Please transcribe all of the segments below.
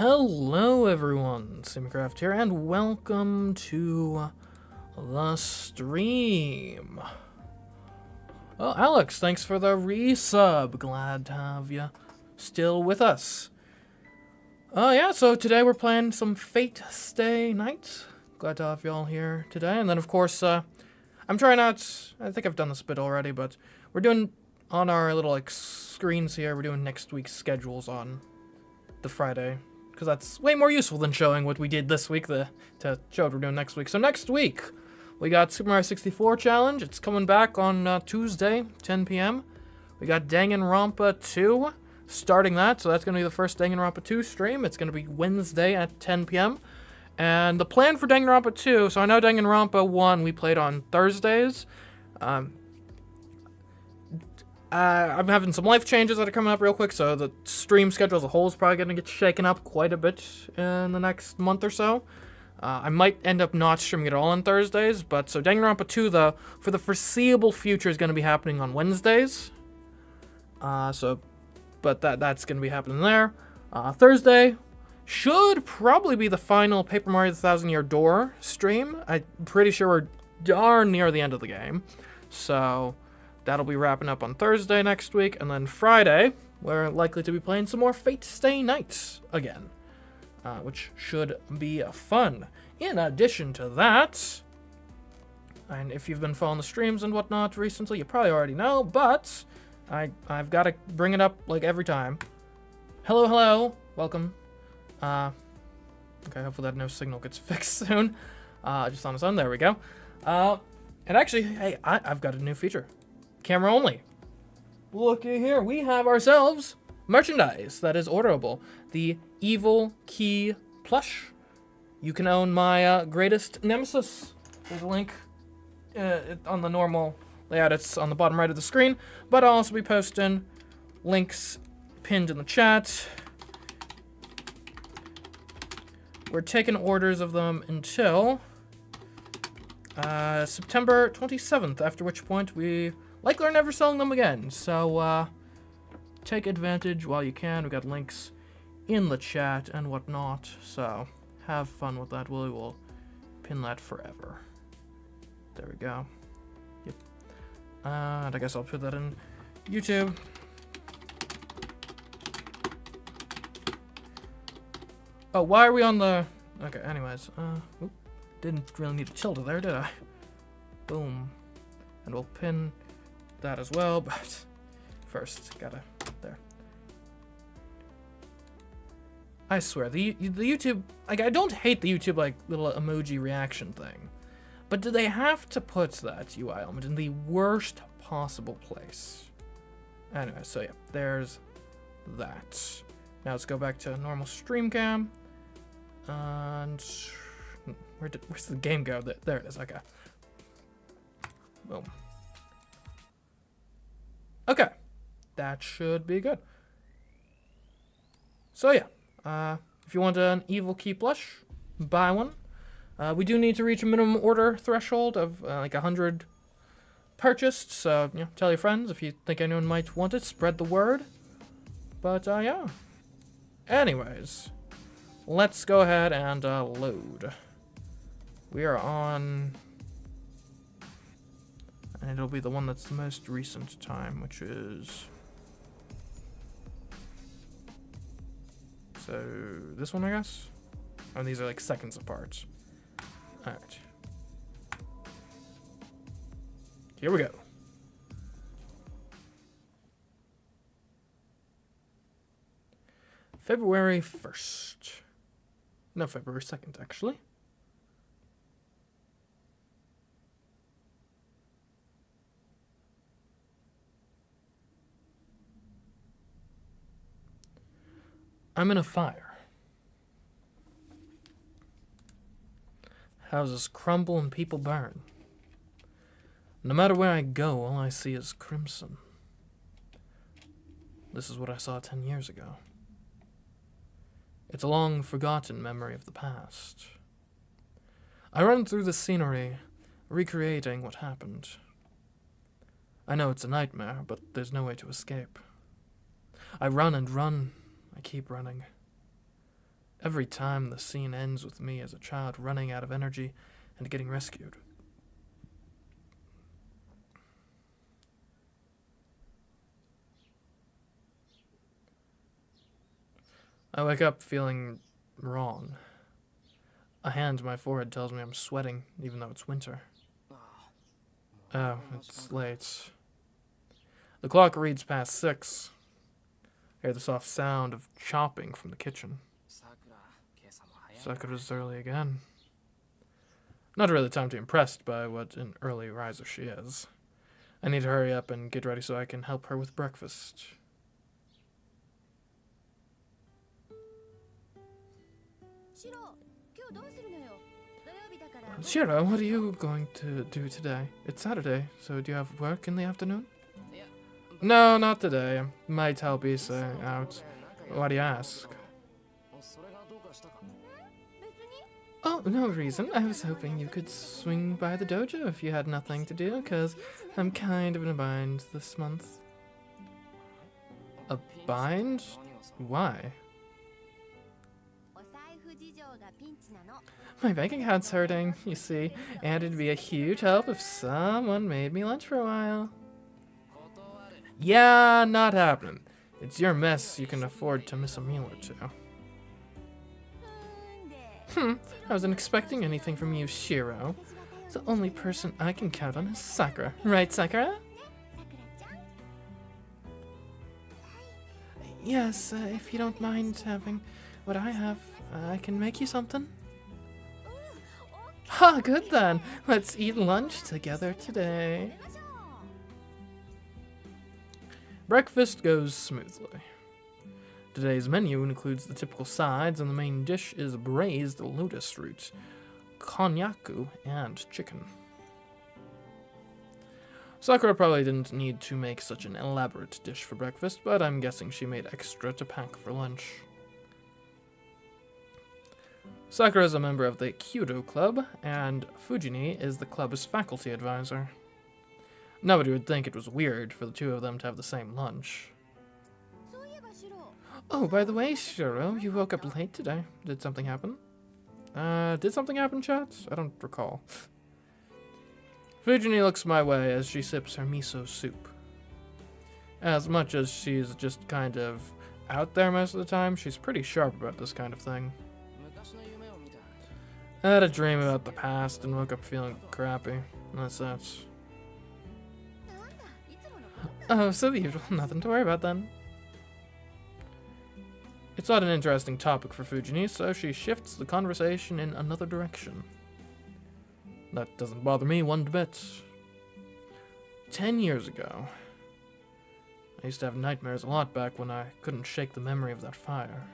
Hello everyone, CMeeCraft here, and welcome to the stream. Oh, Alex, thanks for the resub. Glad to have you still with us. Oh yeah, so today we're playing some Fate Stay Night. Glad to have you all here today. And then of course, I'm trying out, I think I've done this a bit already, but we're doing, on our little screens here, we're doing next week's schedules on the Friday. Because that's way more useful than showing what we did this week to show what we're doing next week. So next week, we got Super Mario 64 Challenge. It's coming back on Tuesday, 10 p.m. We got Danganronpa 2, starting that. So that's going to be the first Danganronpa 2 stream. It's going to be Wednesday at 10 p.m. And the plan for Danganronpa 2, so I know Danganronpa 1 we played on Thursdays. I'm having some life changes that are coming up real quick, so the stream schedule as a whole is probably going to get shaken up quite a bit in the next month or so. I might end up not streaming it all on Thursdays, but so Danganronpa 2, though, for the foreseeable future is going to be happening on Wednesdays. But that's going to be happening there. Thursday should probably be the final Paper Mario The Thousand Year Door stream. I'm pretty sure we're darn near the end of the game, so that'll be wrapping up on Thursday next week, and then Friday, we're likely to be playing some more Fate Stay Nights again, which should be fun. In addition to that, and if you've been following the streams and whatnot recently, you probably already know, but I've got to bring it up like every time. Hello, welcome. Okay, hopefully that no signal gets fixed soon. Just on its own, there we go. And actually, hey, I've got a new feature. Camera only. Looky here, we have ourselves merchandise that is orderable. The Evil Key plush. You can own my greatest nemesis. There's a link on the normal layout. It's on the bottom right of the screen, but I'll also be posting links pinned in the chat. We're taking orders of them until September 27th, after which point we likely are never selling them again, so take advantage while you can. We got links in the chat and whatnot, so have fun with that. We will pin that forever. There we go. Yep. And I guess I'll put that in YouTube. Oh, why are we on the... Okay, anyways. Didn't really need a tilde there, did I? Boom. And we'll pin that as well, but first gotta there. I swear the YouTube, like, I don't hate the YouTube like little emoji reaction thing, but do they have to put that UI element in the worst possible place? Anyway, so yeah, there's that. Now let's go back to normal stream cam, and where's the game go? There it is. Okay. Boom. Okay, that should be good. So yeah, if you want an Evil Key plush, buy one. We do need to reach a minimum order threshold of like 100 purchased, so you know, tell your friends if you think anyone might want it, spread the word. But yeah. Anyways, let's go ahead and load. We are on... and it'll be the one that's the most recent time, which is... so, this one, I guess? Oh, these are like seconds apart. Alright. Here we go. February 1st. No, February 2nd, actually. I'm in a fire. Houses crumble and people burn. No matter where I go, all I see is crimson. This is what I saw 10 years ago. It's a long forgotten memory of the past. I run through the scenery, recreating what happened. I know it's a nightmare, but there's no way to escape. I run and run. I keep running. Every time the scene ends with me as a child running out of energy and getting rescued. I wake up feeling wrong. A hand to my forehead tells me I'm sweating, even though it's winter. Oh, it's late. The clock reads past 6. I hear the soft sound of chopping from the kitchen. Sakura's early again. Not really the time to be impressed by what an early riser she is. I need to hurry up and get ready so I can help her with breakfast. Shiro, what are you going to do today? It's Saturday, so do you have work in the afternoon? No, not today. I might help Issa out. Why do you ask? Oh, no reason. I was hoping you could swing by the dojo if you had nothing to do, because I'm kind of in a bind this month. A bind? Why? My bank account's hurting, you see, and it'd be a huge help if someone made me lunch for a while. Yeah, not happening. It's your mess, you can afford to miss a meal or two. I wasn't expecting anything from you, Shiro. The only person I can count on is Sakura. Right, Sakura? Yes, if you don't mind having what I have, I can make you something. Ha, good then. Let's eat lunch together today. Breakfast goes smoothly. Today's menu includes the typical sides, and the main dish is braised lotus root, konnyaku, and chicken. Sakura probably didn't need to make such an elaborate dish for breakfast, but I'm guessing she made extra to pack for lunch. Sakura is a member of the Kyudo Club, and Fujini is the club's faculty advisor. Nobody would think it was weird for the two of them to have the same lunch. Oh, by the way, Shiro, you woke up late today. Did something happen? Did something happen, chat? I don't recall. Fujini looks my way as she sips her miso soup. As much as she's just kind of out there most of the time, she's pretty sharp about this kind of thing. I had a dream about the past and woke up feeling crappy. That's it. Oh, so the usual. Nothing to worry about then. It's not an interesting topic for Fujini, so she shifts the conversation in another direction. That doesn't bother me one bit. 10 years ago. I used to have nightmares a lot back when I couldn't shake the memory of that fire.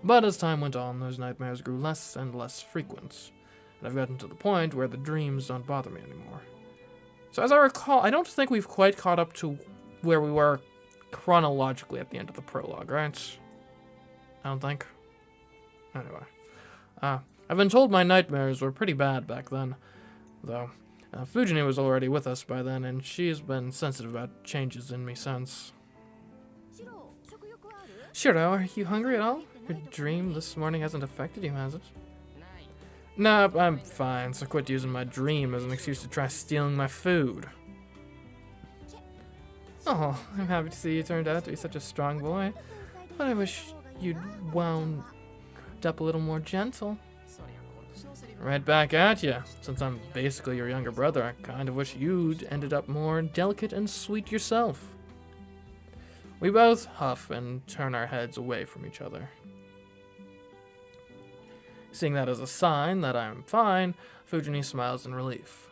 But as time went on, those nightmares grew less and less frequent, and I've gotten to the point where the dreams don't bother me anymore. So as I recall, I don't think we've quite caught up to where we were chronologically at the end of the prologue, right? I don't think. Anyway. I've been told my nightmares were pretty bad back then, though. Fujini was already with us by then, and she's been sensitive about changes in me since. Shiro, are you hungry at all? Your dream this morning hasn't affected you, has it? Nah, I'm fine, so quit using my dream as an excuse to try stealing my food. Oh, I'm happy to see you turned out to be such a strong boy, but I wish you'd wound up a little more gentle. Right back at you. Since I'm basically your younger brother, I kind of wish you'd ended up more delicate and sweet yourself. We both huff and turn our heads away from each other. Seeing that as a sign that I'm fine, Fujini smiles in relief.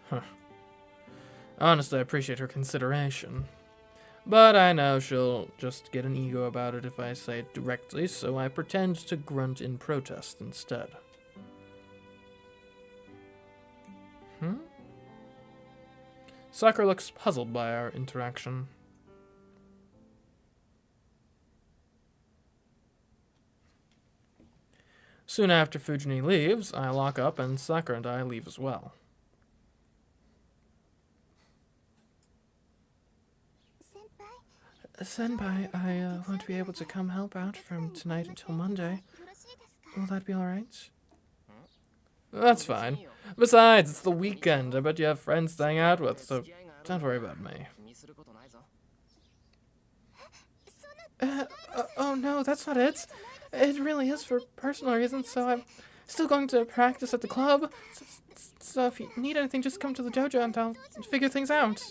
Huh. Honestly, I appreciate her consideration. But I know she'll just get an ego about it if I say it directly, so I pretend to grunt in protest instead. Sakura looks puzzled by our interaction. Soon after Fujini leaves, I lock up and Sakura and I leave as well. Senpai, I won't be able to come help out from tonight until Monday. Will that be alright? That's fine. Besides, it's the weekend. I bet you have friends to hang out with, so don't worry about me. Oh no, that's not it. It really is for personal reasons, so I'm still going to practice at the club. So if you need anything, just come to the dojo and I'll figure things out.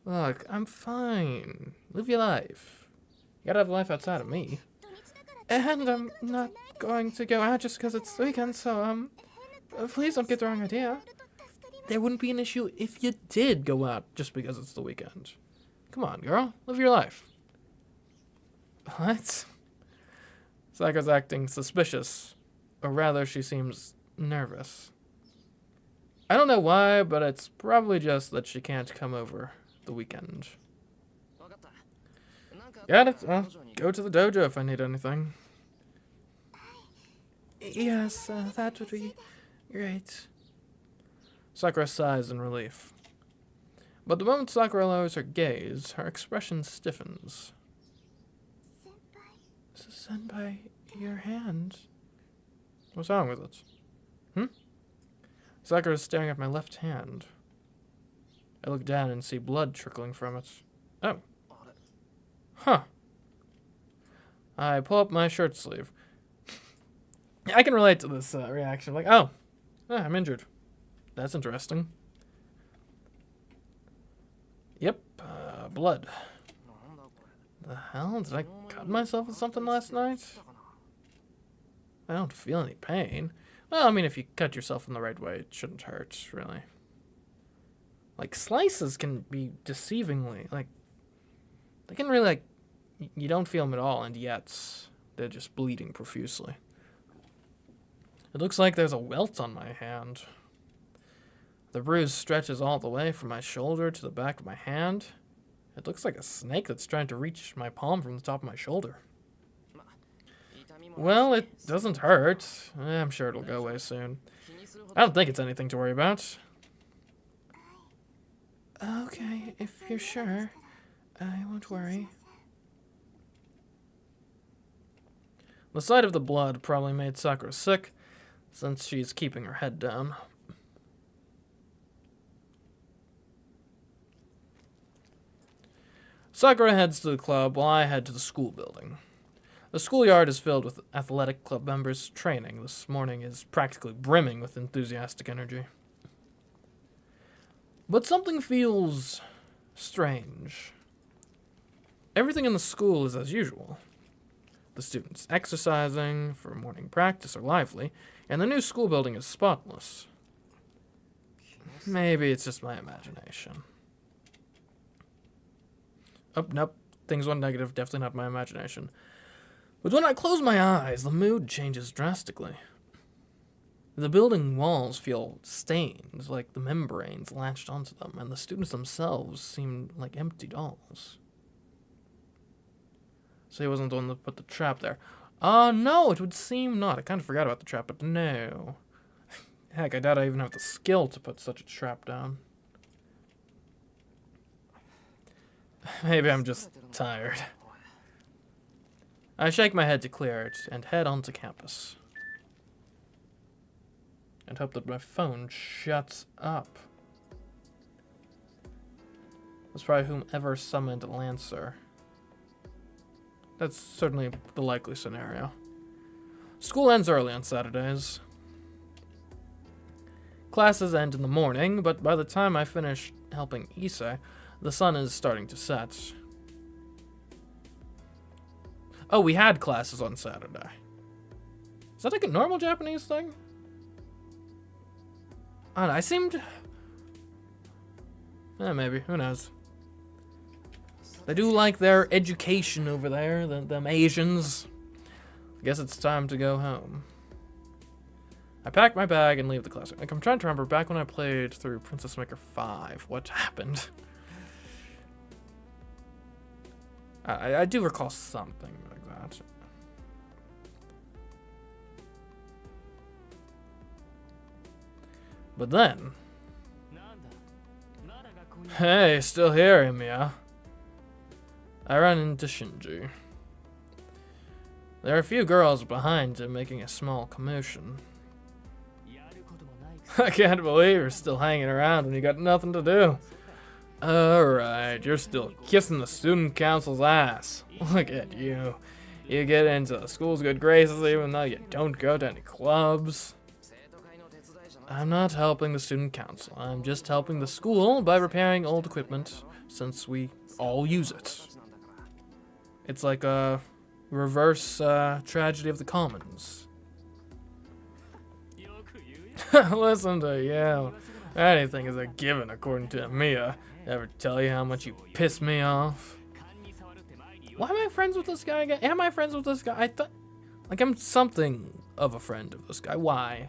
Look, I'm fine. Live your life. You gotta have a life outside of me. And I'm not going to go out just because it's the weekend, so, please don't get the wrong idea. There wouldn't be an issue if you did go out just because it's the weekend. Come on, girl. Live your life. What? Sakura's acting suspicious. Or rather, she seems nervous. I don't know why, but it's probably just that she can't come over the weekend. Got it. I'll go to the dojo if I need anything. Yes, that would be great. Sakura sighs in relief. But the moment Sakura lowers her gaze, her expression stiffens. Senpai, your hand. What's wrong with it? Sakura is staring at my left hand. I look down and see blood trickling from it. Oh. Huh. I pull up my shirt sleeve. I can relate to this reaction. Like, oh, I'm injured. That's interesting. Yep, blood. The hell? Did I cut myself with something last night? I don't feel any pain. Well, I mean, if you cut yourself in the right way, it shouldn't hurt, really. Like, slices can be deceivingly, like, they can really, like, you don't feel them at all, and yet they're just bleeding profusely. It looks like there's a welt on my hand. The bruise stretches all the way from my shoulder to the back of my hand. It looks like a snake that's trying to reach my palm from the top of my shoulder. Well, it doesn't hurt. I'm sure it'll go away soon. I don't think it's anything to worry about. Okay, if you're sure, I won't worry. The sight of the blood probably made Sakura sick, since she's keeping her head down. Sakura heads to the club while I head to the school building. The schoolyard is filled with athletic club members. Training this morning is practically brimming with enthusiastic energy. But something feels strange. Everything in the school is as usual. The students exercising for morning practice are lively, and the new school building is spotless. Maybe it's just my imagination. Oh, nope. Things went negative. Definitely not my imagination. But when I close my eyes, the mood changes drastically. The building walls feel stained, like the membranes latched onto them, and the students themselves seem like empty dolls. So he wasn't the one that put the trap there. No, it would seem not. I kind of forgot about the trap, but no. Heck, I doubt I even have the skill to put such a trap down. Maybe I'm just tired. I shake my head to clear it and head onto campus. And hope that my phone shuts up. That's probably whomever summoned Lancer. That's certainly the likely scenario. School ends early on Saturdays. Classes end in the morning, but by the time I finish helping Issei, the sun is starting to set. Oh, we had classes on Saturday. Is that like a normal Japanese thing? I don't know, I seemed... maybe, who knows. They do like their education over there, them Asians. I guess it's time to go home. I pack my bag and leave the class. Like, I'm trying to remember back when I played through Princess Maker 5, what happened. I do recall something like that. But then... Hey, still here, Emiya. I run into Shinji. There are a few girls behind him making a small commotion. I can't believe you're still hanging around when you got nothing to do. Alright, you're still kissing the student council's ass. Look at you. You get into the school's good graces even though you don't go to any clubs. I'm not helping the student council. I'm just helping the school by repairing old equipment since we all use it. It's like a reverse tragedy of the commons. Listen to you. Anything is a given according to Mia. Ever tell you how much you piss me off? Why am I friends with this guy again? Am I friends with this guy? I thought, like, I'm something of a friend of this guy. Why?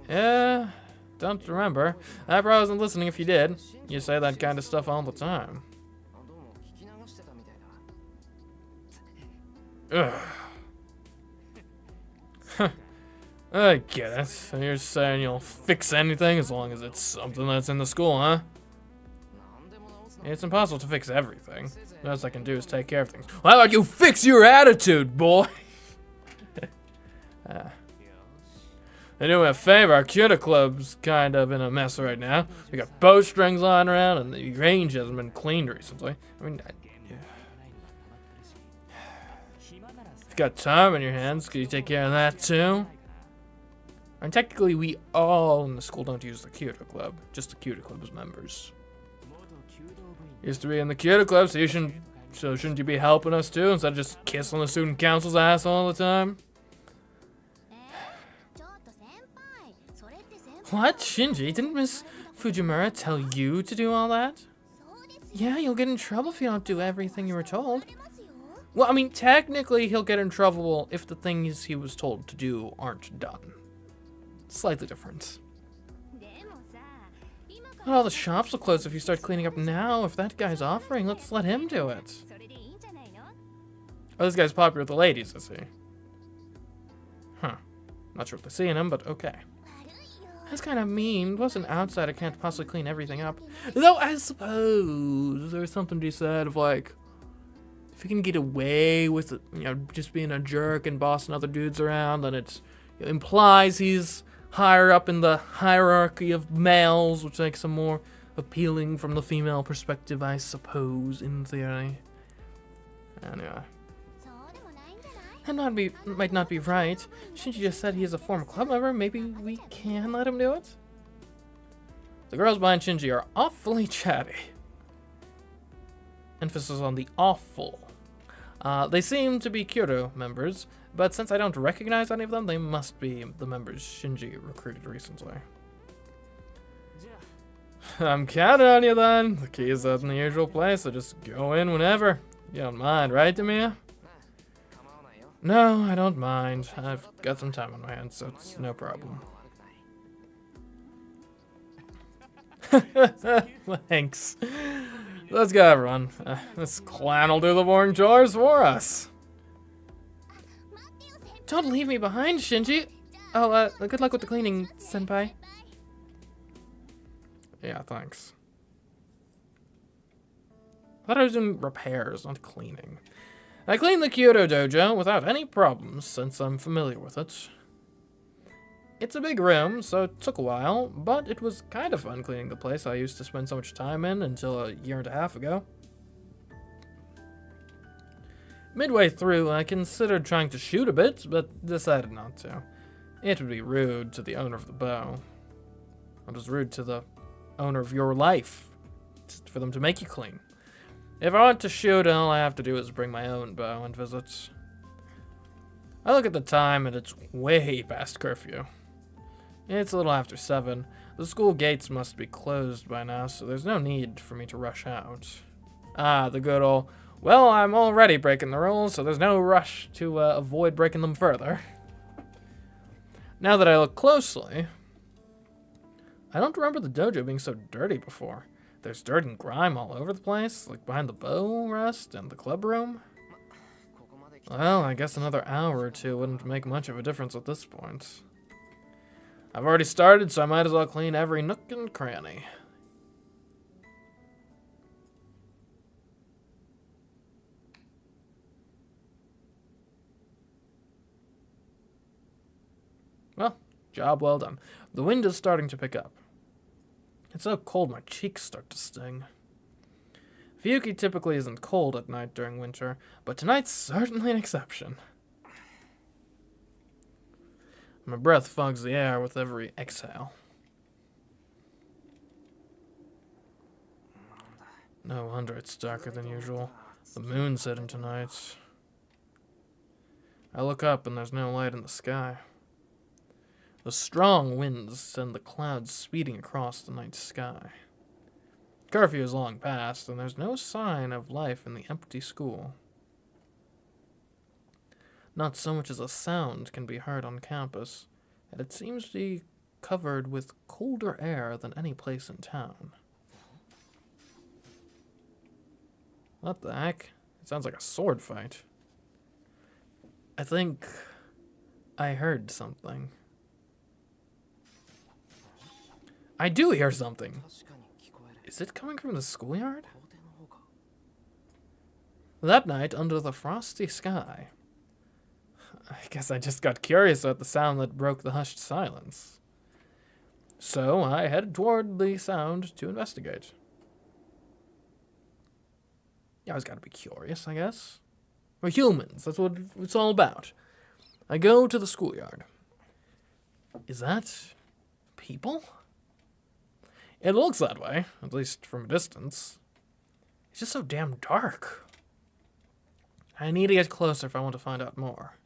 Yeah, don't remember. I probably wasn't listening if you did. You say that kind of stuff all the time. Ugh. I get it. So you're saying you'll fix anything as long as it's something that's in the school, huh? It's impossible to fix everything. The best I can do is take care of things. Why don't you fix your attitude, boy? I do me a favor, our Cuta Club's kind of in a mess right now. We got bowstrings lying around and the range hasn't been cleaned recently. I mean, if you got time on your hands, could you take care of that too? And technically, we all in the school don't use the Cuta Club, just the Cuta Club's members. Used to be in the Cuta Club, so shouldn't you be helping us too, instead of just kissing the student council's ass all the time? What? Shinji? Didn't Miss Fujimura tell you to do all that? Yeah, you'll get in trouble if you don't do everything you were told. Well, I mean, technically he'll get in trouble if the things he was told to do aren't done. Slightly different. All the shops will close if you start cleaning up now. If that guy's offering, let's let him do it. Oh, this guy's popular with the ladies, is he? Huh. Not sure what they see in him, but okay. That's kind of mean. Plus, an outsider can't possibly clean everything up. Though, I suppose there's something to be said of, like, if you can get away with, you know, just being a jerk and bossing other dudes around, then it implies he's higher up in the hierarchy of males, which makes him more appealing from the female perspective, I suppose, in theory. Anyway. That might not be right. Shouldn't you just said he is a former club member? Maybe we can let him do it? The girls behind Shinji are awfully chatty. Emphasis on the awful. They seem to be Kyoto members, but since I don't recognize any of them, they must be the members Shinji recruited recently. I'm counting on you then. The key is up in the usual place, so just go in whenever. You don't mind, right, Demia? No, I don't mind. I've got some time on my hands, so it's no problem. Thanks. Let's go, everyone. This clown will do the boring chores for us. Don't leave me behind, Shinji. Oh, good luck with the cleaning, senpai. Yeah, thanks. I thought I was doing repairs, not cleaning. I cleaned the Kyoto dojo without any problems since I'm familiar with it. It's a big room, so it took a while, but it was kind of fun cleaning the place I used to spend so much time in until a year and a half ago. Midway through, I considered trying to shoot a bit, but decided not to. It would be rude to the owner of the bow. It was rude to the owner of your life, just for them to make you clean. If I want to shoot, all I have to do is bring my own bow and visit. I look at the time, and it's way past curfew. It's a little after 7. The school gates must be closed by now, so there's no need for me to rush out. Ah, the good old, well, I'm already breaking the rules, so there's no rush to avoid breaking them further. Now that I look closely, I don't remember the dojo being so dirty before. There's dirt and grime all over the place, like behind the bow rest and the club room. Well, I guess another hour or two wouldn't make much of a difference at this point. I've already started, so I might as well clean every nook and cranny. Well, job well done. The wind is starting to pick up. It's so cold my cheeks start to sting. Fuyuki typically isn't cold at night during winter, but tonight's certainly an exception. My breath fogs the air with every exhale. No wonder it's darker than usual. The moon's hidden tonight. I look up and there's no light in the sky. The strong winds send the clouds speeding across the night sky. Curfew is long past, and there's no sign of life in the empty school. Not so much as a sound can be heard on campus, and it seems to be covered with colder air than any place in town. What the heck? It sounds like a sword fight. I think I heard something. I do hear something. Is it coming from the schoolyard? That night, under the frosty sky. I guess I just got curious about the sound that broke the hushed silence. So I headed toward the sound to investigate. Yeah, I was gotta be curious, I guess. We're humans, that's what it's all about. I go to the schoolyard. Is that people? It looks that way, at least from a distance. It's just so damn dark. I need to get closer if I want to find out more.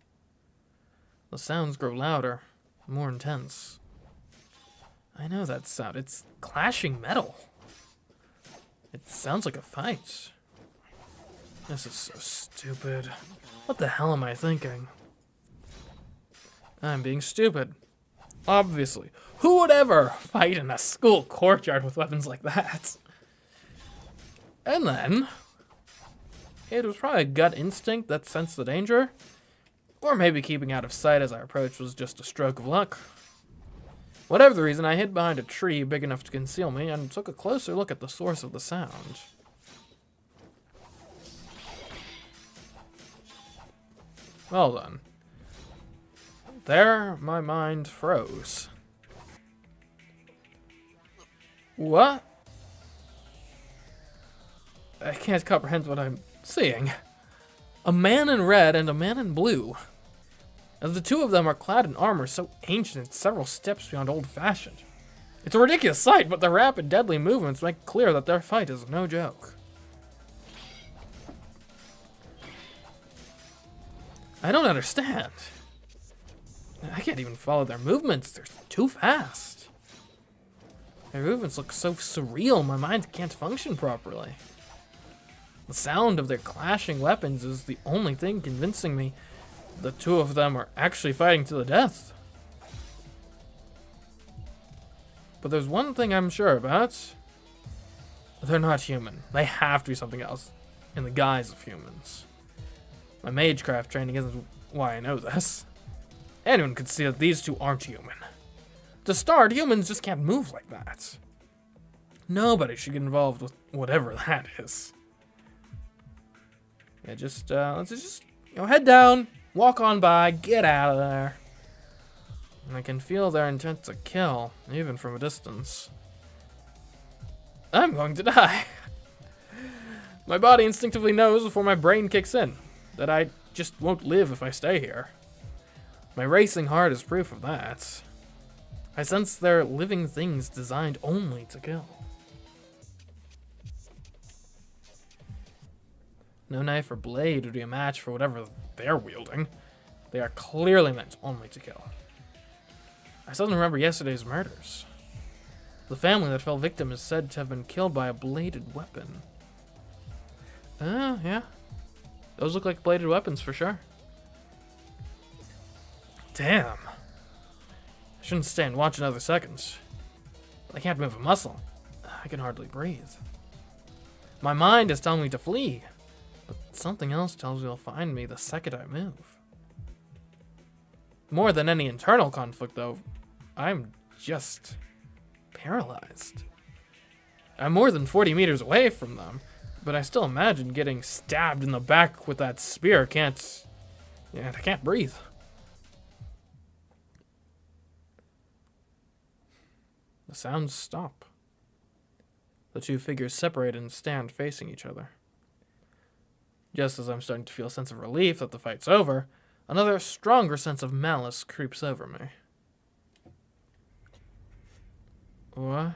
The sounds grow louder, more intense. I know that sound. It's clashing metal. It sounds like a fight. This is so stupid. What the hell am I thinking? I'm being stupid. Obviously. Who would ever fight in a school courtyard with weapons like that? And then, it was probably a gut instinct that sensed the danger. Or maybe keeping out of sight as I approached was just a stroke of luck. Whatever the reason, I hid behind a tree big enough to conceal me and took a closer look at the source of the sound. Well done. There, my mind froze. What? I can't comprehend what I'm seeing. A man in red and a man in blue. And the two of them are clad in armor so ancient it's several steps beyond old-fashioned. It's a ridiculous sight, but their rapid, deadly movements make clear that their fight is no joke. I don't understand. I can't even follow their movements. They're too fast. Their movements look so surreal, my mind can't function properly. The sound of their clashing weapons is the only thing convincing me the two of them are actually fighting to the death. But there's one thing I'm sure about. They're not human. They have to be something else, in the guise of humans. My MageCraft training isn't why I know this. Anyone could see that these two aren't human. To start, humans just can't move like that. Nobody should get involved with whatever that is. Yeah, let's just head down, walk on by, get out of there. And I can feel their intent to kill, even from a distance. I'm going to die. My body instinctively knows before my brain kicks in that I just won't live if I stay here. My racing heart is proof of that. I sense they're living things designed only to kill. No knife or blade would be a match for whatever they're wielding. They are clearly meant only to kill. I suddenly remember yesterday's murders. The family that fell victim is said to have been killed by a bladed weapon. Yeah. Those look like bladed weapons for sure. Damn. I shouldn't stay and watch another second. I can't move a muscle. I can hardly breathe. My mind is telling me to flee, but something else tells me it'll find me the second I move. More than any internal conflict, though, I'm just paralyzed. I'm more than 40 meters away from them, but I still imagine getting stabbed in the back with that spear. I can't breathe. The sounds stop. The two figures separate and stand facing each other. Just as I'm starting to feel a sense of relief that the fight's over, another stronger sense of malice creeps over me. What?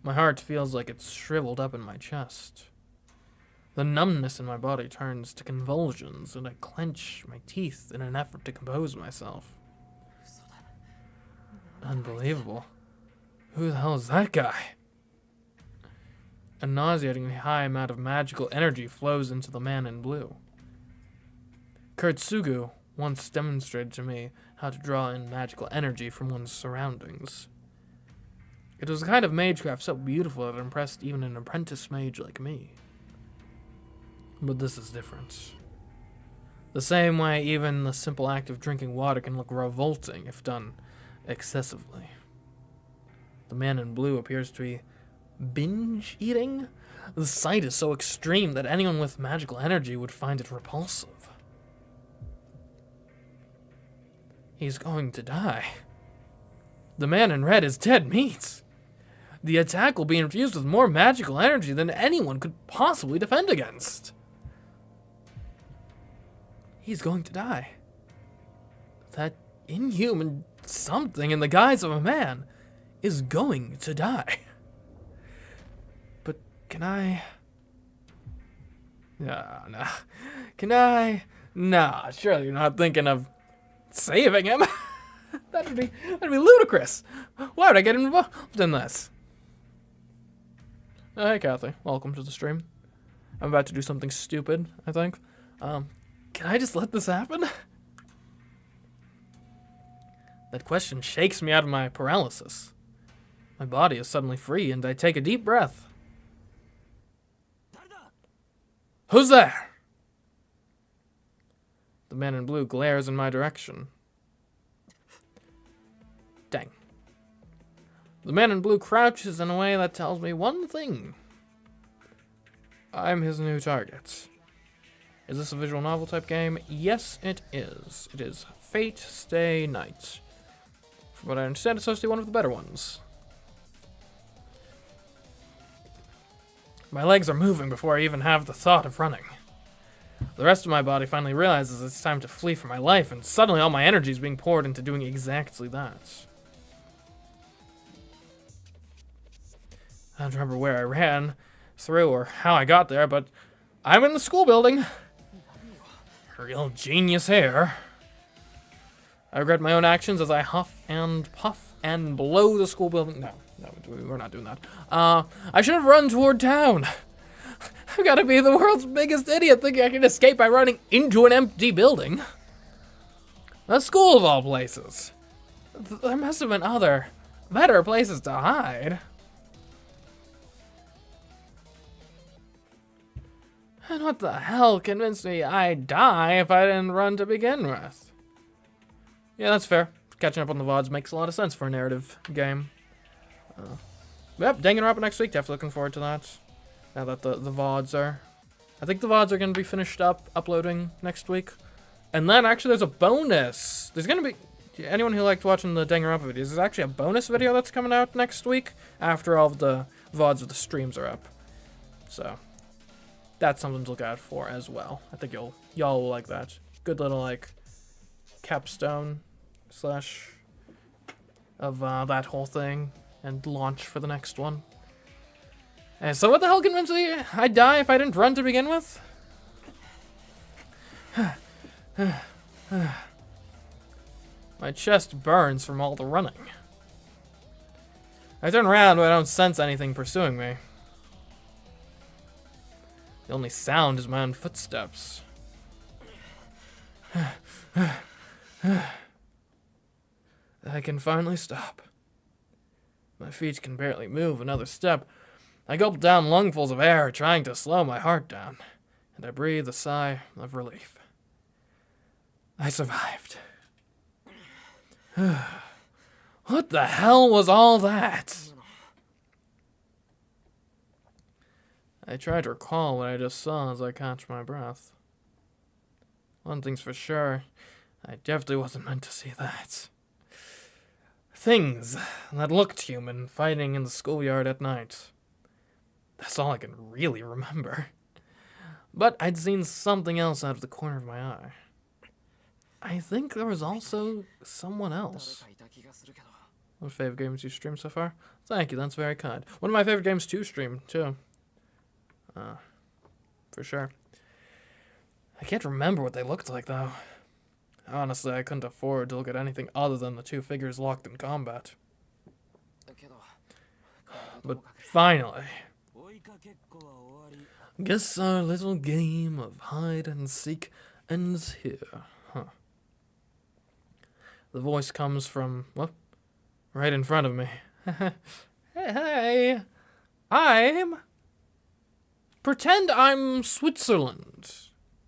My heart feels like it's shriveled up in my chest. The numbness in my body turns to convulsions, and I clench my teeth in an effort to compose myself. Unbelievable. Who the hell is that guy? A nauseatingly high amount of magical energy flows into the man in blue. Kurtsugu once demonstrated to me how to draw in magical energy from one's surroundings. It was a kind of magecraft so beautiful that it impressed even an apprentice mage like me. But this is different. The same way even the simple act of drinking water can look revolting if done excessively. The man in blue appears to be binge eating? The sight is so extreme that anyone with magical energy would find it repulsive. He's going to die. The man in red is dead meat. The attack will be infused with more magical energy than anyone could possibly defend against. He's going to die. That inhuman something in the guise of a man is going to die. But can I... No. Can I... Nah, surely you're not thinking of saving him. That'd be ludicrous. Why would I get involved in this? Hey, Kathy. Welcome to the stream. I'm about to do something stupid, I think. Can I just let this happen? That question shakes me out of my paralysis. My body is suddenly free, and I take a deep breath. Who's there? The man in blue glares in my direction. Dang. The man in blue crouches in a way that tells me one thing. I'm his new target. Is this a visual novel type game? Yes, it is. It is Fate Stay Night. From what I understand, it's supposed to be one of the better ones. My legs are moving before I even have the thought of running. The rest of my body finally realizes it's time to flee for my life, and suddenly all my energy is being poured into doing exactly that. I don't remember where I ran through or how I got there, but I'm in the school building. Real genius here. I regret my own actions as I huff and puff and blow the school building. No, we're not doing that. I should have run toward town. I've got to be the world's biggest idiot thinking I can escape by running into an empty building. A school of all places. There must have been other, better places to hide. And what the hell convinced me I'd die if I didn't run to begin with? Yeah, that's fair. Catching up on the VODs makes a lot of sense for a narrative game. Yep, Danganronpa next week. Definitely looking forward to that. Now that the VODs are... I think the VODs are going to be finished up uploading next week. And then actually there's a bonus. There's going to be... Anyone who liked watching the Danganronpa videos, there's actually a bonus video that's coming out next week after all of the VODs of the streams are up. So... that's something to look out for as well. I think y'all will like that. Good little like capstone slash of that whole thing and launch for the next one. And so what the hell convinced me I'd die if I didn't run to begin with? My chest burns from all the running. I turn around but I don't sense anything pursuing me. The only sound is my own footsteps. I can finally stop. My feet can barely move another step. I gulp down lungfuls of air, trying to slow my heart down, and I breathe a sigh of relief. I survived. What the hell was all that? I try to recall what I just saw as I catch my breath. One thing's for sure, I definitely wasn't meant to see that. things that looked human fighting in the schoolyard at night. That's all I can really remember. But I'd seen something else out of the corner of my eye. I think there was also someone else. What favorite games you streamed so far? Thank you, that's very kind. One of my favorite games to stream, too. For sure. I can't remember what they looked like, though. Honestly, I couldn't afford to look at anything other than the two figures locked in combat. But finally, guess our little game of hide and seek ends here, huh? The voice comes from, well, right in front of me. Hey, pretend I'm Switzerland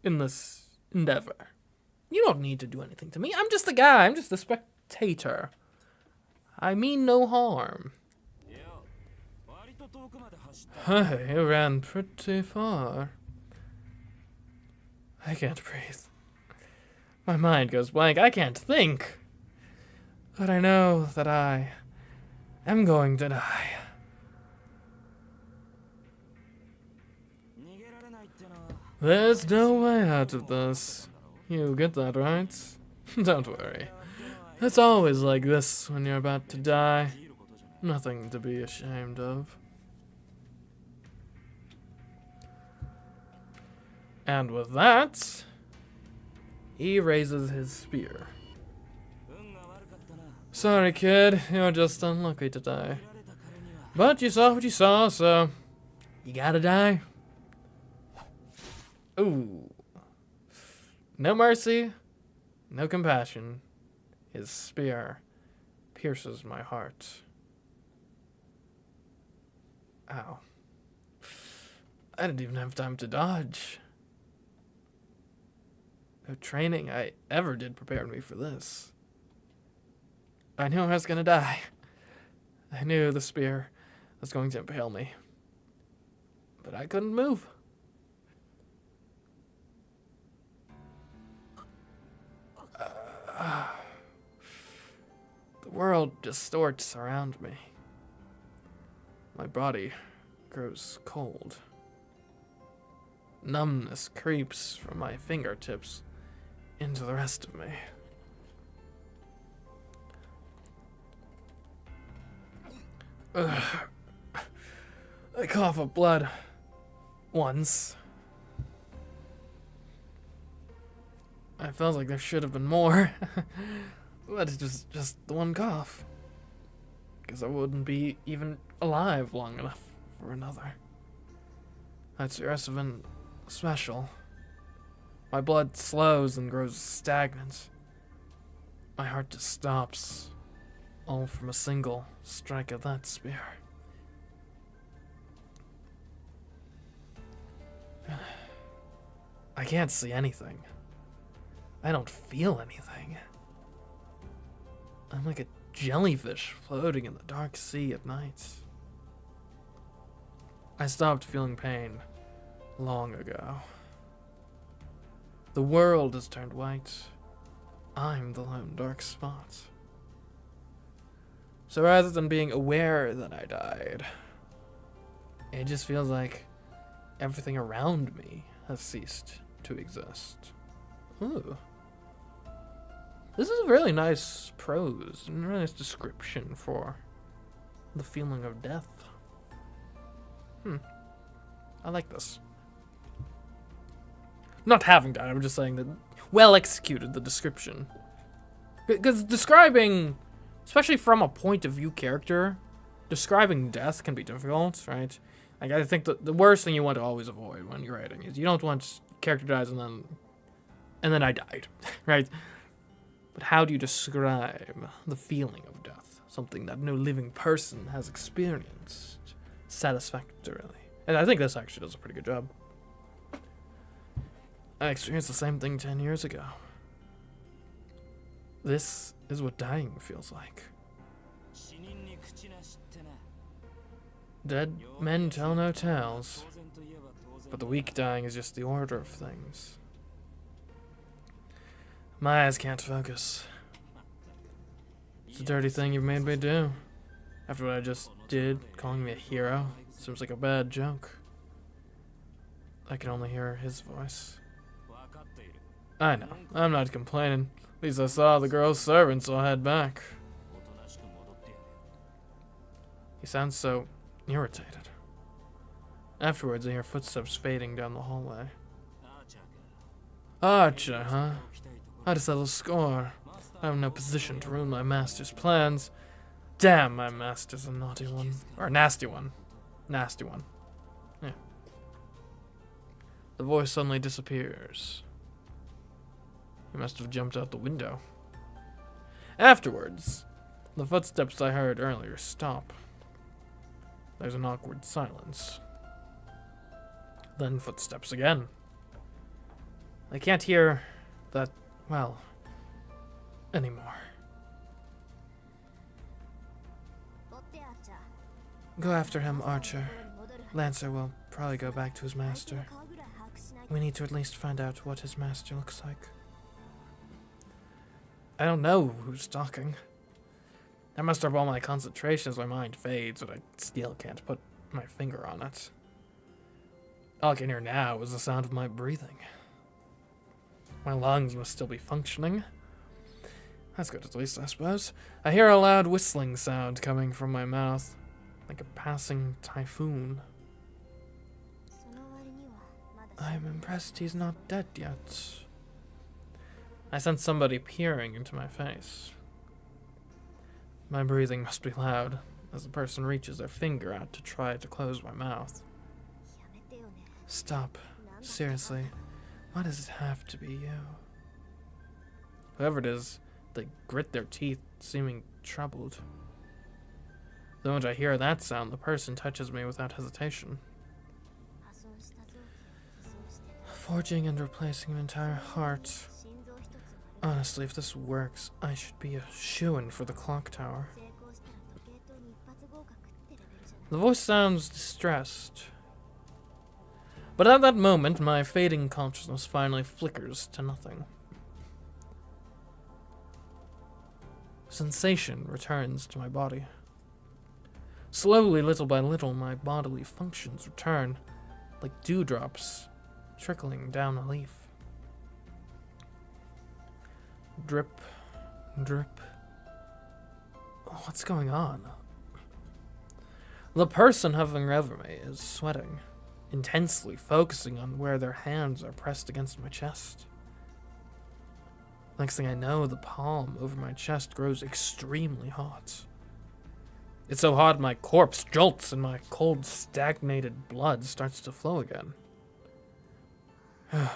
in this endeavor. You don't need to do anything to me. I'm just a guy. I'm just a spectator. I mean no harm. Hey, you ran pretty far. I can't breathe. My mind goes blank. I can't think. But I know that I am going to die. There's no way out of this. You get that, right? Don't worry. It's always like this when you're about to die. Nothing to be ashamed of. And with that, he raises his spear. Sorry, kid. You're just unlucky to die. But you saw what you saw, so you gotta die. Ooh. No mercy, no compassion. His spear pierces my heart. Ow. I didn't even have time to dodge. No training I ever did prepared me for this. I knew I was gonna die. I knew the spear was going to impale me. But I couldn't move. The world distorts around me. My body grows cold. Numbness creeps from my fingertips into the rest of me. I cough up blood once. I felt like there should have been more, but it's just the one cough. Because I wouldn't be even alive long enough for another. That stress have been special. My blood slows and grows stagnant. My heart just stops, all from a single strike of that spear. I can't see anything. I don't feel anything. I'm like a jellyfish floating in the dark sea at night. I stopped feeling pain long ago. The world has turned white. I'm the lone dark spot. So rather than being aware that I died, it just feels like everything around me has ceased to exist. Ooh. This is a really nice prose and really nice description for the feeling of death. I like this. Not having died, I'm just saying that well executed, the description. Because describing, especially from a point of view character, describing death can be difficult, right? Like, I think the worst thing you want to always avoid when you're writing is you don't want character dies and then I died, right? But how do you describe the feeling of death? Something that no living person has experienced satisfactorily. And I think this actually does a pretty good job. I experienced the same thing 10 years ago. This is what dying feels like. Dead men tell no tales, but the weak dying is just the order of things. My eyes can't focus. It's a dirty thing you made me do. After what I just did, calling me a hero seems like a bad joke. I can only hear his voice. I know, I'm not complaining. At least I saw the girl's servant, so I'll head back. He sounds so irritated. Afterwards, I hear footsteps fading down the hallway. Archer, huh? How to settle score? I'm in no position to ruin my master's plans. Damn, my master's a naughty one. Or a nasty one. Nasty one. Yeah. The voice suddenly disappears. He must have jumped out the window. Afterwards, the footsteps I heard earlier stop. There's an awkward silence. Then footsteps again. I can't hear that, well, anymore. Go after him, Archer. Lancer will probably go back to his master. We need to at least find out what his master looks like. I don't know who's talking. I muster up all my concentration as my mind fades, but I still can't put my finger on it. All I can hear now is the sound of my breathing. My lungs must still be functioning. That's good at least, I suppose. I hear a loud whistling sound coming from my mouth, like a passing typhoon. I'm impressed he's not dead yet. I sense somebody peering into my face. My breathing must be loud, as the person reaches their finger out to try to close my mouth. Stop. Seriously. Why does it have to be you? Whoever it is, they grit their teeth, seeming troubled. The moment I hear that sound, the person touches me without hesitation. Forging and replacing an entire heart. Honestly, if this works, I should be a shoo-in for the clock tower. The voice sounds distressed. But at that moment, my fading consciousness finally flickers to nothing. Sensation returns to my body. Slowly, little by little, my bodily functions return, like dewdrops trickling down a leaf. Drip, drip. What's going on? The person hovering over me is sweating, intensely focusing on where their hands are pressed against my chest. Next thing I know, the palm over my chest grows extremely hot. It's so hot my corpse jolts and my cold, stagnated blood starts to flow again. I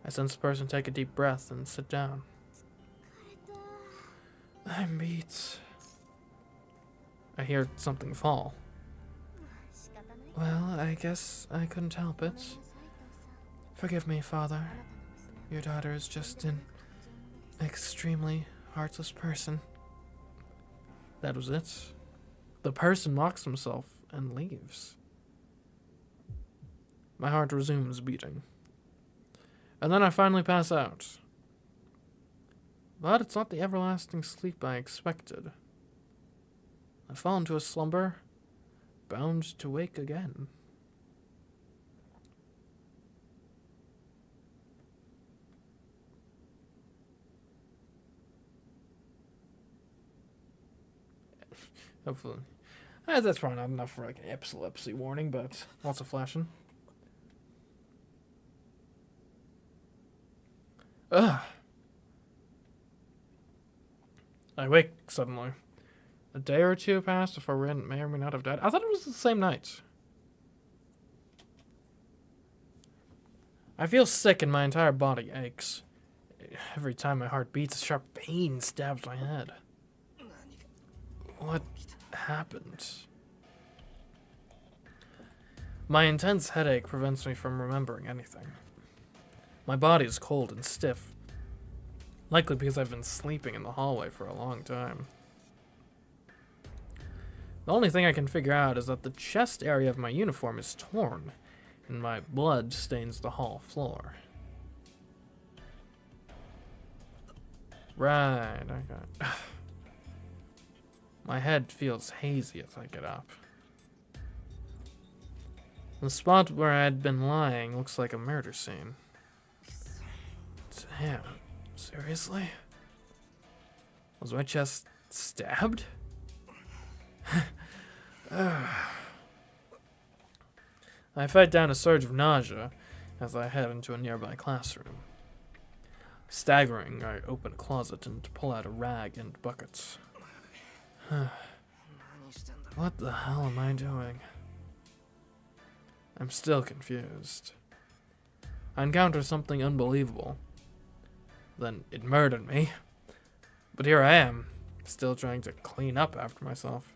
sense the person take a deep breath and sit down. I'm beat. I hear something fall. Well, I guess I couldn't help it. Forgive me, Father. Your daughter is just an extremely heartless person. That was it. The person locks himself and leaves. My heart resumes beating. And then I finally pass out. But it's not the everlasting sleep I expected. I fall into a slumber, bound to wake again. Hopefully. That's probably not enough for like an epilepsy warning, but lots of flashing. Ugh. I wake suddenly. A day or two passed before Rin may or may not have died. I thought it was the same night. I feel sick and my entire body aches. Every time my heart beats, a sharp pain stabs my head. What happened? My intense headache prevents me from remembering anything. My body is cold and stiff, likely because I've been sleeping in the hallway for a long time. The only thing I can figure out is that the chest area of my uniform is torn, and my blood stains the hall floor. Right, okay. My head feels hazy as I get up. The spot where I had been lying looks like a murder scene. Damn, seriously? Was my chest stabbed? I fight down a surge of nausea as I head into a nearby classroom. Staggering, I open a closet and pull out a rag and buckets. What the hell am I doing? I'm still confused. I encounter something unbelievable. Then it murdered me. But here I am, still trying to clean up after myself.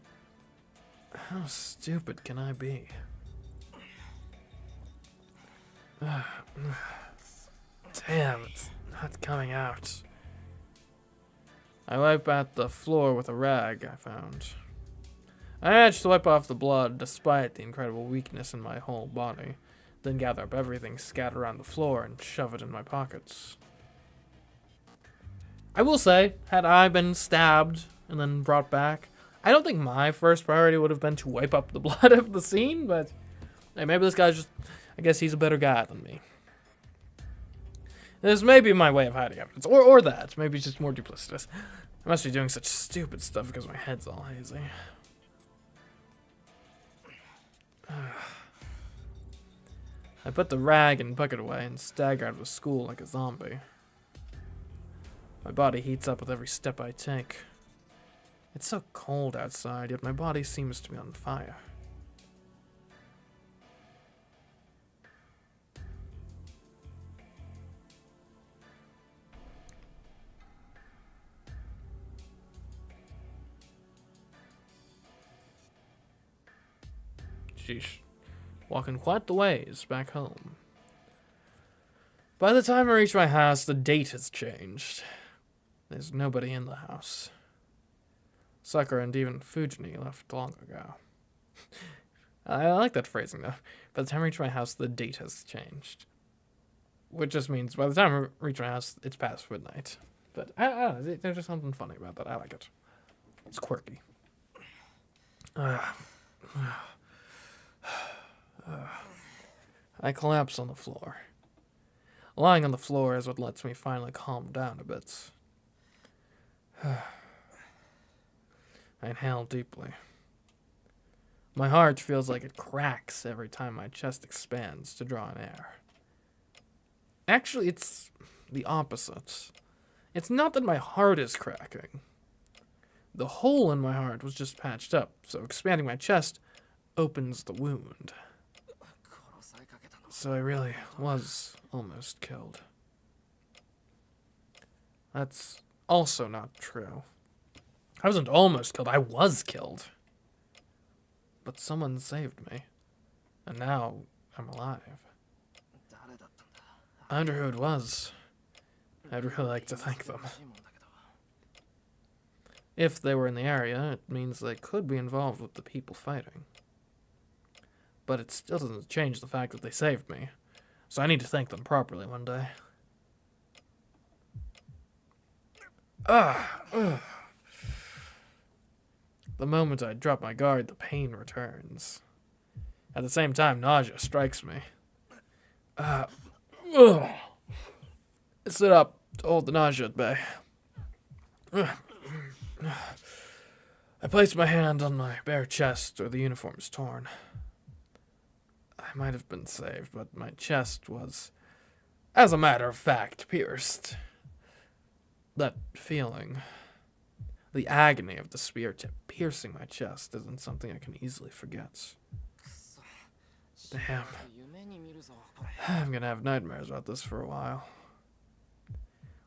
How stupid can I be? Damn, it's not coming out. I wipe out the floor with a rag I found. I managed to wipe off the blood despite the incredible weakness in my whole body, then gather up everything scattered around the floor and shove it in my pockets. I will say, had I been stabbed and then brought back, I don't think my first priority would have been to wipe up the blood of the scene, but hey, maybe this guy's just, I guess he's a better guy than me. This may be my way of hiding evidence, or that. Maybe it's just more duplicitous. I must be doing such stupid stuff because my head's all hazy. I put the rag and bucket away and stagger out of the school like a zombie. My body heats up with every step I take. It's so cold outside, yet my body seems to be on fire. Sheesh. Walking quite the ways back home. By the time I reach my house, the date has changed. There's nobody in the house. Sakura and even Fujini left long ago. I like that phrasing, though. By the time I reach my house, the date has changed. Which just means by the time I reach my house, it's past midnight. But I don't know, there's just something funny about that. I like it. It's quirky. I collapse on the floor. Lying on the floor is what lets me finally calm down a bit. I inhale deeply. My heart feels like it cracks every time my chest expands to draw in air. Actually, it's the opposite. It's not that my heart is cracking. The hole in my heart was just patched up, so expanding my chest opens the wound. So I really was almost killed. That's also not true. I wasn't almost killed, I was killed. But someone saved me, and now I'm alive. I wonder who it was. I'd really like to thank them. If they were in the area, it means they could be involved with the people fighting. But it still doesn't change the fact that they saved me. So I need to thank them properly one day. The moment I drop my guard, the pain returns. At the same time, nausea strikes me. I sit up to hold the nausea at bay. I place my hand on my bare chest where the uniform is torn. I might have been saved, but my chest was, as a matter of fact, pierced. That feeling, the agony of the spear tip piercing my chest, isn't something I can easily forget. Damn. I'm gonna have nightmares about this for a while.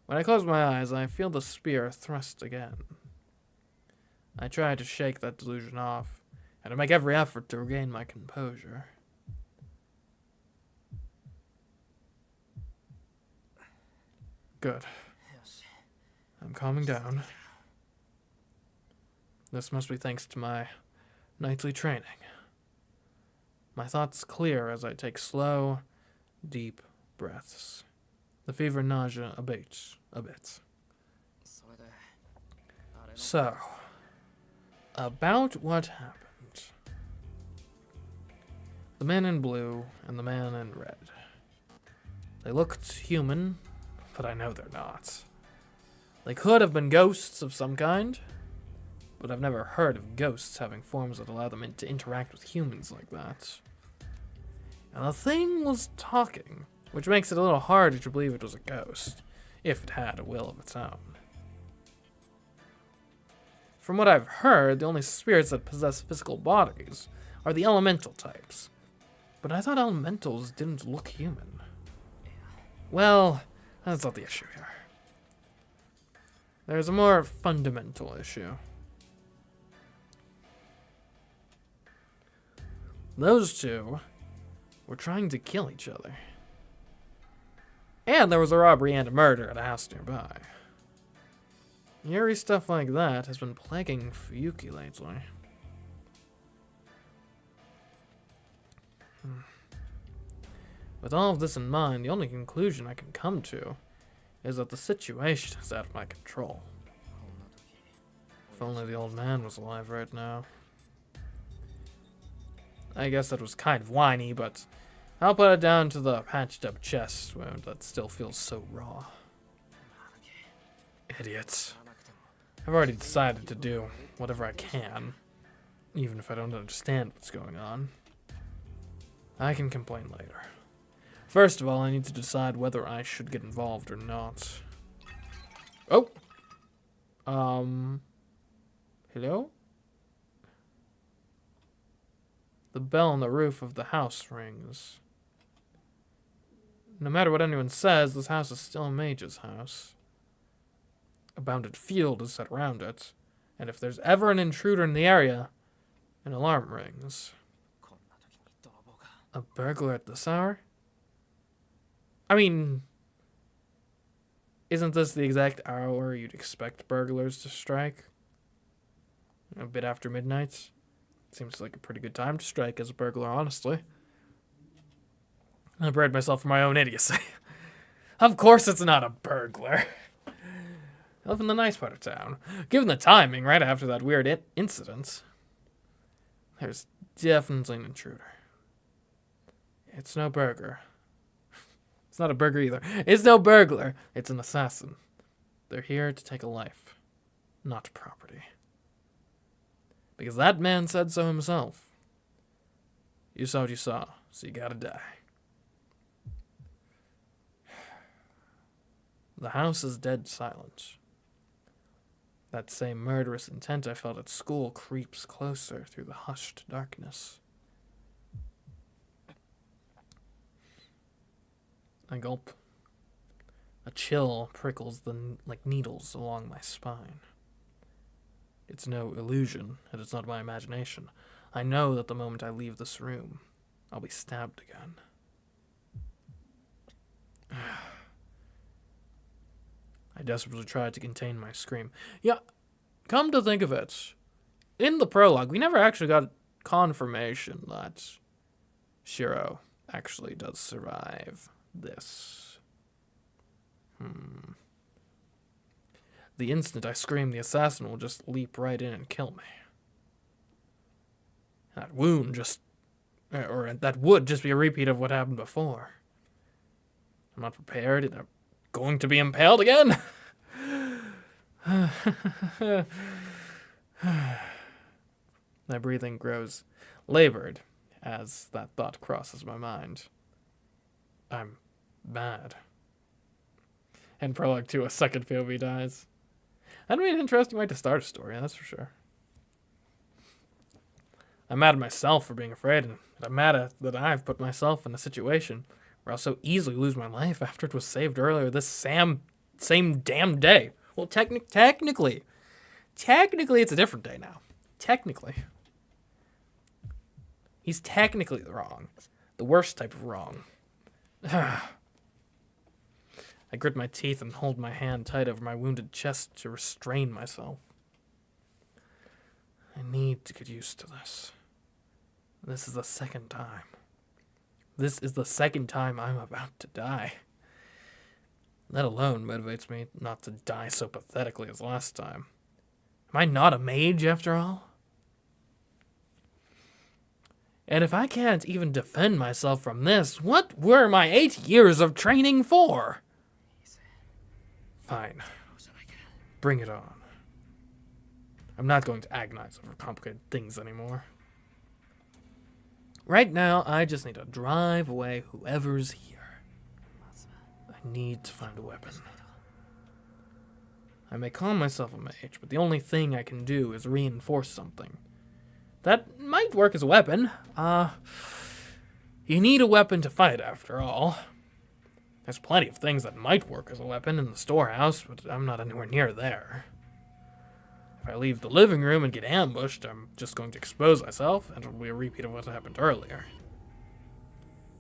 When I close my eyes, I feel the spear thrust again. I try to shake that delusion off, and I make every effort to regain my composure. Good. I'm calming down. This must be thanks to my nightly training. My thoughts clear as I take slow, deep breaths. The fever and nausea abates a bit. So, about what happened. The man in blue and the man in red. They looked human, but I know they're not. They could have been ghosts of some kind, but I've never heard of ghosts having forms that allow them to interact with humans like that. And the thing was talking, which makes it a little harder to believe it was a ghost, if it had a will of its own. From what I've heard, the only spirits that possess physical bodies are the elemental types. But I thought elementals didn't look human. Well, that's not the issue here. There's a more fundamental issue. Those two were trying to kill each other. And there was a robbery and a murder at a house nearby. Eerie stuff like that has been plaguing Fuyuki lately. With all of this in mind, the only conclusion I can come to is that the situation is out of my control. If only the old man was alive right now. I guess that was kind of whiny, but I'll put it down to the patched up chest wound that still feels so raw. Idiots. I've already decided to do whatever I can, even if I don't understand what's going on. I can complain later. First of all, I need to decide whether I should get involved or not. Oh! Hello? The bell on the roof of the house rings. No matter what anyone says, this house is still a mage's house. A bounded field is set around it, and if there's ever an intruder in the area, an alarm rings. A burglar at this hour? I mean, isn't this the exact hour you'd expect burglars to strike? A bit after midnight? Seems like a pretty good time to strike as a burglar, honestly. I brayed myself for my own idiocy. Of course it's not a burglar. I live in the nice part of town. Given the timing, right after that weird incident, there's definitely an intruder. It's no burglar. It's not a burglar either. It's no burglar. It's an assassin. They're here to take a life, not property. Because that man said so himself. You saw what you saw, so you gotta die. The house is dead silent. That same murderous intent I felt at school creeps closer through the hushed darkness. I gulp. A chill prickles like needles along my spine. It's no illusion, and it's not my imagination. I know that the moment I leave this room, I'll be stabbed again. I desperately tried to contain my scream. Yeah, come to think of it, in the prologue, we never actually got confirmation that Shiro actually does survive this. The instant I scream, the assassin will just leap right in and kill me. That wound that would just be a repeat of what happened before. I'm not prepared, and I'm going to be impaled again. My breathing grows labored as that thought crosses my mind. I'm mad. And prologue 2, a second POV dies. That'd be an interesting way to start a story, that's for sure. I'm mad at myself for being afraid, and I'm mad that I've put myself in a situation where I'll so easily lose my life after it was saved earlier this same damn day. Well, technically, it's a different day now. Technically. He's technically wrong. The worst type of wrong. I grit my teeth and hold my hand tight over my wounded chest to restrain myself. I need to get used to this. This is the second time. This is the second time I'm about to die. That alone motivates me not to die so pathetically as last time. Am I not a mage after all? And if I can't even defend myself from this, what were my 8 years of training for? Fine. Bring it on. I'm not going to agonize over complicated things anymore. Right now, I just need to drive away whoever's here. I need to find a weapon. I may call myself a mage, but the only thing I can do is reinforce something. That might work as a weapon. You need a weapon to fight, after all. There's plenty of things that might work as a weapon in the storehouse, but I'm not anywhere near there. If I leave the living room and get ambushed, I'm just going to expose myself, and it'll be a repeat of what happened earlier.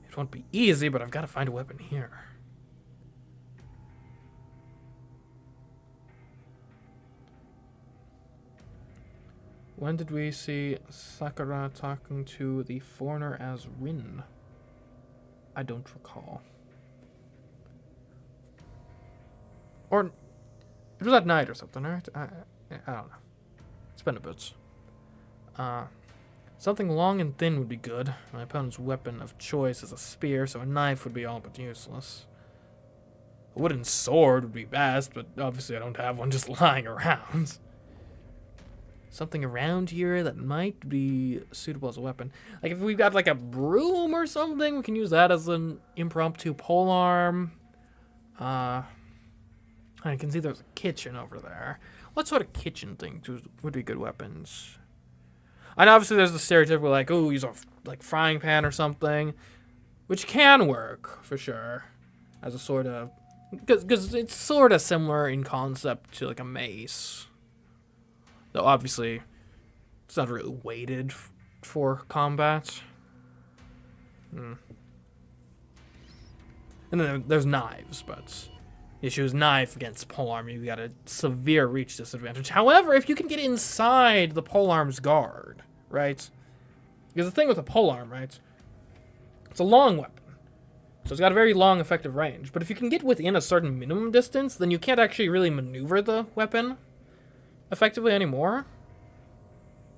It won't be easy, but I've got to find a weapon here. When did we see Sakura talking to the foreigner as Rin? I don't recall. Or it was at night or something, right? I don't know. It's been a bit. Something long and thin would be good. My opponent's weapon of choice is a spear, so a knife would be all but useless. A wooden sword would be best, but obviously I don't have one just lying around. Something around here that might be suitable as a weapon. Like if we've got like a broom or something, we can use that as an impromptu polearm. I can see there's a kitchen over there. What sort of kitchen things would be good weapons? And obviously there's the stereotypical like, oh, use a like frying pan or something, which can work for sure as a sort of, because it's sort of similar in concept to like a mace. Though obviously it's not really weighted for combat. And then there's knives, but you choose knife against polearm, you got a severe reach disadvantage. However, if you can get inside the polearm's guard, right? Because the thing with a polearm, right? It's a long weapon. So it's got a very long effective range. But if you can get within a certain minimum distance, then you can't actually really maneuver the weapon effectively anymore.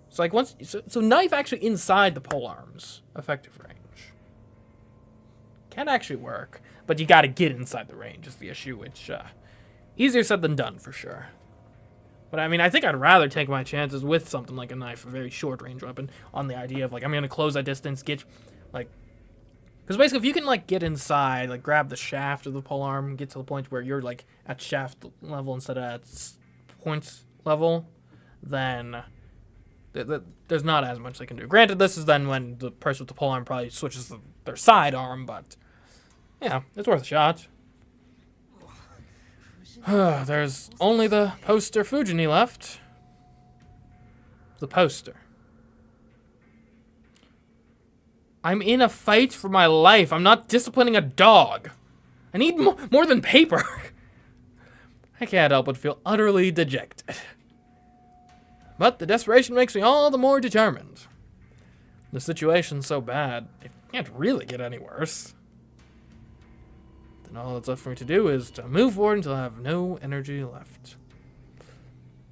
So like so knife actually inside the polearm's effective range can actually work, but you got to get inside the range is the issue, which easier said than done for sure. But I mean, I think I'd rather take my chances with something like a knife, a very short range weapon, on the idea of like I'm gonna close that distance, get like, because basically if you can like get inside, like grab the shaft of the polearm, get to the point where you're like at shaft level instead of at point level, then there's not as much they can do. Granted, this is then when the person with the polearm probably switches their sidearm, but yeah, it's worth a shot. There's only the poster Fujini left. The poster. I'm in a fight for my life. I'm not disciplining a dog. I need more than paper. I can't help but feel utterly dejected. But the desperation makes me all the more determined. The situation's so bad, it can't really get any worse. Then all that's left for me to do is to move forward until I have no energy left.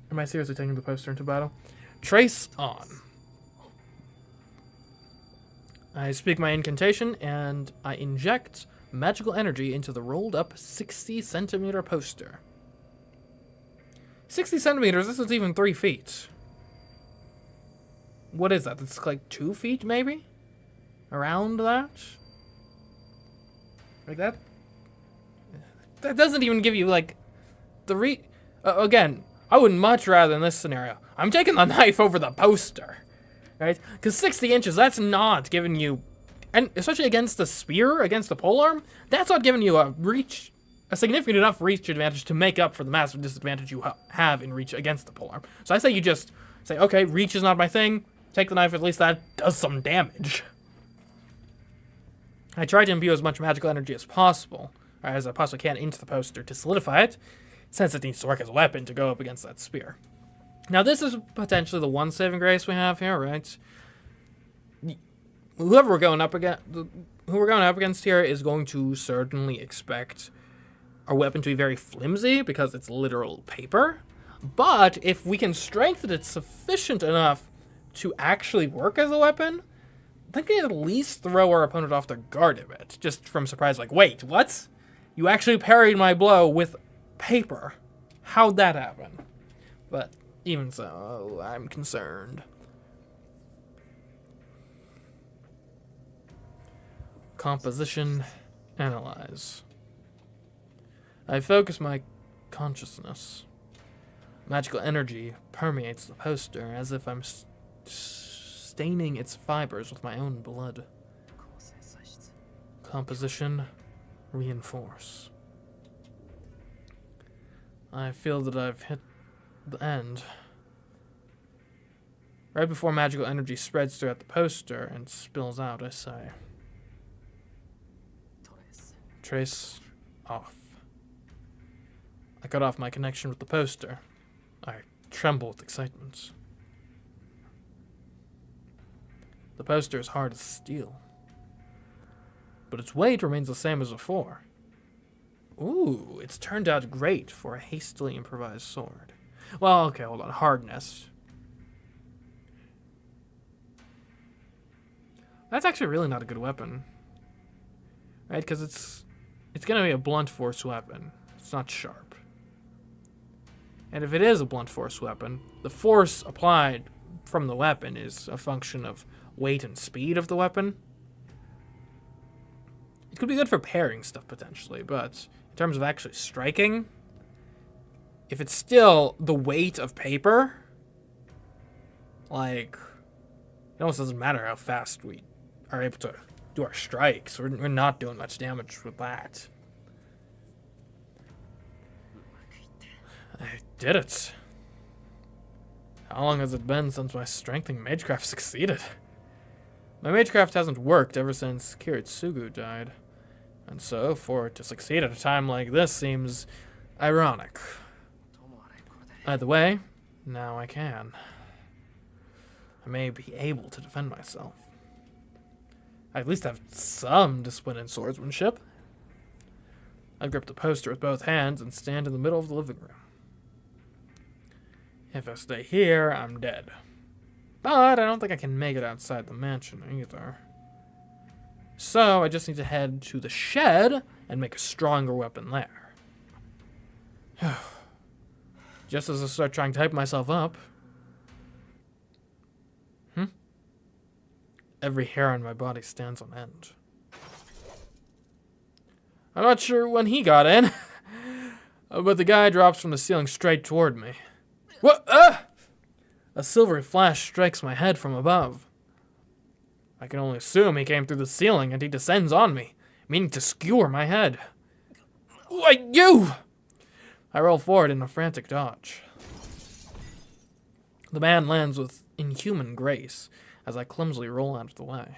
Am I seriously taking the poster into battle? Trace on. I speak my incantation, and I inject magical energy into the rolled up 60 centimeter poster. 60 centimeters, this is even 3 feet. What is that? That's like 2 feet, maybe? Around that? Like that? That doesn't even give you, like, the again, I would much rather in this scenario, I'm taking the knife over the poster, right? Because 60 inches, that's not giving you, and especially against the spear, against the polearm, that's not giving you a significant enough reach advantage to make up for the massive disadvantage you have in reach against the polearm. So I say you just say, okay, reach is not my thing, take the knife, at least that does some damage. I try to imbue as much magical energy as possible, or as I possibly can, into the poster to solidify it, since it needs to work as a weapon to go up against that spear. Now this is potentially the one saving grace we have here, right? Whoever we're going up against here is going to certainly expect our weapon to be very flimsy because it's literal paper. But if we can strengthen it sufficient enough to actually work as a weapon, I think we can at least throw our opponent off their guard a bit. Just from surprise, like, wait, what? You actually parried my blow with paper. How'd that happen? But even so, I'm concerned. Composition, analyze. I focus my consciousness. Magical energy permeates the poster as if I'm staining its fibers with my own blood. Composition, reinforce. I feel that I've hit the end. Right before magical energy spreads throughout the poster and spills out, I say, trace off. I cut off my connection with the poster. I tremble with excitement. The poster is hard as steel, but its weight remains the same as before. Ooh, it's turned out great for a hastily improvised sword. Well, okay, hold on. Hardness. That's actually really not a good weapon. Right, because it's going to be a blunt force weapon. It's not sharp. And if it is a blunt force weapon, the force applied from the weapon is a function of weight and speed of the weapon. It could be good for parrying stuff, potentially, but in terms of actually striking, if it's still the weight of paper, like, it almost doesn't matter how fast we are able to do our strikes. We're not doing much damage with that. I did it. How long has it been since my strengthening MageCraft succeeded? My MageCraft hasn't worked ever since Kiritsugu died. And so, for it to succeed at a time like this seems ironic. Either way, now I can. I may be able to defend myself. I at least have some discipline in swordsmanship. I grip the poster with both hands and stand in the middle of the living room. If I stay here, I'm dead. But I don't think I can make it outside the mansion either. So I just need to head to the shed and make a stronger weapon there. Just as I start trying to hype myself up. Every hair on my body stands on end. I'm not sure when he got in, but the guy drops from the ceiling straight toward me. What? A silvery flash strikes my head from above. I can only assume he came through the ceiling and he descends on me, meaning to skewer my head. Why, you! I roll forward in a frantic dodge. The man lands with inhuman grace as I clumsily roll out of the way.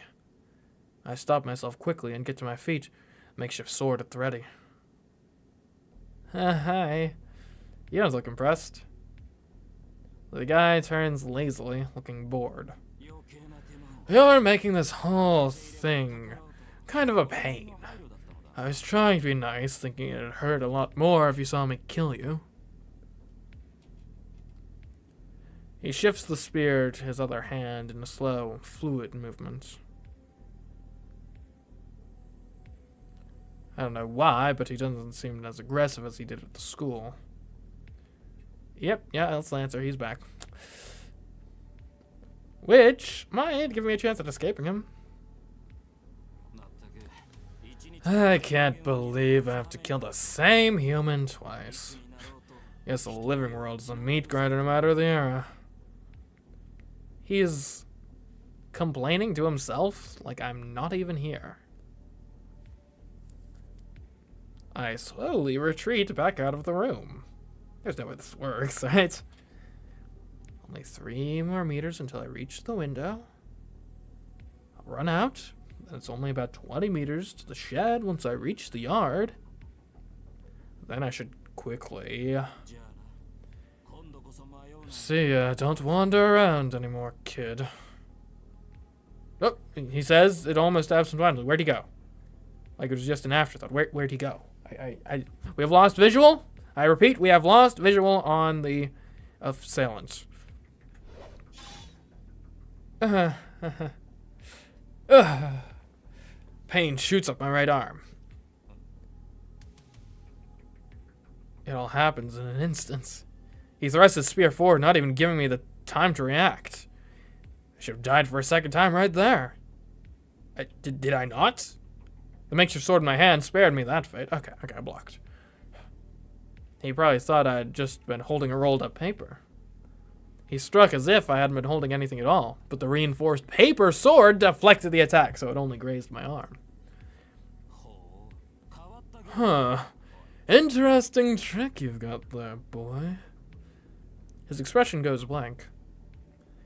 I stop myself quickly and get to my feet, makeshift sword at the ready. Hi. You don't look impressed. The guy turns lazily, looking bored. You're making this whole thing kind of a pain. I was trying to be nice, thinking it'd hurt a lot more if you saw me kill you. He shifts the spear to his other hand in a slow, fluid movement. I don't know why, but he doesn't seem as aggressive as he did at the school. Yep, yeah, that's the answer. He's back. Which might give me a chance at escaping him. I can't believe I have to kill the same human twice. Guess the living world is a meat grinder no matter the era. He's complaining to himself like I'm not even here. I slowly retreat back out of the room. There's no way this works, right? Only 3 more meters until I reach the window. I'll run out. Then it's only about 20 meters to the shed once I reach the yard. Then I should quickly... See ya, don't wander around anymore, kid. Oh, he says it almost absentmindedly. Where'd he go? Like it was just an afterthought. Where'd he go? We have lost visual? I repeat, we have lost visual on the assailants. Pain shoots up my right arm. It all happens in an instant. He thrusts his spear forward, not even giving me the time to react. I should have died for a second time right there. Did I not? The makeshift sword in my hand spared me that fate. Okay, I blocked. He probably thought I had just been holding a rolled up paper. He struck as if I hadn't been holding anything at all, but the reinforced paper sword deflected the attack, so it only grazed my arm. Huh. Interesting trick you've got there, boy. His expression goes blank.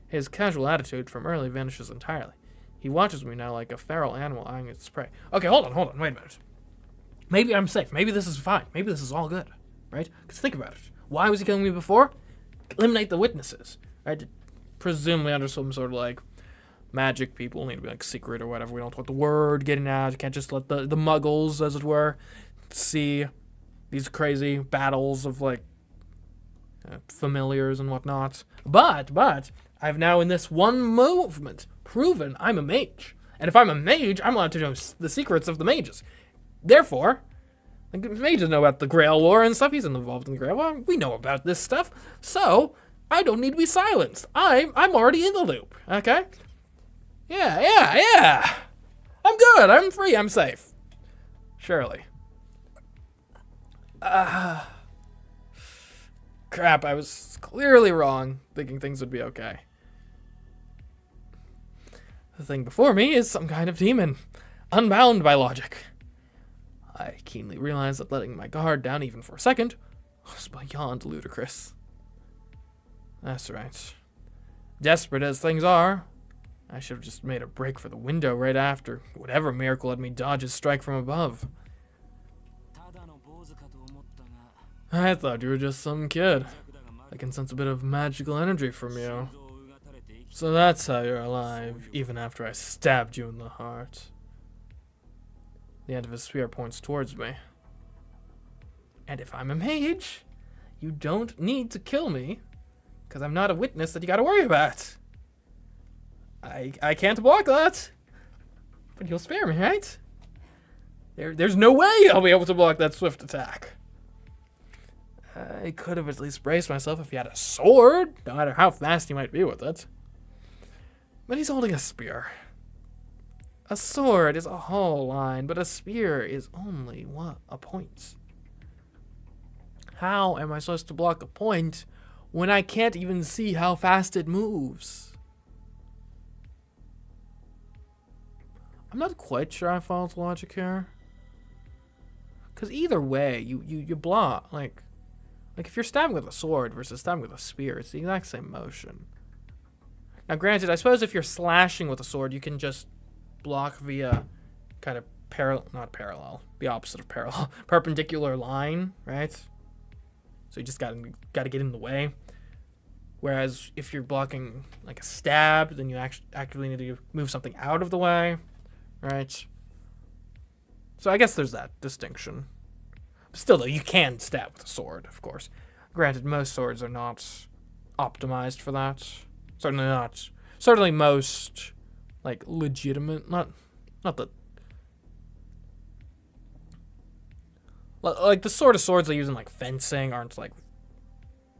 His casual attitude from earlier vanishes entirely. He watches me now like a feral animal eyeing its prey. Okay, hold on, wait a minute. Maybe I'm safe. Maybe this is fine. Maybe this is all good, right? Because think about it. Why was he killing me before? Eliminate the witnesses, right? Presumably under some sort of like magic, people need to be like secret or whatever. We don't want the word getting out. You can't just let the muggles, as it were, see these crazy battles of like familiars and whatnot. But I've now in this one movement proven I'm a mage, and if I'm a mage, I'm allowed to know the secrets of the mages. Therefore, like, mages know about the Grail War and stuff. He's involved in the Grail War. We know about this stuff, so I don't need to be silenced. I'm already in the loop. Okay? Yeah. I'm good. I'm free. I'm safe. Surely. Crap, I was clearly wrong, thinking things would be okay. The thing before me is some kind of demon, unbound by logic. I keenly realized that letting my guard down even for a second was beyond ludicrous. That's right. Desperate as things are, I should have just made a break for the window right after whatever miracle let me dodge his strike from above. I thought you were just some kid. I can sense a bit of magical energy from you. So that's how you're alive, even after I stabbed you in the heart. The end of his spear points towards me. And if I'm a mage, you don't need to kill me, because I'm not a witness that you gotta worry about. I can't block that. But you'll spare me, right? There's no way I'll be able to block that swift attack. I could have at least braced myself if he had a sword, no matter how fast he might be with it. But he's holding a spear. A sword is a whole line, but a spear is only a point. How am I supposed to block a point when I can't even see how fast it moves? I'm not quite sure I follow the logic here. Because either way, you block, like if you're stabbing with a sword versus stabbing with a spear, it's the exact same motion. Now granted, I suppose if you're slashing with a sword, you can just block via kind of not parallel, the opposite of parallel, perpendicular line, right? So you just gotta get in the way. Whereas if you're blocking like a stab, then you actively need to move something out of the way, right? So I guess there's that distinction. Still, though, you can stab with a sword, of course. Granted, most swords are not optimized for that. Certainly not. Certainly most, like, legitimate, not the... Like, the sort of swords they use in, like, fencing aren't, like...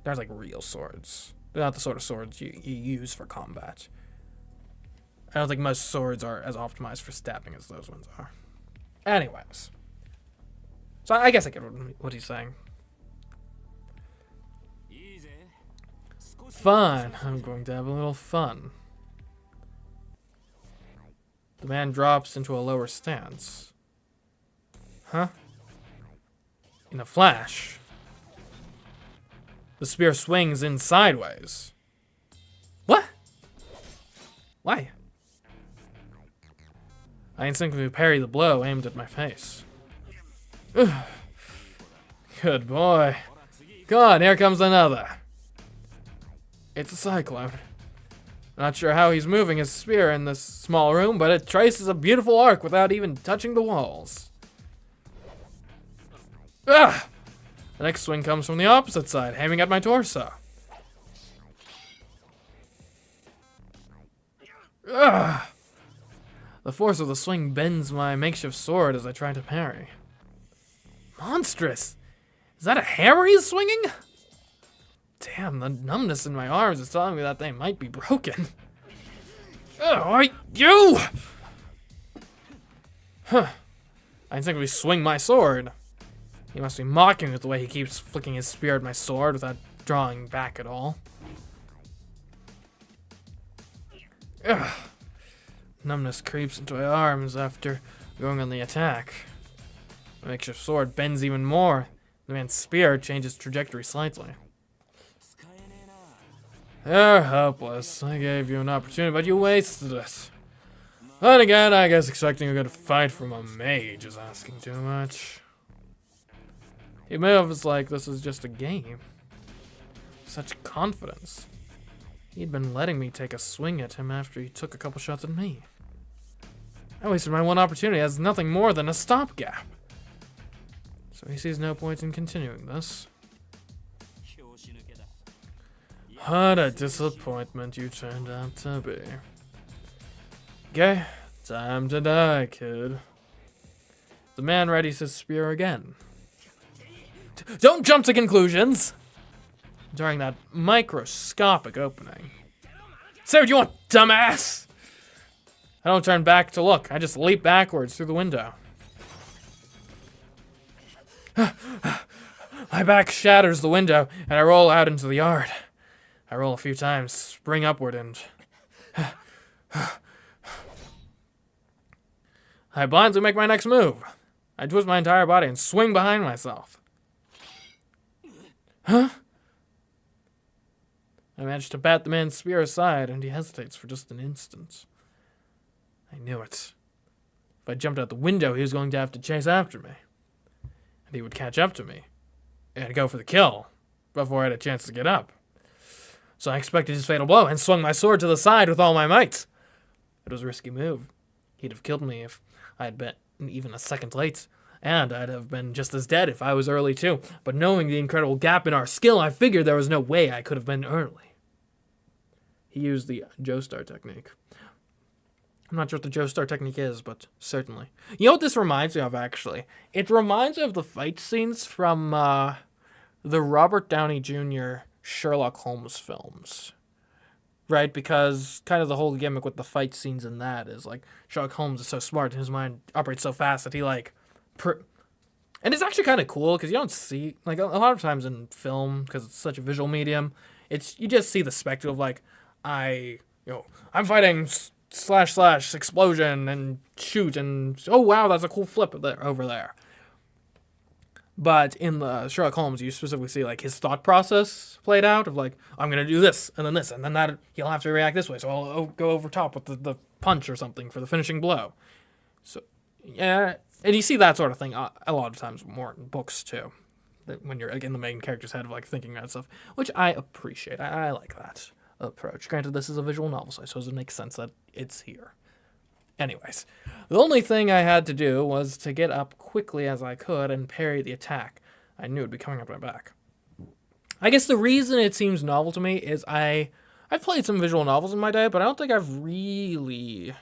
They're, like, real swords. They're not the sort of swords you use for combat. I don't think most swords are as optimized for stabbing as those ones are. Anyways. So I guess I get what he's saying. Fine, I'm going to have a little fun. The man drops into a lower stance. Huh? In a flash, the spear swings in sideways. What? Why? I instinctively parry the blow aimed at my face. Good boy. Come on, here comes another. It's a cyclone. Not sure how he's moving his spear in this small room, but it traces a beautiful arc without even touching the walls. The next swing comes from the opposite side, aiming at my torso. Ugh. The force of the swing bends my makeshift sword as I try to parry. Monstrous! Is that a hammer he's swinging? Damn, the numbness in my arms is telling me that they might be broken. Oh, you! Huh. I instinctively swing my sword. He must be mocking with the way he keeps flicking his spear at my sword without drawing back at all. Ugh. Numbness creeps into my arms after going on the attack. The makeshift sword bends even more. The man's spear changes trajectory slightly. You're helpless. I gave you an opportunity, but you wasted it. Then again, I guess expecting a good fight from a mage is asking too much. He moves like this is just a game. Such confidence. He'd been letting me take a swing at him after he took a couple shots at me. I wasted my one opportunity as nothing more than a stopgap. So he sees no point in continuing this. What a disappointment you turned out to be. Okay, time to die, kid. The man readies his spear again. Don't jump to conclusions! During that microscopic opening. Say what you want, dumbass! I don't turn back to look. I just leap backwards through the window. My back shatters the window, and I roll out into the yard. I roll a few times, spring upward, and... I blindly make my next move. I twist my entire body and swing behind myself. Huh? I manage to bat the man's spear aside, and he hesitates for just an instant. I knew it. If I jumped out the window, he was going to have to chase after me. And he would catch up to me and go for the kill before I had a chance to get up. So I expected his fatal blow and swung my sword to the side with all my might. It was a risky move. He'd have killed me if I had been even a second late, and I'd have been just as dead if I was early too. But knowing the incredible gap in our skill, I figured there was no way I could have been early. He used the Joestar technique. I'm not sure what the Joestar technique is, but certainly. You know what this reminds me of, actually? It reminds me of the fight scenes from the Robert Downey Jr. Sherlock Holmes films. Right? Because kind of the whole gimmick with the fight scenes in that is, like, Sherlock Holmes is so smart and his mind operates so fast that he, like... And it's actually kind of cool, because you don't see... Like, a lot of times in film, because it's such a visual medium, you just see the spectacle of, like, I'm fighting... / explosion and shoot and oh wow, that's a cool flip over there. But in the Sherlock Holmes, you specifically see like his thought process played out of like, I'm gonna do this and then that he'll have to react this way, so I'll go over top with the punch or something for the finishing blow. So yeah, and you see that sort of thing a lot of times more in books too, when you're like in the main character's head of like thinking that stuff, which I appreciate. I like that approach. Granted, this is a visual novel, so I suppose it makes sense that it's here. Anyways, the only thing I had to do was to get up quickly as I could and parry the attack. I knew it'd be coming up my back. I guess the reason it seems novel to me is I've played some visual novels in my day, but I don't think I've really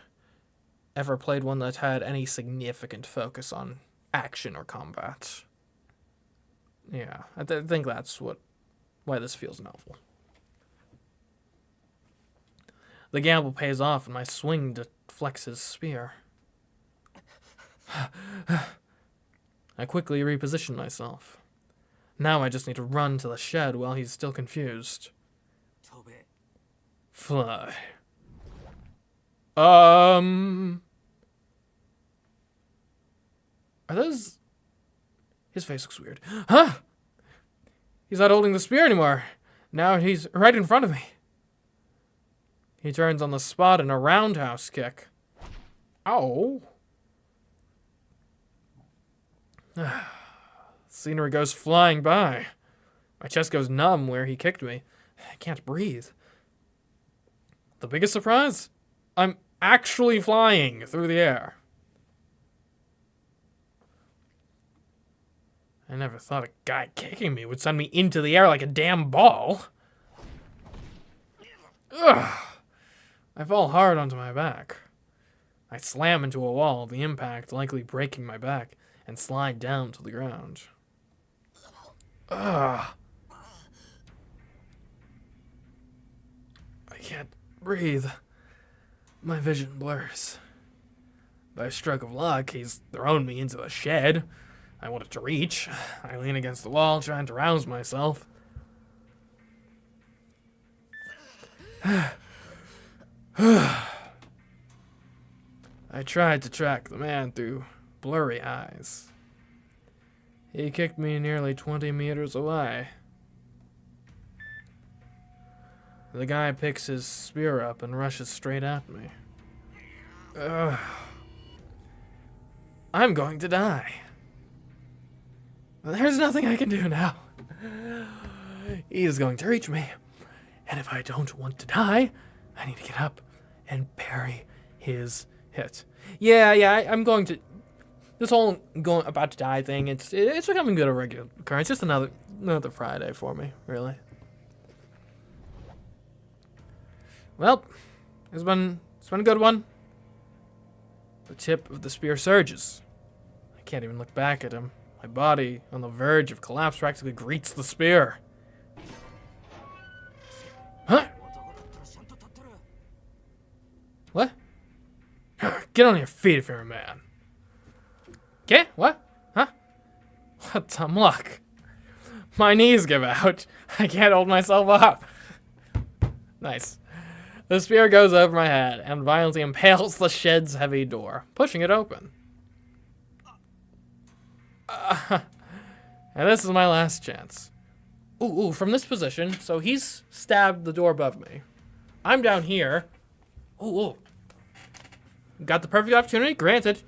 ever played one that had any significant focus on action or combat. Yeah, I think that's why this feels novel. The gamble pays off, and my swing deflects his spear. I quickly reposition myself. Now I just need to run to the shed while he's still confused. Fly. Are those... His face looks weird. Huh? He's not holding the spear anymore. Now he's right in front of me. He turns on the spot in a roundhouse kick. Ow. Scenery goes flying by. My chest goes numb where he kicked me. I can't breathe. The biggest surprise? I'm actually flying through the air. I never thought a guy kicking me would send me into the air like a damn ball. Ugh. I fall hard onto my back. I slam into a wall, the impact likely breaking my back, and slide down to the ground. Ugh. I can't breathe. My vision blurs. By a stroke of luck, he's thrown me into a shed I wanted to reach. I lean against the wall, trying to rouse myself. I tried to track the man through blurry eyes. He kicked me nearly 20 meters away. The guy picks his spear up and rushes straight at me. Ugh. I'm going to die. There's nothing I can do now. He is going to reach me. And if I don't want to die, I need to get up and parry his hit. I'm going to... This whole going about to die thing, it's becoming a regular occurrence. Just another Friday for me, really. Well, it's been a good one. The tip of the spear surges. I can't even look back at him. My body, on the verge of collapse, practically greets the spear. Huh? What? Get on your feet if you're a man. Okay? What? Huh? What some luck. My knees give out. I can't hold myself up. Nice. The spear goes over my head and violently impales the shed's heavy door, pushing it open. And this is my last chance. Ooh, from this position, so he's stabbed the door above me. I'm down here. Ooh. Got the perfect opportunity, granted.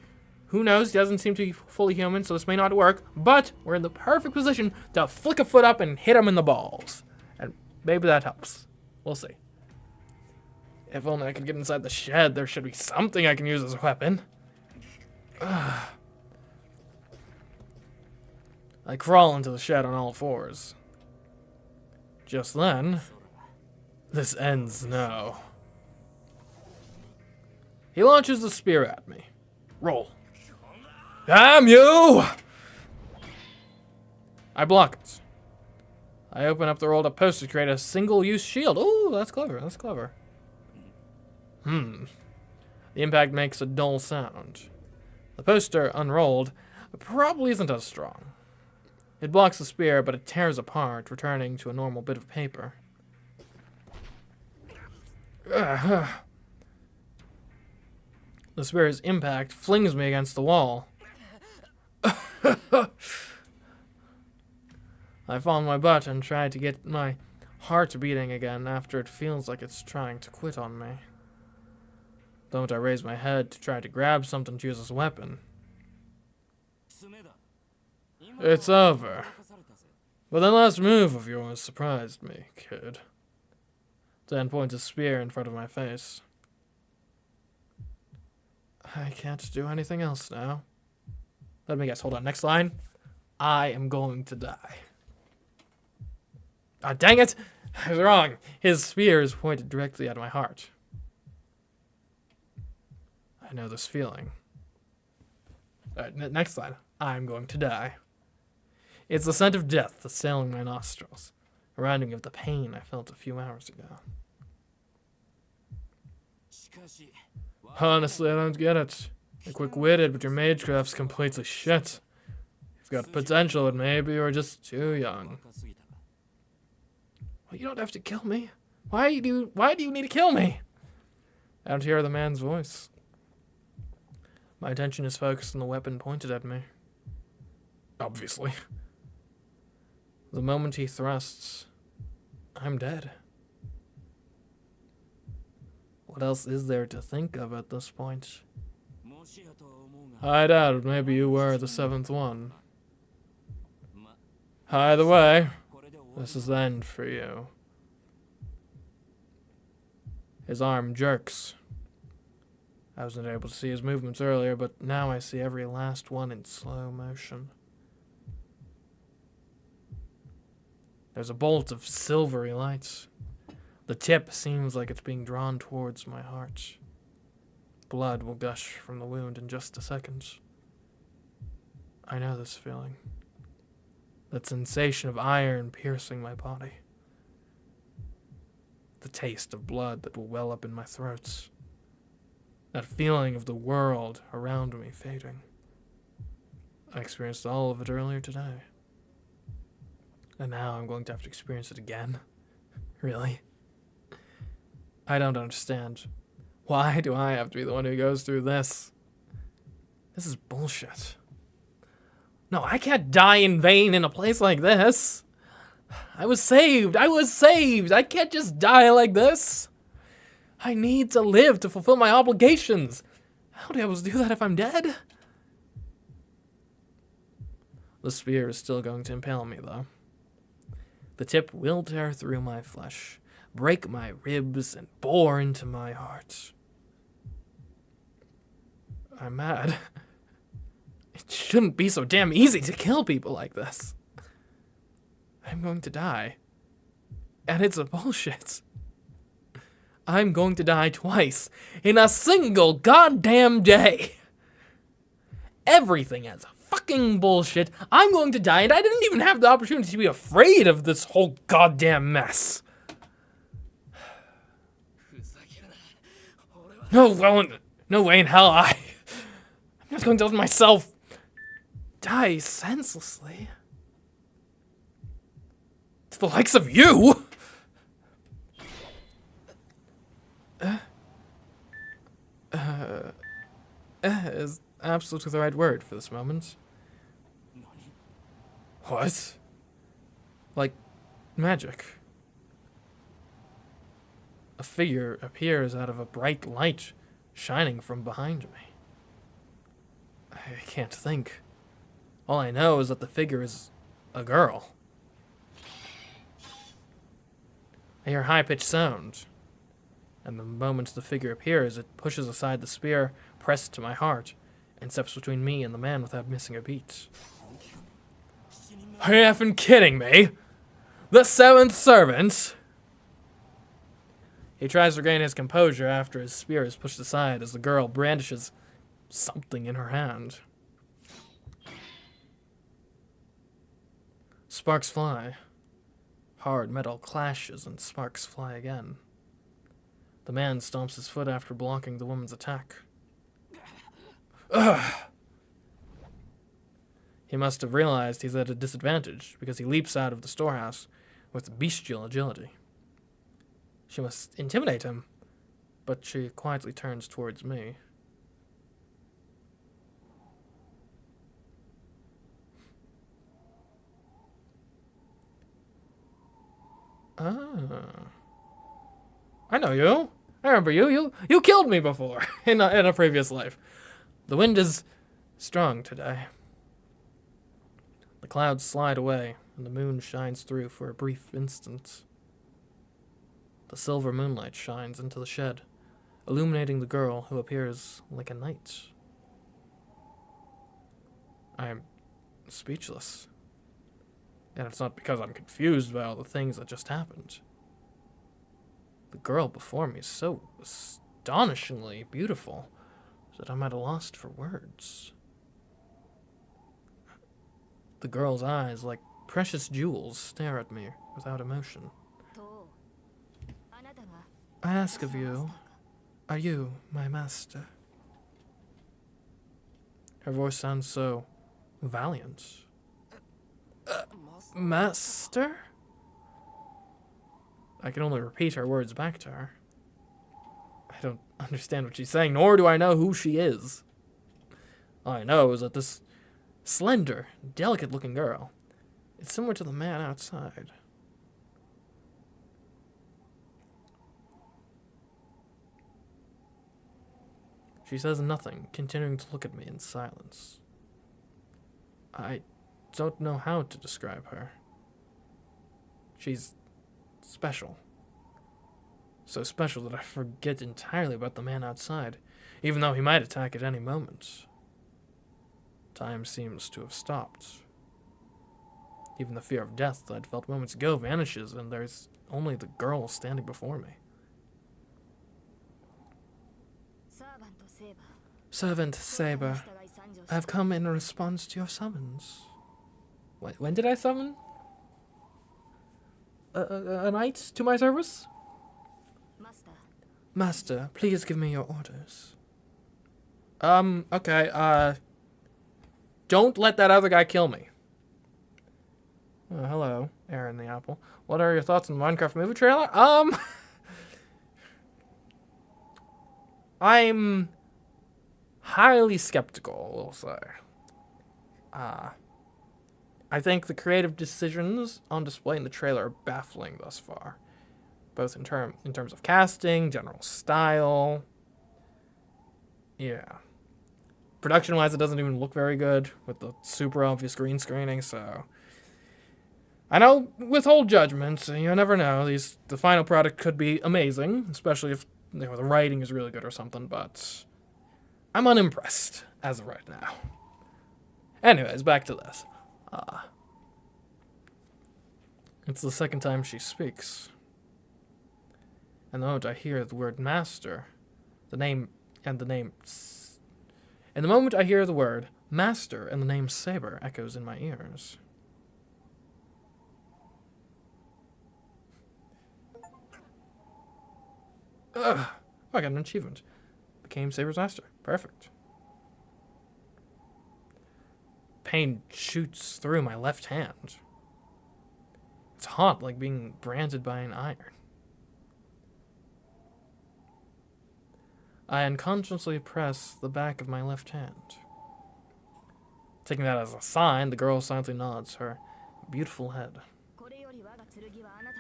Who knows, he doesn't seem to be fully human, so this may not work. But we're in the perfect position to flick a foot up and hit him in the balls. And maybe that helps. We'll see. If only I could get inside the shed, there should be something I can use as a weapon. I crawl into the shed on all fours. Just then, this ends now. He launches the spear at me. Roll. Damn you! I block it. I open up the rolled up poster to create a single-use shield. Ooh, that's clever, that's clever. The impact makes a dull sound. The poster, unrolled, probably isn't as strong. It blocks the spear, but it tears apart, returning to a normal bit of paper. The spear's impact flings me against the wall. I fall on my butt and try to get my heart beating again after it feels like it's trying to quit on me. Don't I raise my head to try to grab something to use as a weapon. It's over. But that last move of yours surprised me, kid. Dan points a spear in front of my face. I can't do anything else now. Let me guess. Hold on. Next line. I am going to die. Ah, dang it! I was wrong. His spear is pointed directly at my heart. I know this feeling. Alright, next line. I'm going to die. It's the scent of death assailing my nostrils, reminding me of the pain I felt a few hours ago. Honestly, I don't get it. You're quick-witted, but your MeeCraft's completely shit. You've got potential, but maybe you're just too young. Well, you don't have to kill me. Why do you need to kill me? I don't hear the man's voice. My attention is focused on the weapon pointed at me. Obviously. The moment he thrusts, I'm dead. What else is there to think of at this point? I doubt maybe you were the seventh one. Either way, this is the end for you. His arm jerks. I wasn't able to see his movements earlier, but now I see every last one in slow motion. There's a bolt of silvery lights. The tip seems like it's being drawn towards my heart. Blood will gush from the wound in just a second. I know this feeling. That sensation of iron piercing my body. The taste of blood that will well up in my throat. That feeling of the world around me fading. I experienced all of it earlier today. And now I'm going to have to experience it again. Really? I don't understand. Why do I have to be the one who goes through this? This is bullshit. No, I can't die in vain in a place like this. I was saved. I was saved. I can't just die like this. I need to live to fulfill my obligations. How do I able to do that if I'm dead? The spear is still going to impale me, though. The tip will tear through my flesh, break my ribs, and bore into my heart. I'm mad. It shouldn't be so damn easy to kill people like this. I'm going to die. And it's a bullshit. I'm going to die twice in a single goddamn day. Everything is fucking bullshit. I'm going to die, and I didn't even have the opportunity to be afraid of this whole goddamn mess. No way in hell I'm not going to let myself die senselessly. To the likes of you! Is absolutely the right word for this moment. What? Like magic. A figure appears out of a bright light shining from behind me. I can't think. All I know is that the figure is a girl. I hear a high-pitched sound, and the moment the figure appears, it pushes aside the spear pressed to my heart and steps between me and the man without missing a beat. Are you effing kidding me? The seventh servant? He tries to regain his composure after his spear is pushed aside as the girl brandishes something in her hand. Sparks fly. Hard metal clashes and sparks fly again. The man stomps his foot after blocking the woman's attack. Ugh! He must have realized he's at a disadvantage because he leaps out of the storehouse with bestial agility. She must intimidate him, but she quietly turns towards me. Ah. I know you. I remember you. You killed me before in a previous life. The wind is strong today. The clouds slide away, and the moon shines through for a brief instant. The silver moonlight shines into the shed, illuminating the girl who appears like a knight. I am speechless. And it's not because I'm confused by all the things that just happened. The girl before me is so astonishingly beautiful that I'm at a loss for words. The girl's eyes, like precious jewels, stare at me without emotion. I ask of you, are you my master? Her voice sounds so valiant. Master? I can only repeat her words back to her. I don't understand what she's saying, nor do I know who she is. All I know is that this slender, delicate-looking girl is similar to the man outside. She says nothing, continuing to look at me in silence. I don't know how to describe her. She's special. So special that I forget entirely about the man outside, even though he might attack at any moment. Time seems to have stopped. Even the fear of death that I'd felt moments ago vanishes, and there's only the girl standing before me. Servant Saber, I have come in response to your summons. When did I summon? A knight to my service? Master, please give me your orders. Okay, don't let that other guy kill me. Oh, hello, Aaron the Apple. What are your thoughts on the Minecraft movie trailer? I'm highly skeptical, we'll say. I think the creative decisions on display in the trailer are baffling thus far, both in terms of casting, general style. Yeah. Production-wise, it doesn't even look very good with the super obvious green screening, so I know, withhold judgment. You never know. The final product could be amazing, especially if the writing is really good or something, but I'm unimpressed as of right now. Anyways, back to this. It's the second time she speaks. And the moment I hear the word master, and the moment I hear the word master and the name Saber echoes in my ears. Ugh. Oh, I got an achievement. Became Saber's master. Perfect. Pain shoots through my left hand. It's hot, like being branded by an iron. I unconsciously press the back of my left hand. Taking that as a sign, the girl silently nods her beautiful head.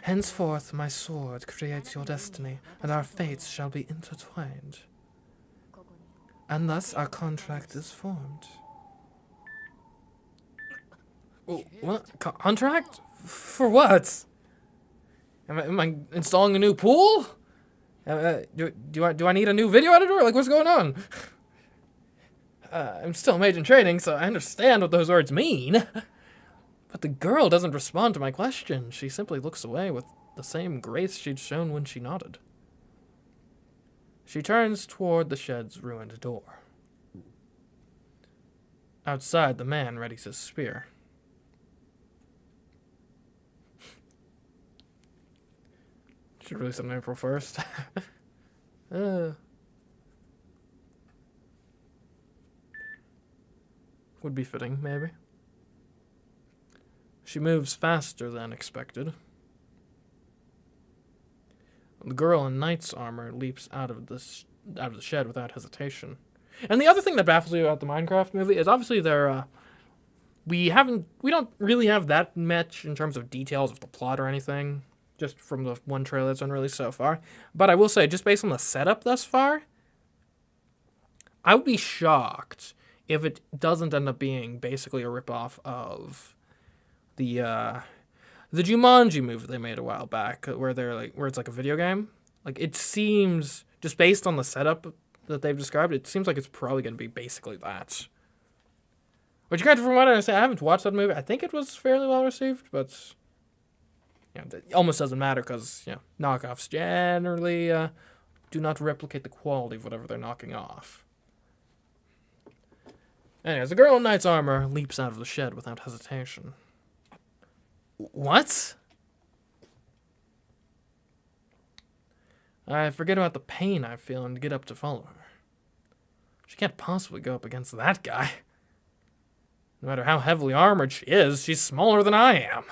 Henceforth, my sword creates your destiny, and our fates shall be intertwined. And thus our contract is formed. What? Contract? For what? Am I installing a new pool? Do I need a new video editor? Like, what's going on? I'm still mage in training, so I understand what those words mean. But the girl doesn't respond to my question. She simply looks away with the same grace she'd shown when she nodded. She turns toward the shed's ruined door. Outside, the man readies his spear. Should release it on April 1st. Would be fitting, maybe. She moves faster than expected. The girl in knight's armor leaps out of the shed without hesitation. And the other thing that baffles you about the Minecraft movie is obviously we don't really have that much in terms of details of the plot or anything, just from the one trailer that's been released so far. But I will say, just based on the setup thus far, I would be shocked if it doesn't end up being basically a ripoff of the Jumanji movie they made a while back, where it's like a video game. Like, it seems, just based on the setup that they've described, it seems like it's probably going to be basically that. Which, granted, from what I understand, I haven't watched that movie. I think it was fairly well received, but it almost doesn't matter because knockoffs generally do not replicate the quality of whatever they're knocking off. Anyways, the girl in knight's armor leaps out of the shed without hesitation. What? I forget about the pain I feel and get up to follow her. She can't possibly go up against that guy. No matter how heavily armored she is, she's smaller than I am.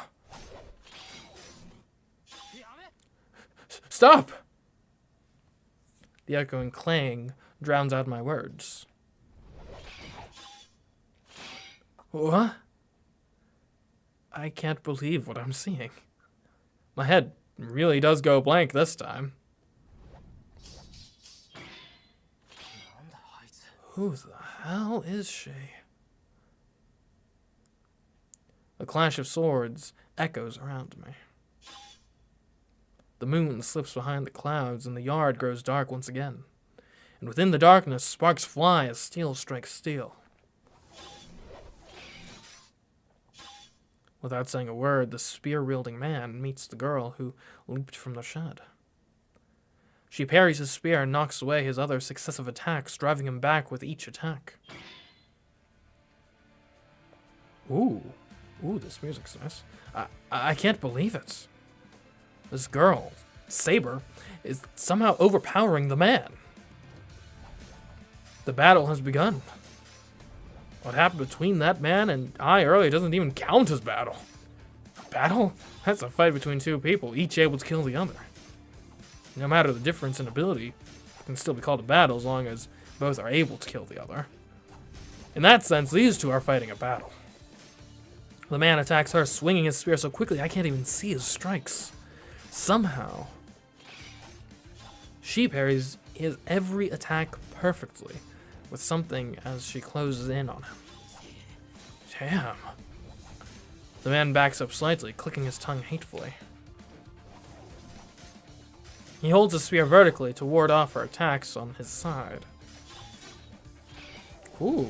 Stop! The echoing clang drowns out my words. What? I can't believe what I'm seeing. My head really does go blank this time. Who the hell is she? A clash of swords echoes around me. The moon slips behind the clouds and the yard grows dark once again. And within the darkness, sparks fly as steel strikes steel. Without saying a word, the spear-wielding man meets the girl who leaped from the shed. She parries his spear and knocks away his other successive attacks, driving him back with each attack. Ooh, this music's nice. I can't believe it. This girl, Saber, is somehow overpowering the man. The battle has begun. What happened between that man and I earlier doesn't even count as battle. Battle? That's a fight between two people, each able to kill the other. No matter the difference in ability, it can still be called a battle as long as both are able to kill the other. In that sense, these two are fighting a battle. The man attacks her, swinging his spear so quickly I can't even see his strikes. Somehow, she parries his every attack perfectly, with something as she closes in on him. Damn. The man backs up slightly, clicking his tongue hatefully. He holds his spear vertically to ward off her attacks on his side. Ooh.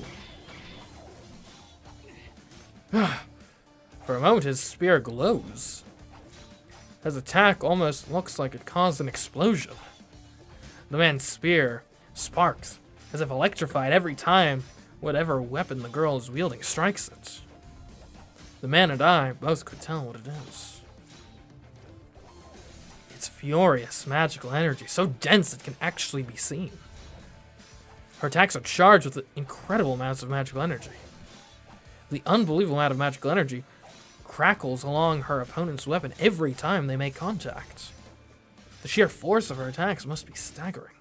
For a moment, his spear glows. His attack almost looks like it caused an explosion. The man's spear sparks, as if electrified every time whatever weapon the girl is wielding strikes it. The man and I both could tell what it is. It's furious magical energy, so dense it can actually be seen. Her attacks are charged with incredible amounts of magical energy. The unbelievable amount of magical energy crackles along her opponent's weapon every time they make contact. The sheer force of her attacks must be staggering.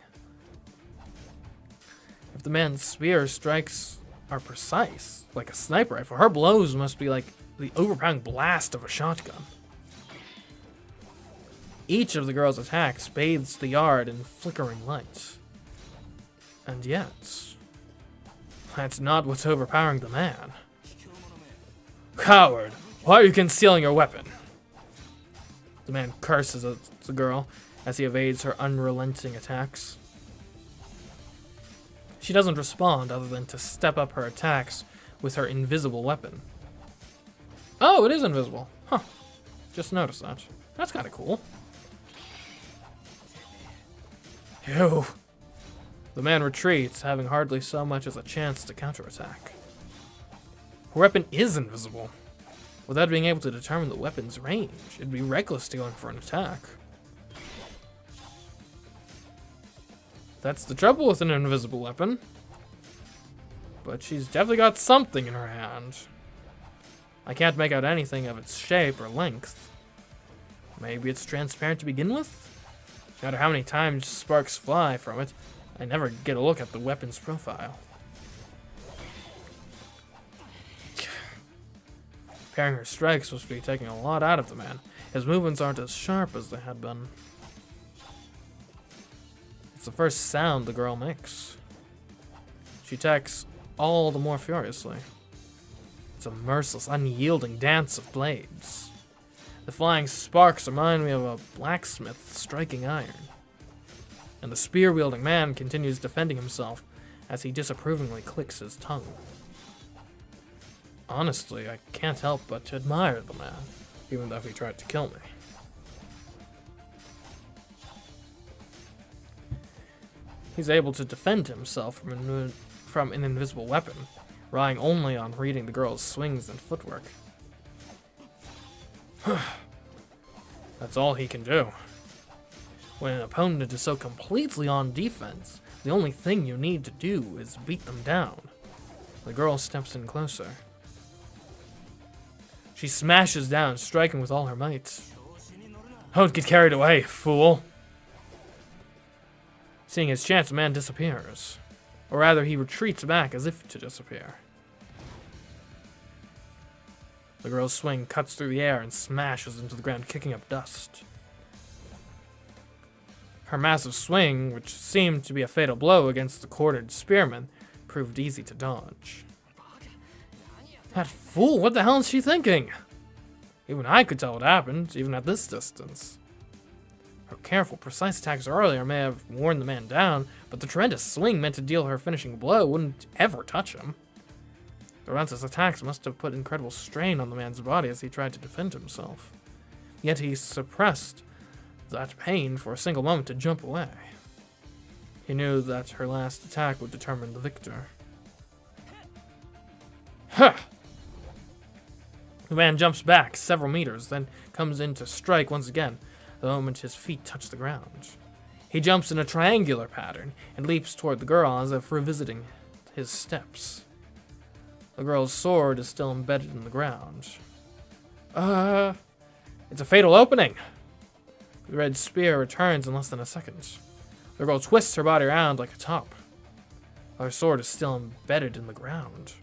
If the man's spear strikes are precise, like a sniper rifle, her blows must be like the overpowering blast of a shotgun. Each of the girl's attacks bathes the yard in flickering light. And yet, that's not what's overpowering the man. Coward! Why are you concealing your weapon? The man curses at the girl as he evades her unrelenting attacks. She doesn't respond other than to step up her attacks with her invisible weapon. Oh, it is invisible. Huh. Just noticed that. That's kind of cool. Ew. The man retreats, having hardly so much as a chance to counterattack. Her weapon is invisible. Without being able to determine the weapon's range, it'd be reckless to go in for an attack. That's the trouble with an invisible weapon. But she's definitely got something in her hand. I can't make out anything of its shape or length. Maybe it's transparent to begin with? No matter how many times sparks fly from it, I never get a look at the weapon's profile. Pairing her strikes must be taking a lot out of the man. His movements aren't as sharp as they had been. It's the first sound the girl makes. She attacks all the more furiously. It's a merciless, unyielding dance of blades. The flying sparks remind me of a blacksmith striking iron. And the spear-wielding man continues defending himself as he disapprovingly clicks his tongue. Honestly, I can't help but to admire the man, even though he tried to kill me. He's able to defend himself from an invisible weapon, relying only on reading the girl's swings and footwork. That's all he can do. When an opponent is so completely on defense, the only thing you need to do is beat them down. The girl steps in closer. She smashes down, striking with all her might. Don't get carried away, fool. Seeing his chance, the man disappears. Or rather, he retreats back as if to disappear. The girl's swing cuts through the air and smashes into the ground, kicking up dust. Her massive swing, which seemed to be a fatal blow against the corded spearman, proved easy to dodge. That fool, what the hell is she thinking? Even I could tell what happened, even at this distance. Her careful, precise attacks earlier may have worn the man down, but the tremendous swing meant to deal her finishing blow wouldn't ever touch him. Lorenzo's attacks must have put incredible strain on the man's body as he tried to defend himself. Yet he suppressed that pain for a single moment to jump away. He knew that her last attack would determine the victor. Ha! The man jumps back several meters, then comes in to strike once again, the moment his feet touch the ground. He jumps in a triangular pattern and leaps toward the girl as if revisiting his steps. The girl's sword is still embedded in the ground. It's a fatal opening! The red spear returns in less than a second. The girl twists her body around like a top. Her sword is still embedded in the ground.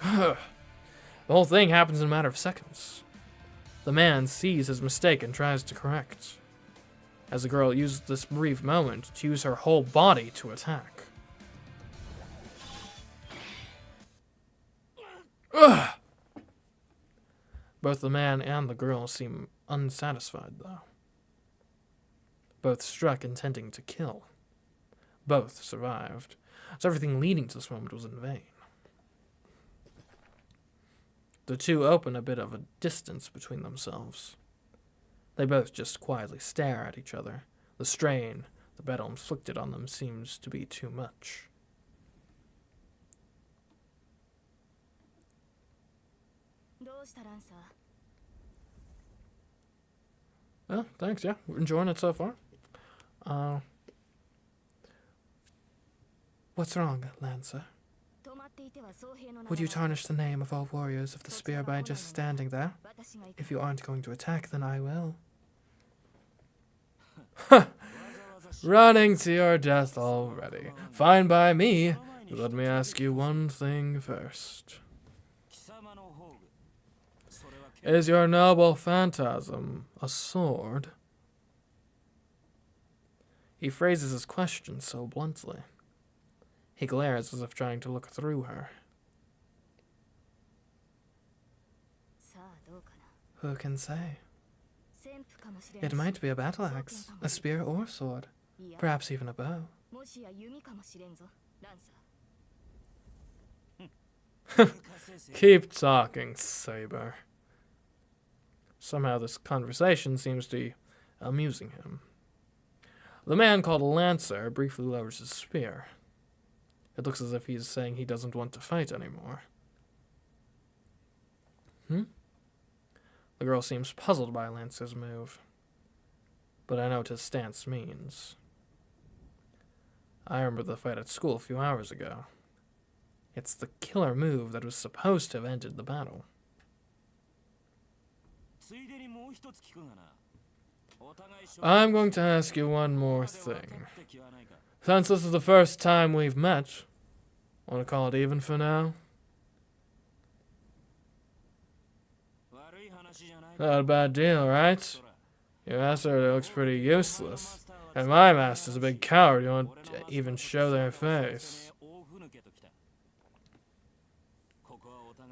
The whole thing happens in a matter of seconds. The man sees his mistake and tries to correct, as the girl uses this brief moment to use her whole body to attack. Ugh! Both the man and the girl seem unsatisfied, though. Both struck intending to kill. Both survived, so everything leading to this moment was in vain. The two open a bit of a distance between themselves. They both just quietly stare at each other. The strain the battle inflicted on them seems to be too much. Oh, thanks, yeah. We're enjoying it so far. What's wrong, Lancer? Would you tarnish the name of all warriors of the spear by just standing there? If you aren't going to attack, then I will. Running to your death already. Fine by me. Let me ask you one thing first. Is your noble phantasm a sword? He phrases his question so bluntly. He glares as if trying to look through her. Who can say? It might be a battle axe, a spear or sword, perhaps even a bow. Keep talking, Saber. Somehow this conversation seems to be amusing him. The man called Lancer briefly lowers his spear. It looks as if he's saying he doesn't want to fight anymore. The girl seems puzzled by Lancer's move, but I know what his stance means. I remember the fight at school a few hours ago. It's the killer move that was supposed to have ended the battle. I'm going to ask you one more thing. Since this is the first time we've met, want to call it even for now? Not a bad deal, right? Your master looks pretty useless, and my master's a big coward who won't even show their face.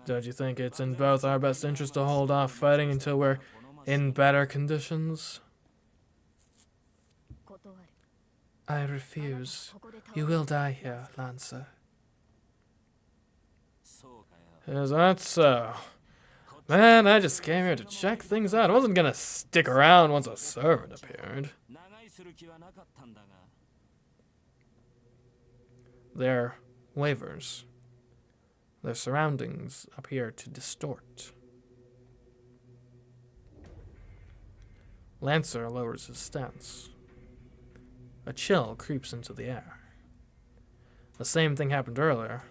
Don't you think it's in both our best interest to hold off fighting until we're in better conditions? I refuse. You will die here, Lancer. Is that so? Man, I just came here to check things out. I wasn't gonna stick around once a servant appeared. There wavers. Their surroundings appear to distort. Lancer lowers his stance. A chill creeps into the air. The same thing happened earlier.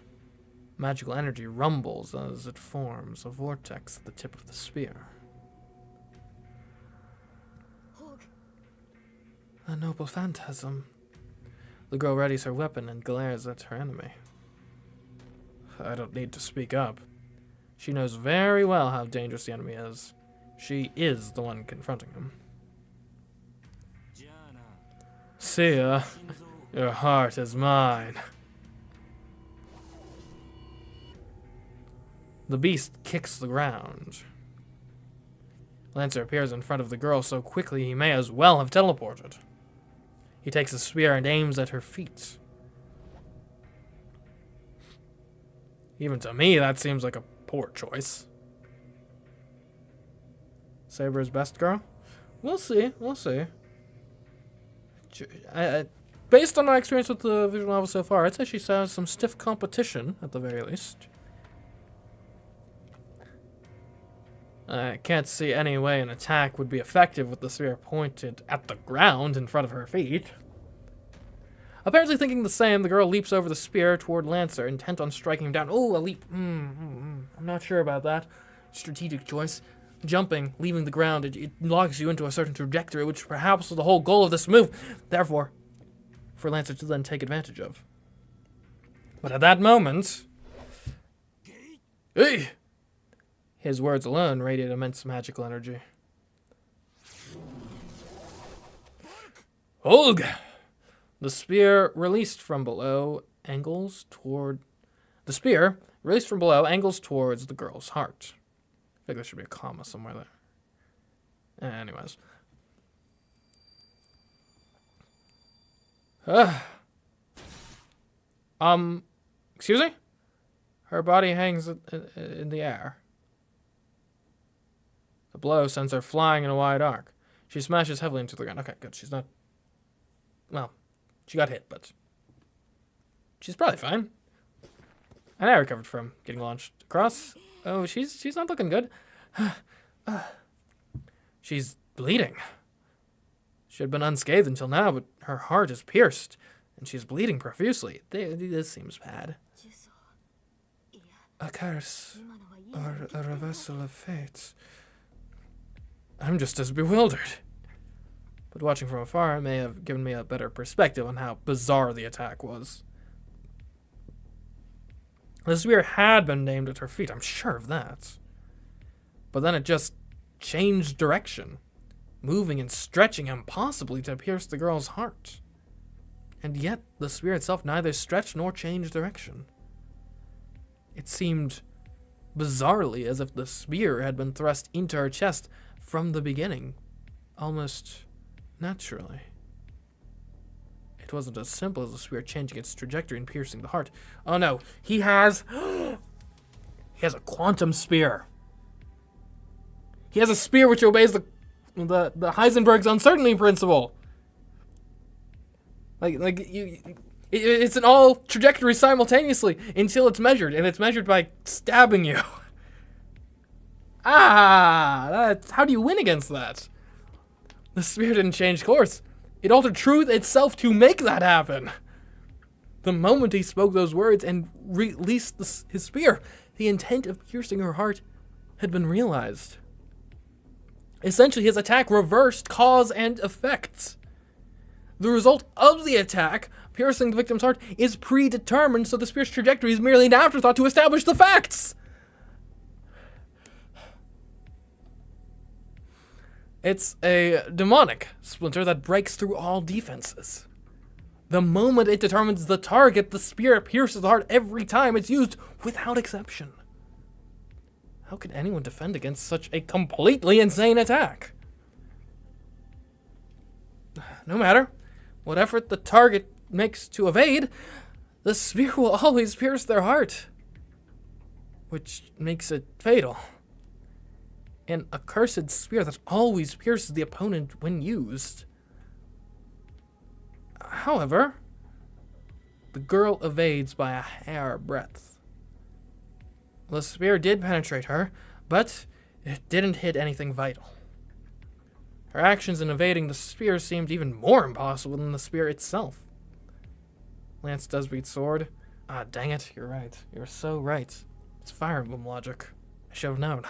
Magical energy rumbles as it forms a vortex at the tip of the spear. A noble phantasm. The girl readies her weapon and glares at her enemy. I don't need to speak up. She knows very well how dangerous the enemy is. She is the one confronting him. See ya. Your heart is mine. The beast kicks the ground. Lancer appears in front of the girl so quickly he may as well have teleported. He takes a spear and aims at her feet. Even to me, that seems like a poor choice. Saber's best girl? We'll see. We'll see. Based on my experience with the visual novel so far, I'd say she has some stiff competition, at the very least. I can't see any way an attack would be effective with the spear pointed at the ground in front of her feet. Apparently thinking the same, the girl leaps over the spear toward Lancer, intent on striking him down. Oh, a leap. I'm not sure about that. Strategic choice. Jumping, leaving the ground, it locks you into a certain trajectory, which perhaps was the whole goal of this move. Therefore, for Lancer to then take advantage of. But at that moment... Hey! His words alone radiate immense magical energy. Hold! The spear released from below angles towards the girl's heart. I think there should be a comma somewhere there. Anyways. Excuse me? Her body hangs in the air. The blow sends her flying in a wide arc. She smashes heavily into the ground. Okay, good. She's not... Well, she got hit, but... She's probably fine. And I recovered from getting launched across. Oh, she's not looking good. She's bleeding. She had been unscathed until now, but her heart is pierced, and she's bleeding profusely. This seems bad. A curse, or a reversal of fate. I'm just as bewildered. But watching from afar, it may have given me a better perspective on how bizarre the attack was. The spear had been aimed at her feet, I'm sure of that. But then it just changed direction, moving and stretching impossibly to pierce the girl's heart. And yet, the spear itself neither stretched nor changed direction. It seemed bizarrely as if the spear had been thrust into her chest from the beginning, almost naturally. It wasn't as simple as the spear changing its trajectory and piercing the heart. Oh no, he has a quantum spear. He has a spear which obeys the Heisenberg's uncertainty principle. It's in all trajectories simultaneously until it's measured, and it's measured by stabbing you. How do you win against that? The spear didn't change course. It altered truth itself to make that happen. The moment he spoke those words and released his spear, the intent of piercing her heart had been realized. Essentially, his attack reversed cause and effect. The result of the attack, piercing the victim's heart, is predetermined, so the spear's trajectory is merely an afterthought to establish the facts. It's a demonic splinter that breaks through all defenses. The moment it determines the target, the spear pierces the heart every time it's used, without exception. How could anyone defend against such a completely insane attack? No matter what effort the target makes to evade, the spear will always pierce their heart, which makes it fatal. An accursed spear that always pierces the opponent when used. However, the girl evades by a hair breadth. The spear did penetrate her, but it didn't hit anything vital. Her actions in evading the spear seemed even more impossible than the spear itself. Lance does beat sword. Ah, dang it, you're right. You're so right. It's Fire Emblem logic. I should have known.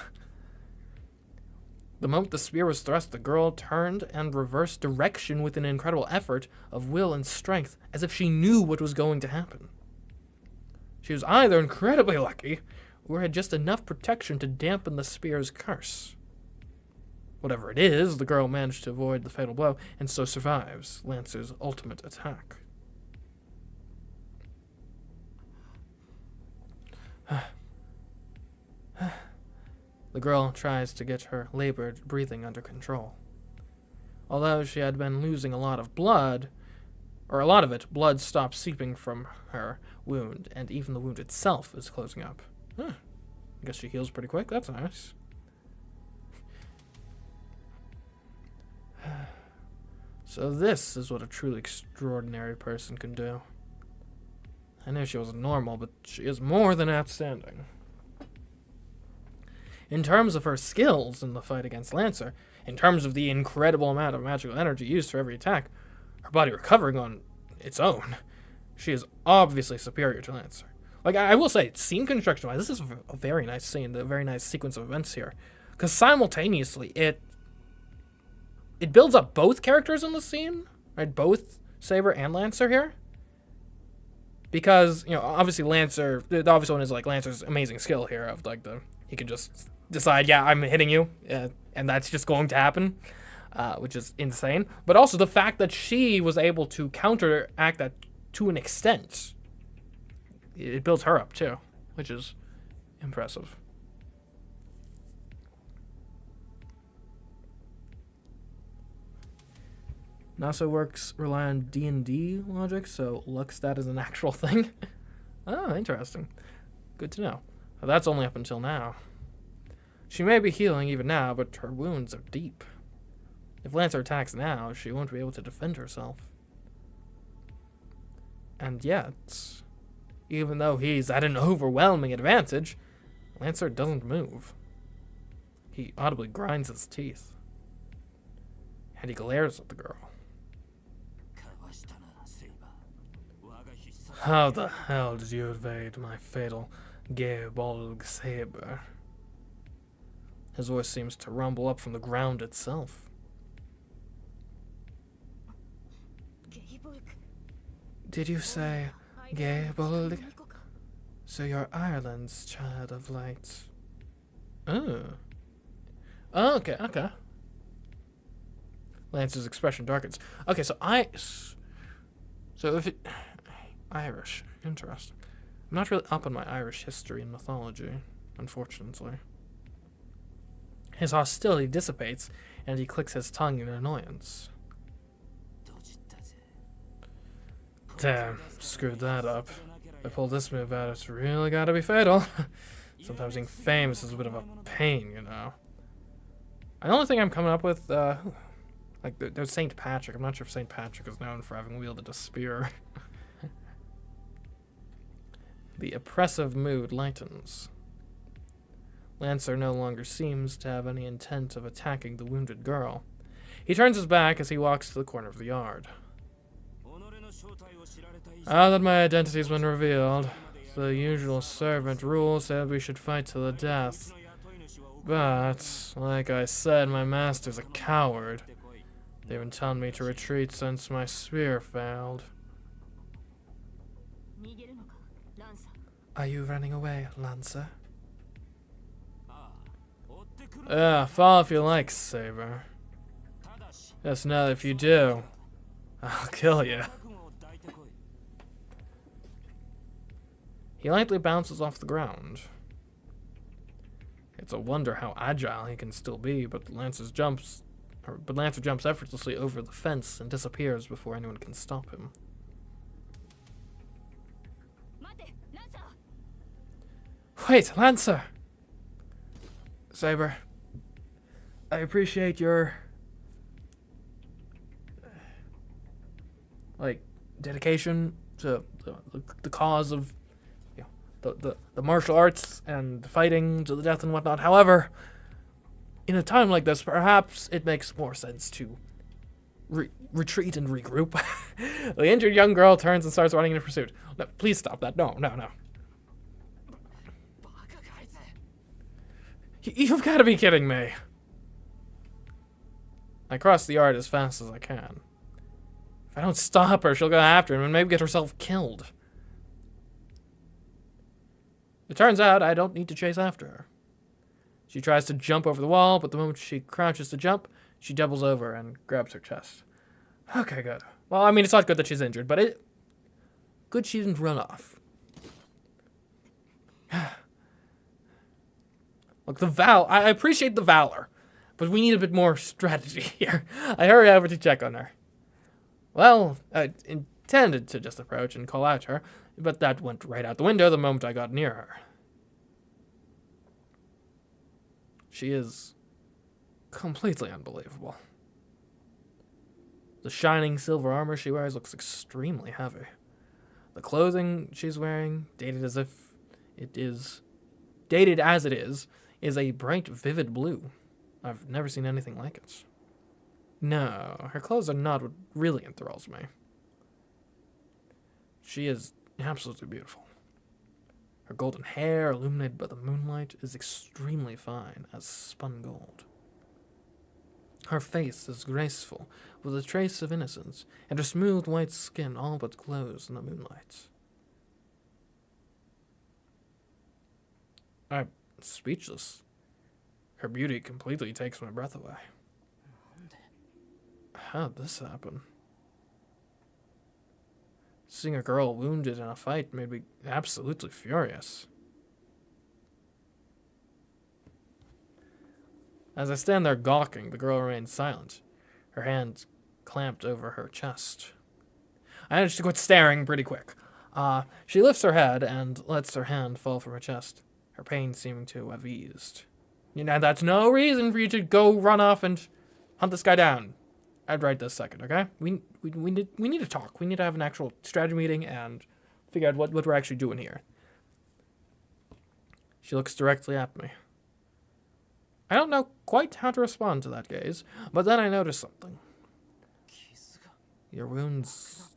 The moment the spear was thrust, the girl turned and reversed direction with an incredible effort of will and strength, as if she knew what was going to happen. She was either incredibly lucky, or had just enough protection to dampen the spear's curse. Whatever it is, the girl managed to avoid the fatal blow, and so survives Lancer's ultimate attack. The girl tries to get her labored breathing under control. Although she had been losing a lot of blood, or a lot of it, blood stops seeping from her wound, and even the wound itself is closing up. Huh. I guess she heals pretty quick. That's nice. So this is what a truly extraordinary person can do. I knew she wasn't normal, but she is more than outstanding. In terms of her skills in the fight against Lancer, in terms of the incredible amount of magical energy used for every attack, her body recovering on its own, she is obviously superior to Lancer. Like, I will say, scene construction-wise, this is a very nice scene, a very nice sequence of events here. Because simultaneously, it builds up both characters in the scene, right? Both Saber and Lancer here. Because, you know, obviously Lancer, the obvious one is, like, Lancer's amazing skill here of, like, he can just decide, yeah, I'm hitting you, and that's just going to happen, which is insane. But also the fact that she was able to counteract that to an extent, it builds her up too, which is impressive. NASA works rely on D&D logic, so luck stat is an actual thing. Oh, interesting. Good to know. Well, that's only up until now. She may be healing even now, but her wounds are deep. If Lancer attacks now, she won't be able to defend herself. And yet, even though he's at an overwhelming advantage, Lancer doesn't move. He audibly grinds his teeth. And he glares at the girl. How the hell did you evade my fatal Gebolg saber? His voice seems to rumble up from the ground itself. Did you say Gebolg? So you're Ireland's child of light. Oh. Oh, okay, okay. Lancer's expression darkens. Okay, so if it... Irish. Interesting. I'm not really up on my Irish history and mythology, unfortunately. His hostility dissipates, and he clicks his tongue in annoyance. Damn, screwed that up. If I pull this move out, it's really gotta be fatal. Sometimes being famous is a bit of a pain, you know. The only thing I'm coming up with, like, there's St. Patrick. I'm not sure if St. Patrick is known for having wielded a spear. The oppressive mood lightens. Lancer no longer seems to have any intent of attacking the wounded girl. He turns his back as he walks to the corner of the yard. Now that my identity's been revealed, the usual servant rule said we should fight to the death. But, like I said, my master's a coward. They've been telling me to retreat since my spear failed. Are you running away, Lancer? Fall if you like, Saber. Just know that if you do, I'll kill you. He lightly bounces off the ground. It's a wonder how agile he can still be, but Lancer jumps effortlessly over the fence and disappears before anyone can stop him. Wait, Lancer! Saber, I appreciate your, like, dedication to the cause of, you know, the martial arts and fighting to the death and whatnot. However, in a time like this, perhaps it makes more sense to retreat and regroup. The injured young girl turns and starts running in pursuit. No, please stop that. No, no, no. You've got to be kidding me. I cross the yard as fast as I can. If I don't stop her, she'll go after him and maybe get herself killed. It turns out I don't need to chase after her. She tries to jump over the wall, but the moment she crouches to jump, she doubles over and grabs her chest. Okay, good. Well, I mean, it's not good that she's injured, but good she didn't run off. Look, I appreciate the valor, but we need a bit more strategy here. I hurry over to check on her. Well, tended to just approach and call out to her, but that went right out the window the moment I got near her. She is completely unbelievable. The shining silver armor she wears looks extremely heavy. The clothing she's wearing, dated as it is, is a bright, vivid blue. I've never seen anything like it. No, her clothes are not what really enthralls me. She is absolutely beautiful. Her golden hair, illuminated by the moonlight, is extremely fine as spun gold. Her face is graceful, with a trace of innocence, and her smooth white skin all but glows in the moonlight. I'm speechless. Her beauty completely takes my breath away. How'd this happen? Seeing a girl wounded in a fight made me absolutely furious. As I stand there gawking, the girl remains silent, her hand clamped over her chest. I managed to quit staring pretty quick. She lifts her head and lets her hand fall from her chest, her pain seeming to have eased. You know, that's no reason for you to go run off and hunt this guy down. I'd right this second, okay? We need to talk. We need to have an actual strategy meeting and figure out what we're actually doing here. She looks directly at me. I don't know quite how to respond to that gaze, but then I notice something. Your wound's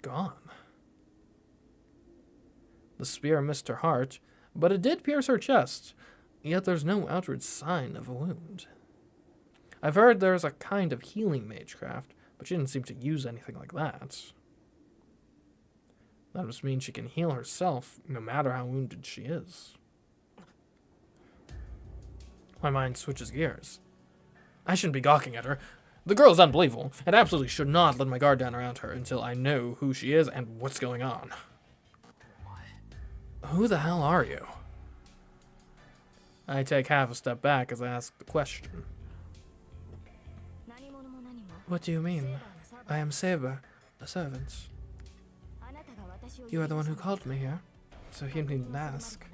gone. The spear missed her heart, but it did pierce her chest, yet there's no outward sign of a wound. I've heard there's a kind of healing magecraft, but she didn't seem to use anything like that. That must mean she can heal herself, no matter how wounded she is. My mind switches gears. I shouldn't be gawking at her. The girl is unbelievable, and absolutely should not let my guard down around her until I know who she is and what's going on. Who the hell are you? I take half a step back as I ask the question. What do you mean? I am Saber, a servant. You are the one who called me here, so you needn't ask.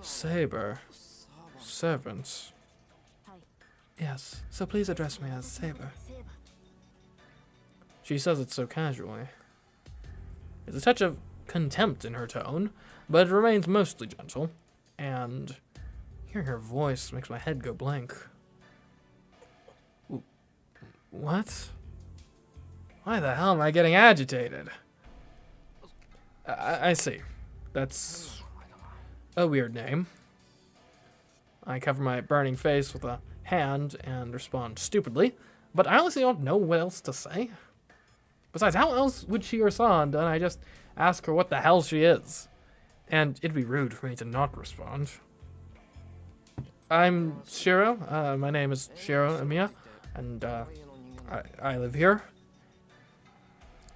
Saber. Servant. Yes, so please address me as Saber. She says it so casually. There's a touch of contempt in her tone, but it remains mostly gentle, and hearing her voice makes my head go blank. What? Why the hell am I getting agitated? I see. That's a weird name. I cover my burning face with a hand and respond stupidly, but I honestly don't know what else to say. Besides, how else would she respond? And I just ask her what the hell she is. And it'd be rude for me to not respond. I'm Shiro. My name is Shiro Emiya, and I live here.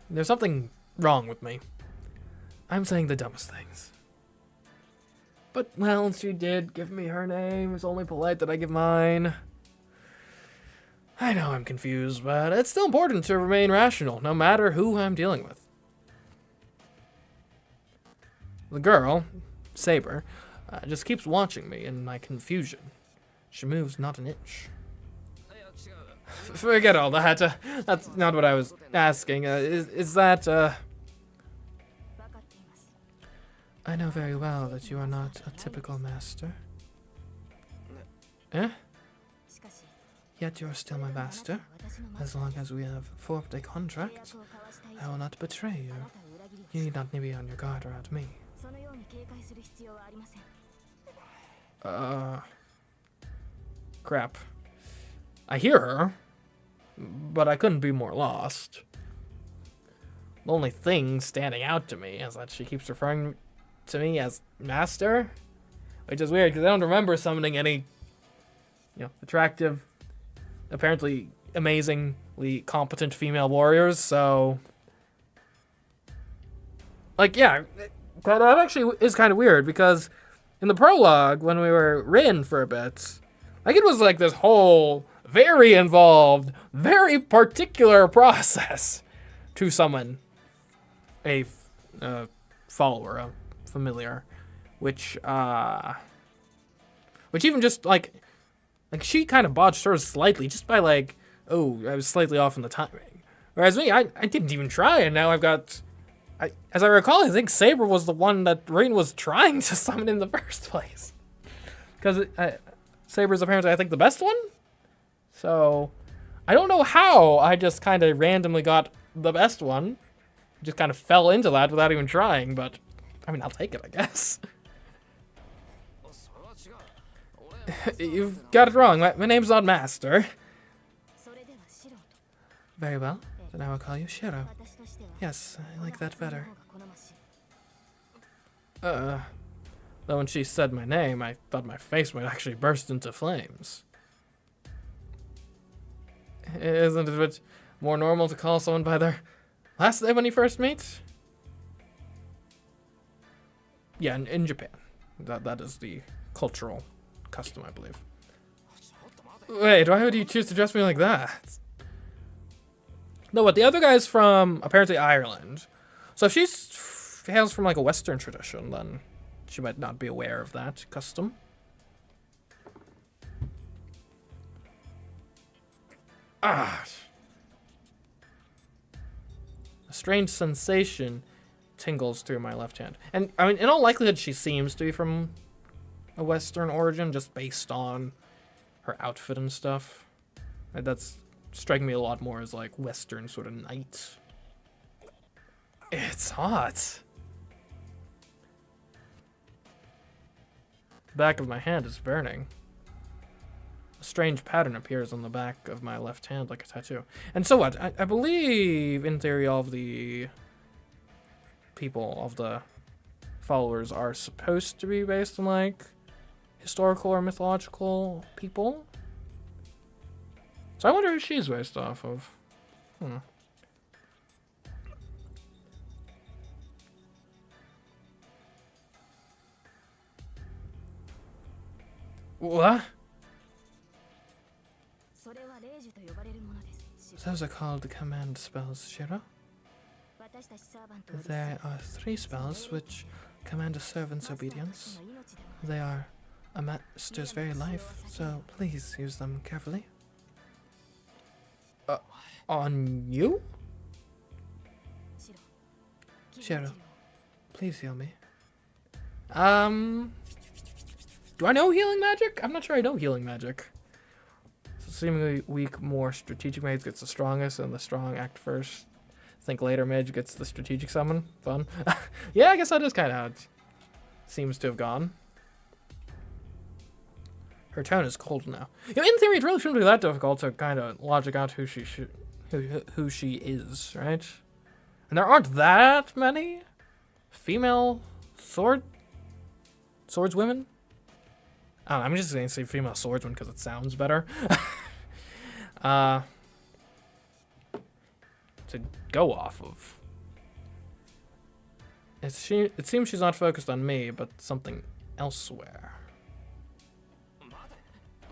There's something wrong with me. I'm saying the dumbest things. But, well, she did give me her name. It's only polite that I give mine. I know I'm confused, but it's still important to remain rational, no matter who I'm dealing with. The girl, Saber, just keeps watching me in my confusion. She moves not an inch. Forget all that. That's not what I was asking. Is that, I know very well that you are not a typical master. Eh? Yet you are still my master. As long as we have formed a contract, I will not betray you. You need not be on your guard around me. Crap. I hear her, but I couldn't be more lost. The only thing standing out to me is that she keeps referring to me as master, which is weird because I don't remember summoning any, attractive, apparently amazingly competent female warriors. So, that actually is kind of weird because in the prologue when we were ridden for a bit, it was like this whole very involved, very particular process to summon a follower, a familiar, which even just like she kind of botched hers slightly just by like, oh, I was slightly off in the timing. Whereas me, I didn't even try, and now I've got, as I recall, I think Saber was the one that Rain was trying to summon in the first place. Because Saber's apparently, I think, the best one? So, I don't know how I just kind of randomly got the best one. Just kind of fell into that without even trying, but, I mean, I'll take it, I guess. You've got it wrong. My name's not Master. Very well. Then I will call you Shiro. Yes, I like that better. Though when she said my name, I thought my face might actually burst into flames. Isn't it a bit more normal to call someone by their last name when you first meet? Yeah, in Japan. That is the cultural custom, I believe. Wait, why would you choose to dress me like that? No, but the other guy's from, apparently, Ireland. So if she's hails from, like, a Western tradition, then she might not be aware of that custom. Ah! A strange sensation tingles through my left hand. And, I mean, in all likelihood, she seems to be from a Western origin, just based on her outfit and stuff. And that's striking me a lot more as, like, Western sort of knight. It's hot. The back of my hand is burning. A strange pattern appears on the back of my left hand like a tattoo. And so what? I believe, in theory, all of the people, of the followers are supposed to be based on, like, historical or mythological people. So I wonder who she's based off of. What? Those are called command spells, Shiro. There are 3 spells which command a servant's obedience. They are a master's very life, so please use them carefully. On you? Shiro, please heal me. Do I know healing magic? I'm not sure I know healing magic. So seemingly weak, more strategic mage gets the strongest, and the strong act first. Think later mage gets the strategic summon. Fun. Yeah, I guess that is kind of how it seems to have gone. Her tone is cold now. You know, in theory, it really shouldn't be that difficult to kind of logic out who she is, right? And there aren't that many female swordswomen. I don't know, I'm just going to say female swordsman because it sounds better. To go off of. It seems she's not focused on me, but something elsewhere.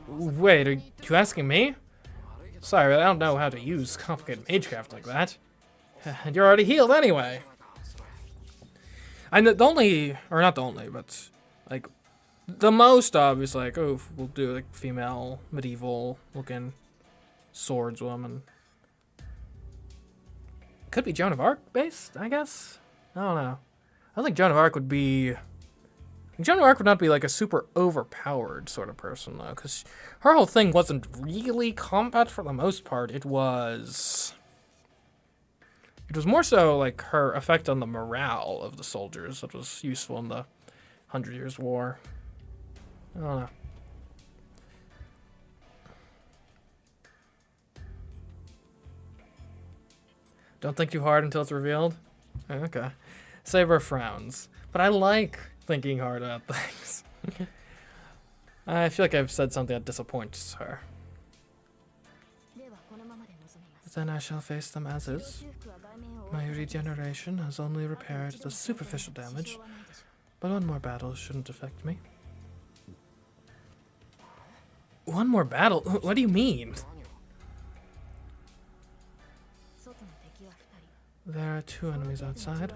Wait, are you asking me? Sorry, I don't know how to use complicated magecraft like that. And you're already healed anyway. And the only, or not the only, but like the most obvious, like, oh, we'll do like female medieval looking swordswoman. Could be Joan of Arc based, I guess. I don't know. I don't think Joan of Arc would be. Joan of Arc would not be like a super overpowered sort of person though, because her whole thing wasn't really combat for the most part. It was more so like her effect on the morale of the soldiers that was useful in the 100 Years' War. I don't know. Don't think too hard until it's revealed? Okay. Saber frowns. But I like thinking hard about things. I feel like I've said something that disappoints her. Then I shall face them as is. My regeneration has only repaired the superficial damage, but one more battle shouldn't affect me. One more battle? What do you mean? There are 2 enemies outside.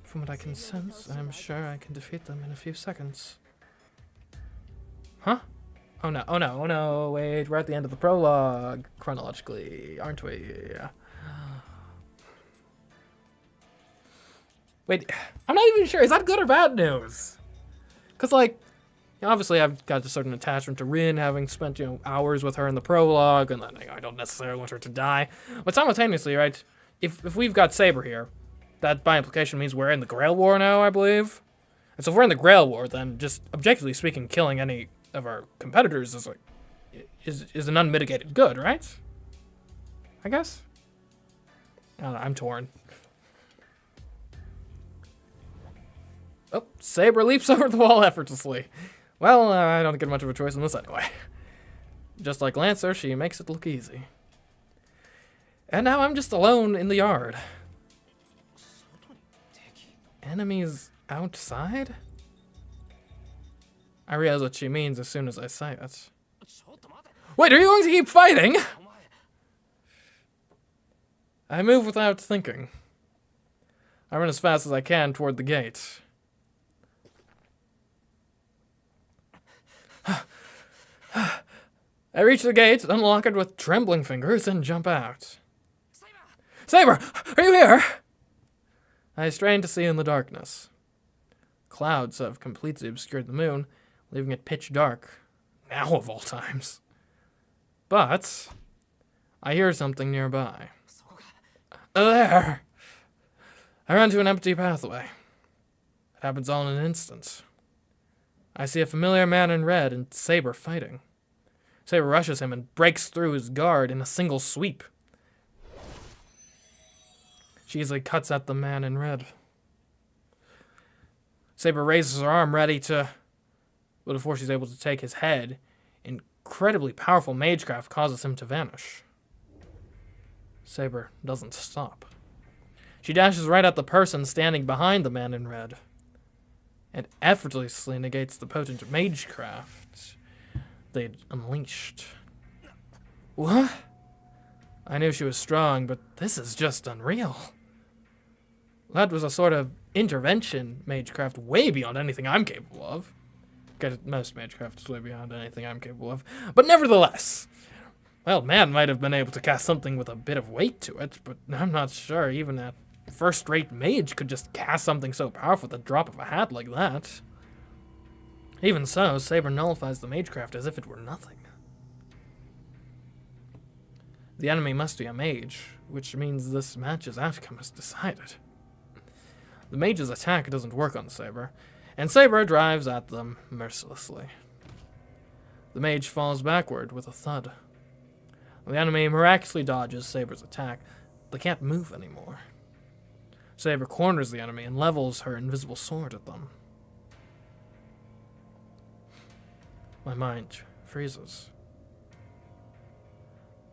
From what I can sense, I'm sure I can defeat them in a few seconds. Huh? Oh no, oh no, oh no, wait, we're at the end of the prologue, chronologically, aren't we? Wait, I'm not even sure, is that good or bad news? Because, like, obviously I've got a certain attachment to Rin, having spent, hours with her in the prologue, and then I don't necessarily want her to die. But simultaneously, right, if we've got Saber here, that by implication means we're in the Grail War now, I believe. And so if we're in the Grail War, then just objectively speaking, killing any of our competitors is an unmitigated good, right? I guess? I don't know, I'm torn. Oh, Saber leaps over the wall effortlessly. Well, I don't get much of a choice in this anyway. Just like Lancer, she makes it look easy. And now I'm just alone in the yard. Enemies outside? I realize what she means as soon as I say it. Wait, are you going to keep fighting? I move without thinking. I run as fast as I can toward the gate. I reach the gate, unlock it with trembling fingers, and jump out. Saber! Are you here? I strain to see in the darkness. Clouds have completely obscured the moon, leaving it pitch dark. Now of all times. But I hear something nearby. There! I run to an empty pathway. It happens all in an instant. I see a familiar man in red and Saber fighting. Saber rushes him and breaks through his guard in a single sweep. She easily cuts at the man in red. Saber raises her arm ready to... But before she's able to take his head, incredibly powerful magecraft causes him to vanish. Saber doesn't stop. She dashes right at the person standing behind the man in red, and effortlessly negates the potent magecraft they'd unleashed. What? I knew she was strong, but this is just unreal. That was a sort of intervention magecraft way beyond anything I'm capable of. Most magecraft is way beyond anything I'm capable of. But nevertheless, well, man might have been able to cast something with a bit of weight to it, but I'm not sure even a first-rate mage could just cast something so powerful at the drop of a hat like that. Even so, Saber nullifies the magecraft as if it were nothing. The enemy must be a mage, which means this match's outcome is decided. The mage's attack doesn't work on Saber, and Saber drives at them mercilessly. The mage falls backward with a thud. The enemy miraculously dodges Saber's attack. They can't move anymore. Saber corners the enemy and levels her invisible sword at them. My mind freezes.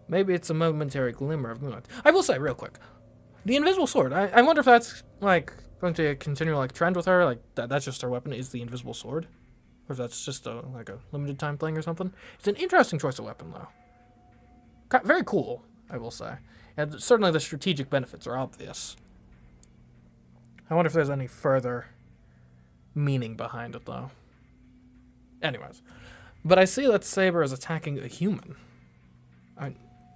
Maybe it's a momentary glimmer of moonlight. I will say, real quick, the invisible sword, I wonder if that's, like, going to continue, like, trend with her, like, that's just her weapon, is the invisible sword? Or if that's just, a limited time thing or something? It's an interesting choice of weapon, though. Very cool, I will say. And certainly the strategic benefits are obvious. I wonder if there's any further meaning behind it, though. Anyways. But I see that Saber is attacking a human.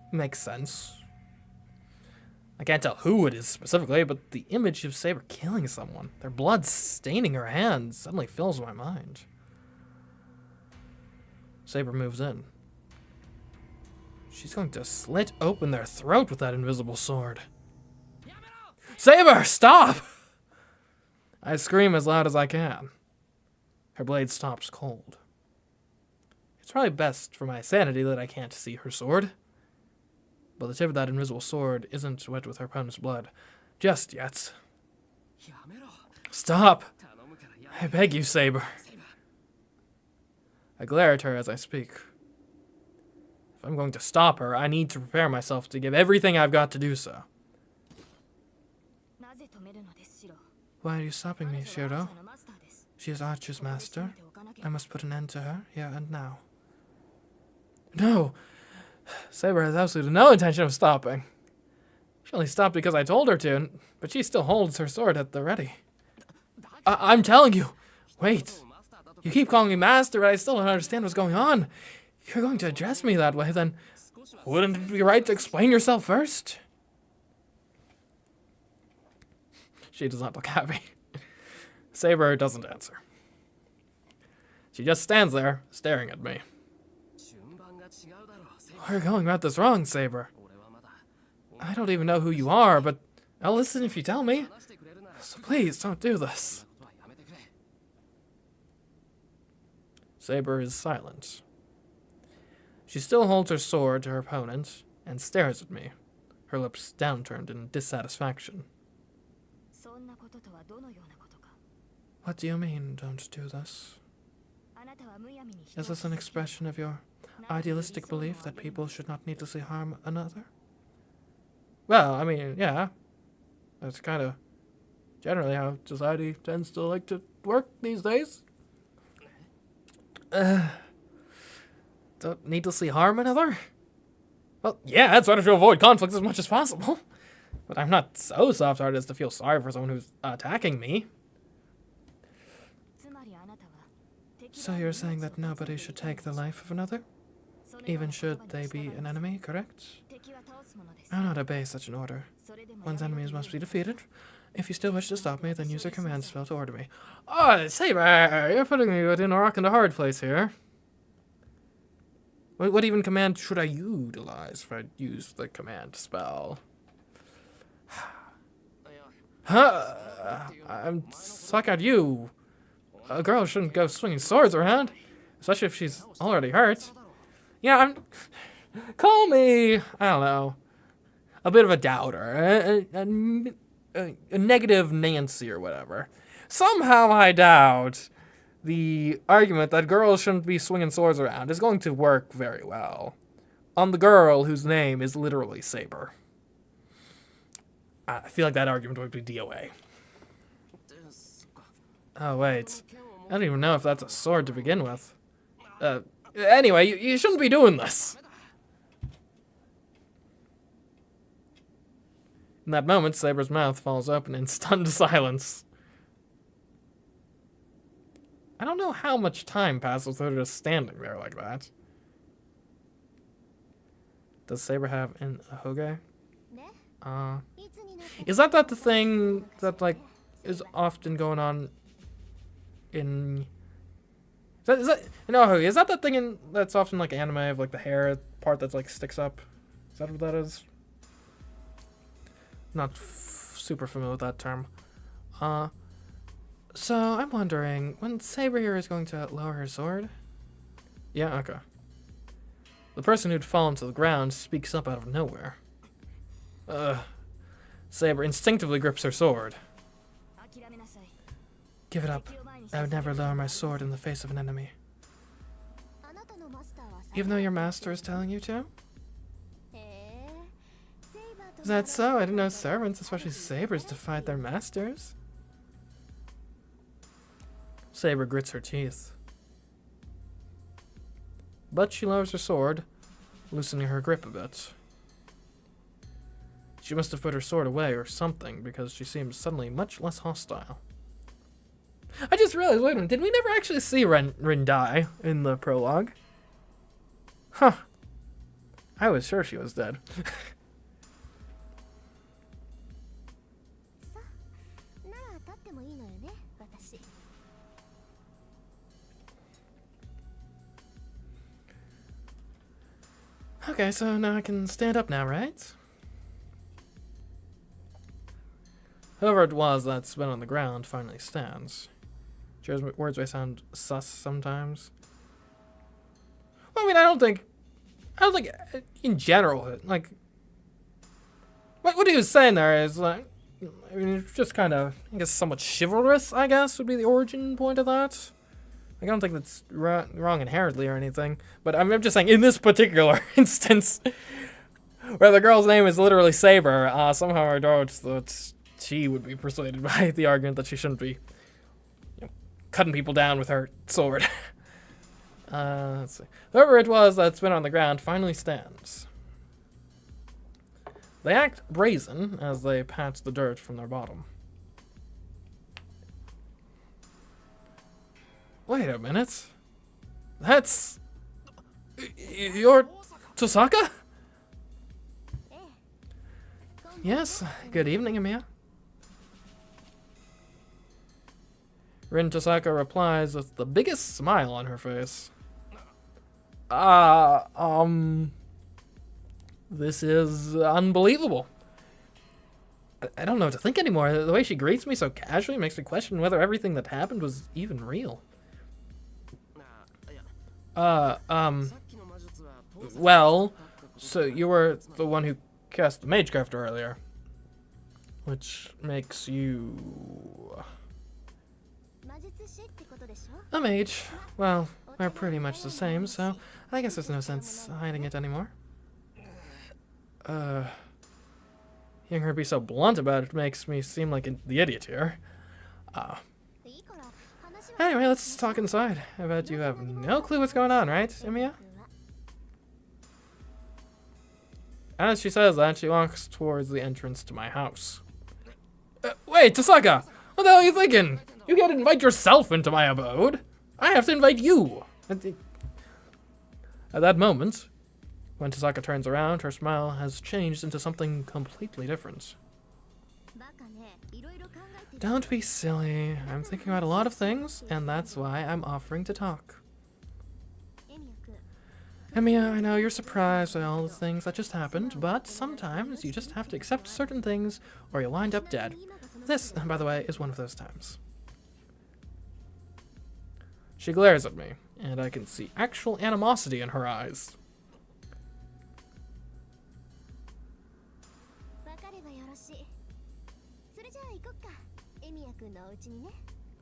Makes sense. I can't tell who it is specifically, but the image of Saber killing someone, their blood staining her hands, suddenly fills my mind. Saber moves in. She's going to slit open their throat with that invisible sword. Saber, stop! I scream as loud as I can. Her blade stops cold. It's probably best for my sanity that I can't see her sword. But the tip of that invisible sword isn't wet with her opponent's blood. Just yet. Stop! I beg you, Saber. I glare at her as I speak. If I'm going to stop her, I need to prepare myself to give everything I've got to do so. Why are you stopping me, Shiro? She is Archer's master. I must put an end to her, here and now. No! Saber has absolutely no intention of stopping. She only stopped because I told her to, but she still holds her sword at the ready. I'm telling you. Wait. You keep calling me master, but I still don't understand what's going on. If you're going to address me that way, then wouldn't it be right to explain yourself first? She does not look happy. Saber doesn't answer. She just stands there, staring at me. We're going about this wrong, Saber. I don't even know who you are, but I'll listen if you tell me. So please, don't do this. Saber is silent. She still holds her sword to her opponent and stares at me, her lips downturned in dissatisfaction. What do you mean, don't do this? Is this an expression of your idealistic belief that people should not needlessly harm another? Well, I mean, yeah. That's kind of generally how society tends to like to work these days. Don't needlessly harm another? Well, yeah, it's better to avoid conflict as much as possible. But I'm not so soft-hearted as to feel sorry for someone who's attacking me. So you're saying that nobody should take the life of another? Even should they be an enemy, correct? I'll not obey such an order. One's enemies must be defeated. If you still wish to stop me, then use your command spell to order me. Oh, Saber, you're putting me in a rock and a hard place here. What even command should I utilize if I use the command spell? I'm suck at you. A girl shouldn't go swinging swords around, especially if she's already hurt. Yeah, call me, I don't know, a bit of a doubter, a negative Nancy or whatever. Somehow I doubt the argument that girls shouldn't be swinging swords around is going to work very well on the girl whose name is literally Saber. I feel like that argument would be DOA. Oh, wait. I don't even know if that's a sword to begin with. Anyway, you shouldn't be doing this. In that moment, Saber's mouth falls open in stunned silence. I don't know how much time passes with her just standing there like that. Does Saber have an Ahoge? Is that the thing that, like, is often going on in... Is that the thing that's often, like, anime of, like, the hair part that's, like, sticks up? Is that what that is? Not super familiar with that term. So, I'm wondering, when Saber here is going to lower her sword? Yeah, okay. The person who'd fallen to the ground speaks up out of nowhere. Saber instinctively grips her sword. Give it up. I would never lower my sword in the face of an enemy. Even though your master is telling you to? Is that so? I didn't know servants, especially sabers, defied their masters. Saber grits her teeth. But she lowers her sword, loosening her grip a bit. She must have put her sword away or something, because she seems suddenly much less hostile. I just realized, wait a minute, did we never actually see Rin die in the prologue? Huh. I was sure she was dead. Okay, so now I can stand up now, right? Whoever it was that's been on the ground finally stands. Sure, words may sound sus sometimes. Well, I mean, I don't think in general, like, what he was saying there is, like, I mean, it's just kind of, I guess, somewhat chivalrous, I guess, would be the origin point of that. Like, I don't think that's wrong inherently or anything, but I'm just saying, in this particular instance, where the girl's name is literally Saber, somehow I doubt that she would be persuaded by the argument that she shouldn't be, cutting people down with her sword. Let's see. Whoever it was that's been on the ground finally stands. They act brazen as they pat the dirt from their bottom. Wait a minute. That's... You're Tosaka? Yes, good evening, Emiya. Rin Tosaka replies with the biggest smile on her face. This is unbelievable. I don't know what to think anymore. The way she greets me so casually makes me question whether everything that happened was even real. Well, so you were the one who cast the CMeeCraft earlier. Which makes you... a mage. Well, we're pretty much the same, so I guess there's no sense hiding it anymore. Hearing her be so blunt about it makes me seem like the idiot here. Anyway, let's talk inside. I bet you have no clue what's going on, right, Emiya? As she says that, she walks towards the entrance to my house. Wait, Tosaka! What the hell are you thinking? You can't invite yourself into my abode. I have to invite you. At that moment, when Tosaka turns around, her smile has changed into something completely different. Don't be silly. I'm thinking about a lot of things, and that's why I'm offering to talk. Emiya, I know you're surprised by all the things that just happened, but sometimes you just have to accept certain things or you'll wind up dead. This, by the way, is one of those times. She glares at me, and I can see actual animosity in her eyes.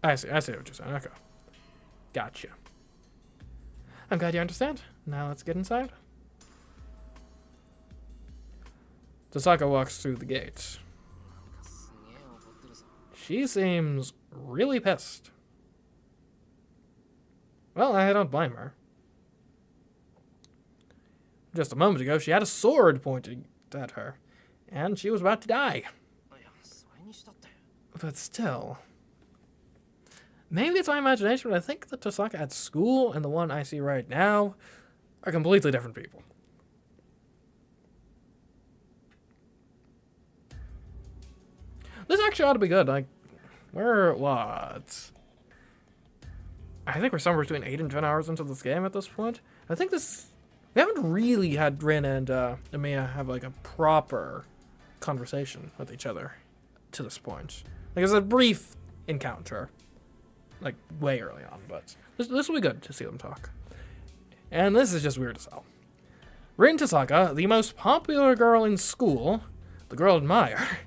I see what you're saying. Okay. Gotcha. I'm glad you understand. Now let's get inside. Tosaka walks through the gates. She seems really pissed. Well, I don't blame her. Just a moment ago, she had a sword pointed at her, and she was about to die. But still... maybe it's my imagination, but I think the Tosaka at school and the one I see right now are completely different people. This actually ought to be good. Like, we're what? I think we're somewhere between 8 and 10 hours into this game at this point. I think this... we haven't really had Rin and Emiya have like a proper conversation with each other to this point. Like, it's a brief encounter. Like, way early on, but this will be good to see them talk. And this is just weird as hell. Rin Tosaka, the most popular girl in school, the girl I admire,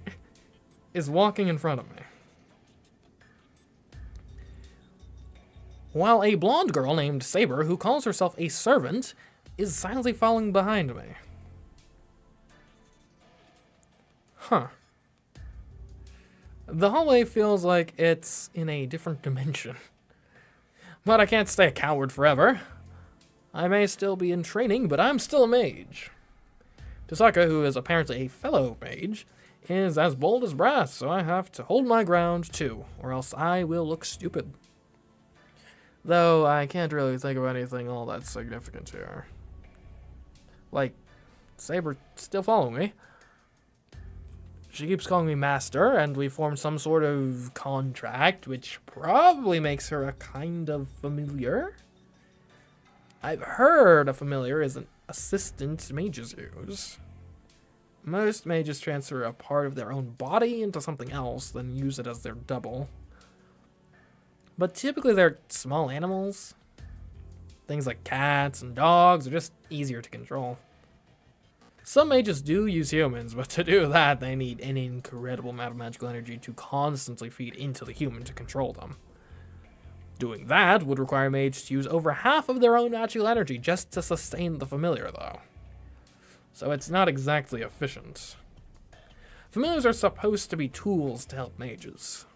is walking in front of me. While a blonde girl named Saber, who calls herself a servant, is silently following behind me. Huh. The hallway feels like it's in a different dimension. But I can't stay a coward forever. I may still be in training, but I'm still a mage. Tosaka, who is apparently a fellow mage, is as bold as brass, so I have to hold my ground too, or else I will look stupid. Though I can't really think of anything all that significant here. Like, Saber still following me. She keeps calling me master, and we formed some sort of contract, which probably makes her a kind of familiar. I've heard a familiar is an assistant mages use. Most mages transfer a part of their own body into something else, then use it as their double. But typically they're small animals. Things like cats and dogs are just easier to control. Some mages do use humans, but to do that, they need an incredible amount of magical energy to constantly feed into the human to control them. Doing that would require mages to use over half of their own magical energy just to sustain the familiar, though. So it's not exactly efficient. Familiars are supposed to be tools to help mages,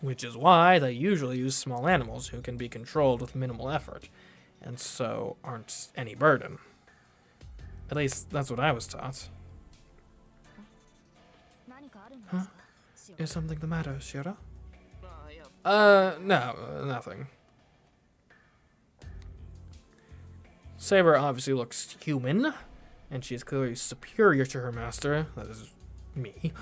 which is why they usually use small animals who can be controlled with minimal effort, and so aren't any burden. At least, that's what I was taught. Huh? Is something the matter, Shira? No, nothing. Saber obviously looks human, and she is clearly superior to her master, that is me.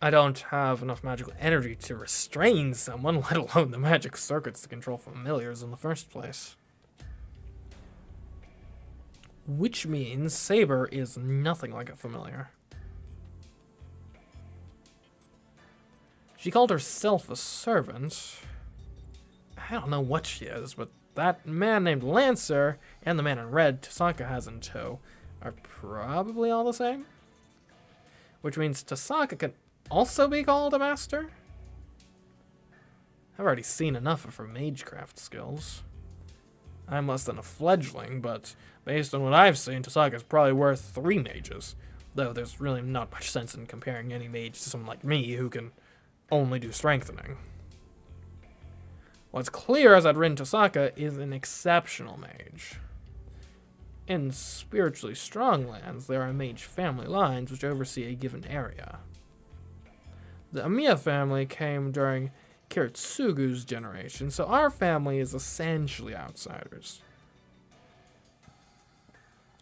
I don't have enough magical energy to restrain someone, let alone the magic circuits to control familiars in the first place. Which means Saber is nothing like a familiar. She called herself a servant. I don't know what she is, but that man named Lancer and the man in red Tasaka has in tow are probably all the same. Which means Tasaka can also be called a master? I've already seen enough of her MageCraft skills. I'm less than a fledgling, but based on what I've seen, Tasaka is probably worth 3 mages. Though there's really not much sense in comparing any mage to someone like me who can only do strengthening. What's clear is that Rin Tasaka is an exceptional mage. In spiritually strong lands, there are mage family lines which oversee a given area. The Amiya family came during Kiritsugu's generation, so our family is essentially outsiders.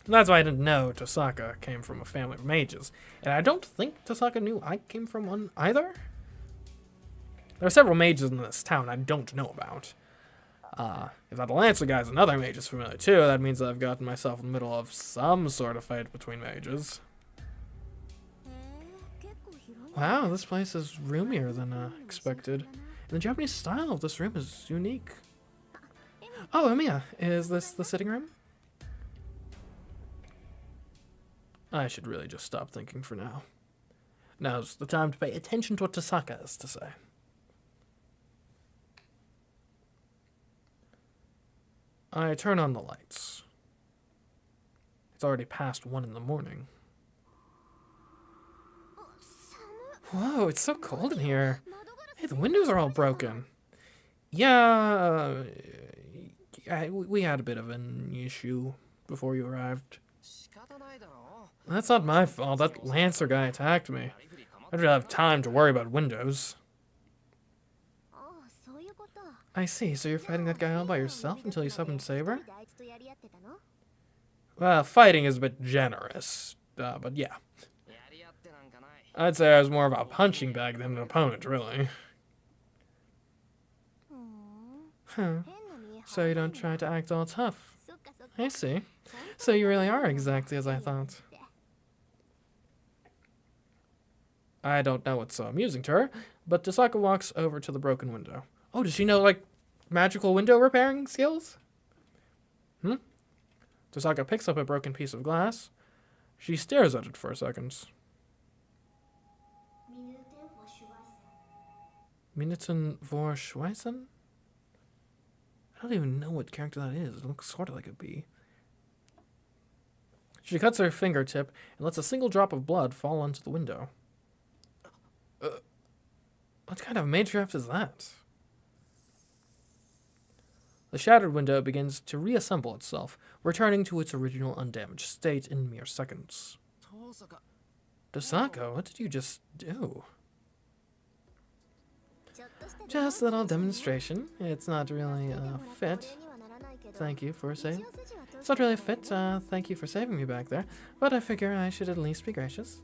And that's why I didn't know Tasaka came from a family of mages, and I don't think Tasaka knew I came from one either. There are several mages in this town I don't know about. If that Lancer guy's another mage is familiar too, that means that I've gotten myself in the middle of some sort of fight between mages. Wow, this place is roomier than expected. And the Japanese style of this room is unique. Oh, Amiya, is this the sitting room? I should really just stop thinking for now. Now's the time to pay attention to what Tasaka has to say. I turn on the lights. It's already past 1 in the morning. Whoa, it's so cold in here. Hey, the windows are all broken. Yeah, we had a bit of an issue before you arrived. That's not my fault. That Lancer guy attacked me. I didn't have time to worry about windows. I see, so you're fighting that guy all by yourself until you summoned Saber? Well, fighting is a bit generous, but yeah. I'd say I was more of a punching bag than an opponent, really. Huh. So you don't try to act all tough. I see. So you really are exactly as I thought. I don't know what's so amusing to her, but Tasaka walks over to the broken window. Oh, does she know, like, magical window repairing skills? Tasaka picks up a broken piece of glass. She stares at it for a second. Minuten vor Schweißen? I don't even know what character that is. It looks sort of like a bee. She cuts her fingertip and lets a single drop of blood fall onto the window. What kind of MageCraft is that? The shattered window begins to reassemble itself, returning to its original undamaged state in mere seconds. Tasaka, what did you just do? Just a little demonstration. It's not really fit. Thank you for saving. It's not really fit. Thank you for saving me back there. But I figure I should at least be gracious.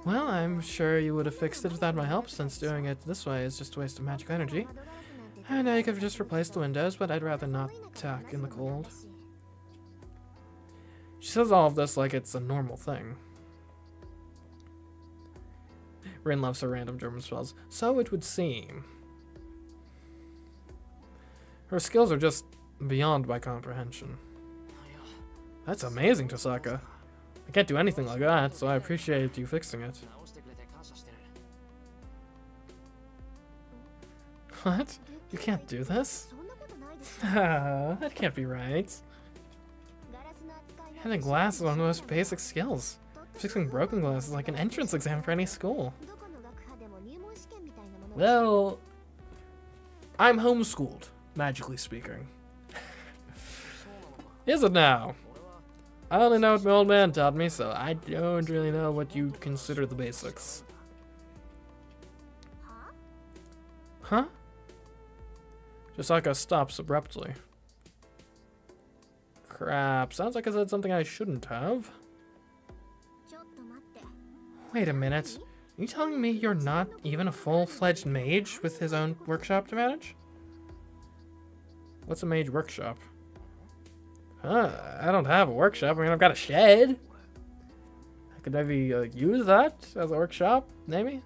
Well, I'm sure you would have fixed it without my help, since doing it this way is just a waste of magic energy. I know you could have just replaced the windows, but I'd rather not tack in the cold. She says all of this like it's a normal thing. Rin loves her random German spells, so it would seem. Her skills are just beyond my comprehension. That's amazing, Tasaka. I can't do anything like that, so I appreciate you fixing it. What? You can't do this? That can't be right. Handling glass is one of the most basic skills. Fixing broken glass is like an entrance exam for any school. Well, I'm homeschooled, magically speaking. Is it now? I only know what my old man taught me, so I don't really know what you'd consider the basics. Huh? Josaka stops abruptly. Crap, sounds like I said something I shouldn't have. Wait a minute. Are you telling me you're not even a full-fledged mage with his own workshop to manage? What's a mage workshop? Huh, I don't have a workshop. I mean, I've got a shed. I could maybe use that as a workshop, maybe?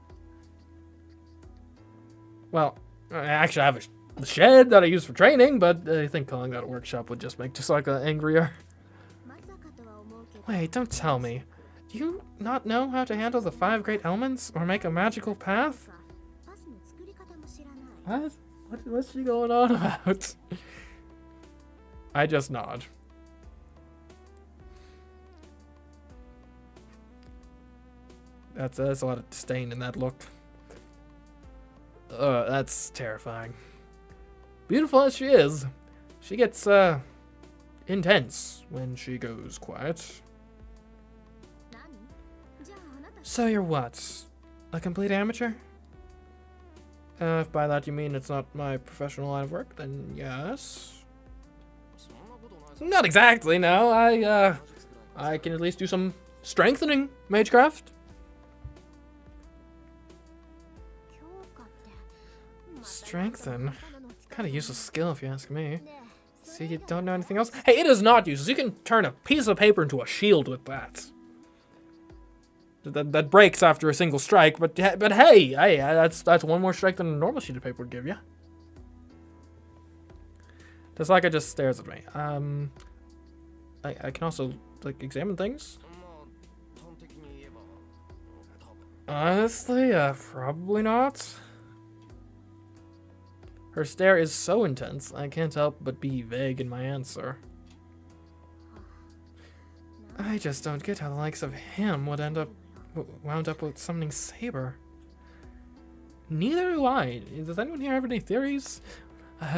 Well, actually I have a shed that I use for training, but I think calling that a workshop would just make Josaka angrier. Wait, don't tell me. Do you not know how to handle the 5 great elements or make a magical path? What? What's she going on about? I just nod. That's a lot of disdain in that look. That's terrifying. Beautiful as she is, she gets intense when she goes quiet. So you're what? A complete amateur? If by that you mean it's not my professional line of work, then yes. Not exactly, no. I can at least do some strengthening magecraft. Strengthen? Kind of useless skill if you ask me. See, you don't know anything else? Hey, it is not useless. You can turn a piece of paper into a shield with that. That breaks after a single strike, but hey, that's one more strike than a normal sheet of paper would give you. Josaka just stares at me. I can also like examine things. Honestly, probably not. Her stare is so intense, I can't help but be vague in my answer. I just don't get how the likes of him would wound up with summoning Saber. Neither do I. Does anyone here have any theories?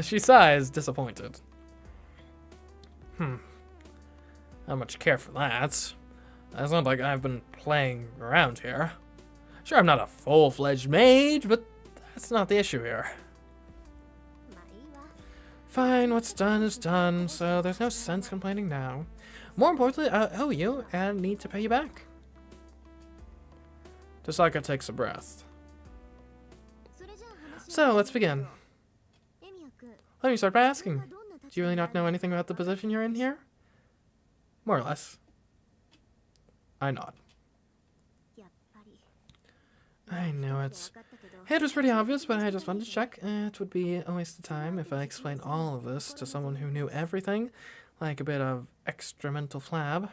She sighs, disappointed. Not much care for that. It's not like I've been playing around here. Sure, I'm not a full-fledged mage, but that's not the issue here. Fine, what's done is done, so there's no sense complaining now. More importantly, I owe you and need to pay you back. Josaka takes a breath. So, let's begin. Let me start by asking, do you really not know anything about the position you're in here? More or less. I nod. I knew it. It was pretty obvious, but I just wanted to check. It would be a waste of time if I explained all of this to someone who knew everything, like a bit of extra mental flab.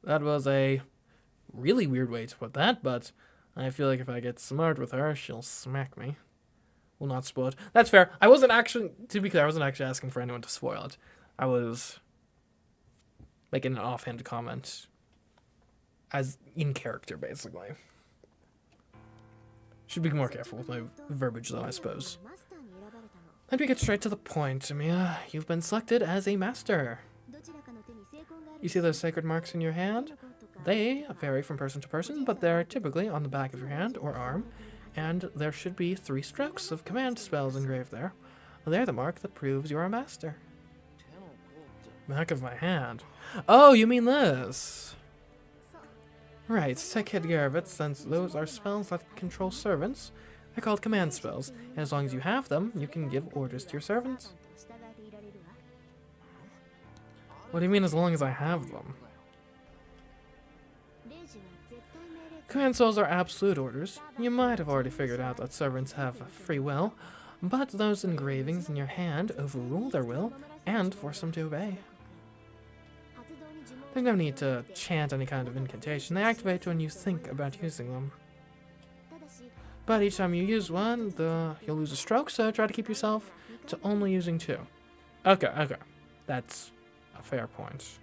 That was a really weird way to put that, but I feel like if I get smart with her, she'll smack me. Will not spoil it. That's fair. I wasn't actually, to be clear, I wasn't actually asking for anyone to spoil it. I was making an offhand comment. As in character, basically. Should be more careful with my verbiage, though, I suppose. Let me get straight to the point, Mia. You've been selected as a master. You see those sacred marks in your hand? They vary from person to person, but they're typically on the back of your hand or arm, and there should be 3 strokes of command spells engraved there. They're the mark that proves you're a master. Back of my hand. Oh, you mean this? Right, take care of it, since those are spells that control servants. They're called command spells, and as long as you have them, you can give orders to your servants. What do you mean, as long as I have them? Command spells are absolute orders. You might have already figured out that servants have free will, but those engravings in your hand overrule their will and force them to obey. There's no need to chant any kind of incantation. They activate when you think about using them. But each time you use one, you'll lose a stroke, so try to keep yourself to only using 2. Okay. That's a fair point.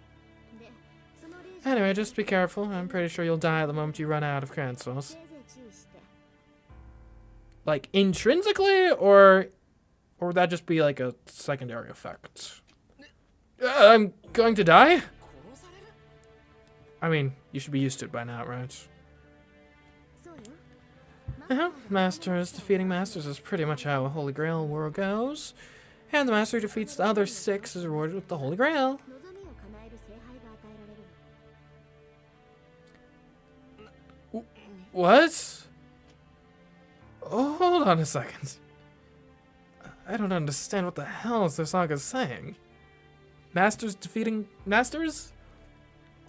Anyway, just be careful. I'm pretty sure you'll die the moment you run out of command spells. Like, intrinsically, or Or would that just be like a secondary effect? I'm going to die? I mean, you should be used to it by now, right? Masters. Defeating Masters is pretty much how a Holy Grail war goes. And the Master who defeats the other 6 is rewarded with the Holy Grail. What? Oh, hold on a second. I don't understand what the hell this saga is saying. Masters defeating Masters?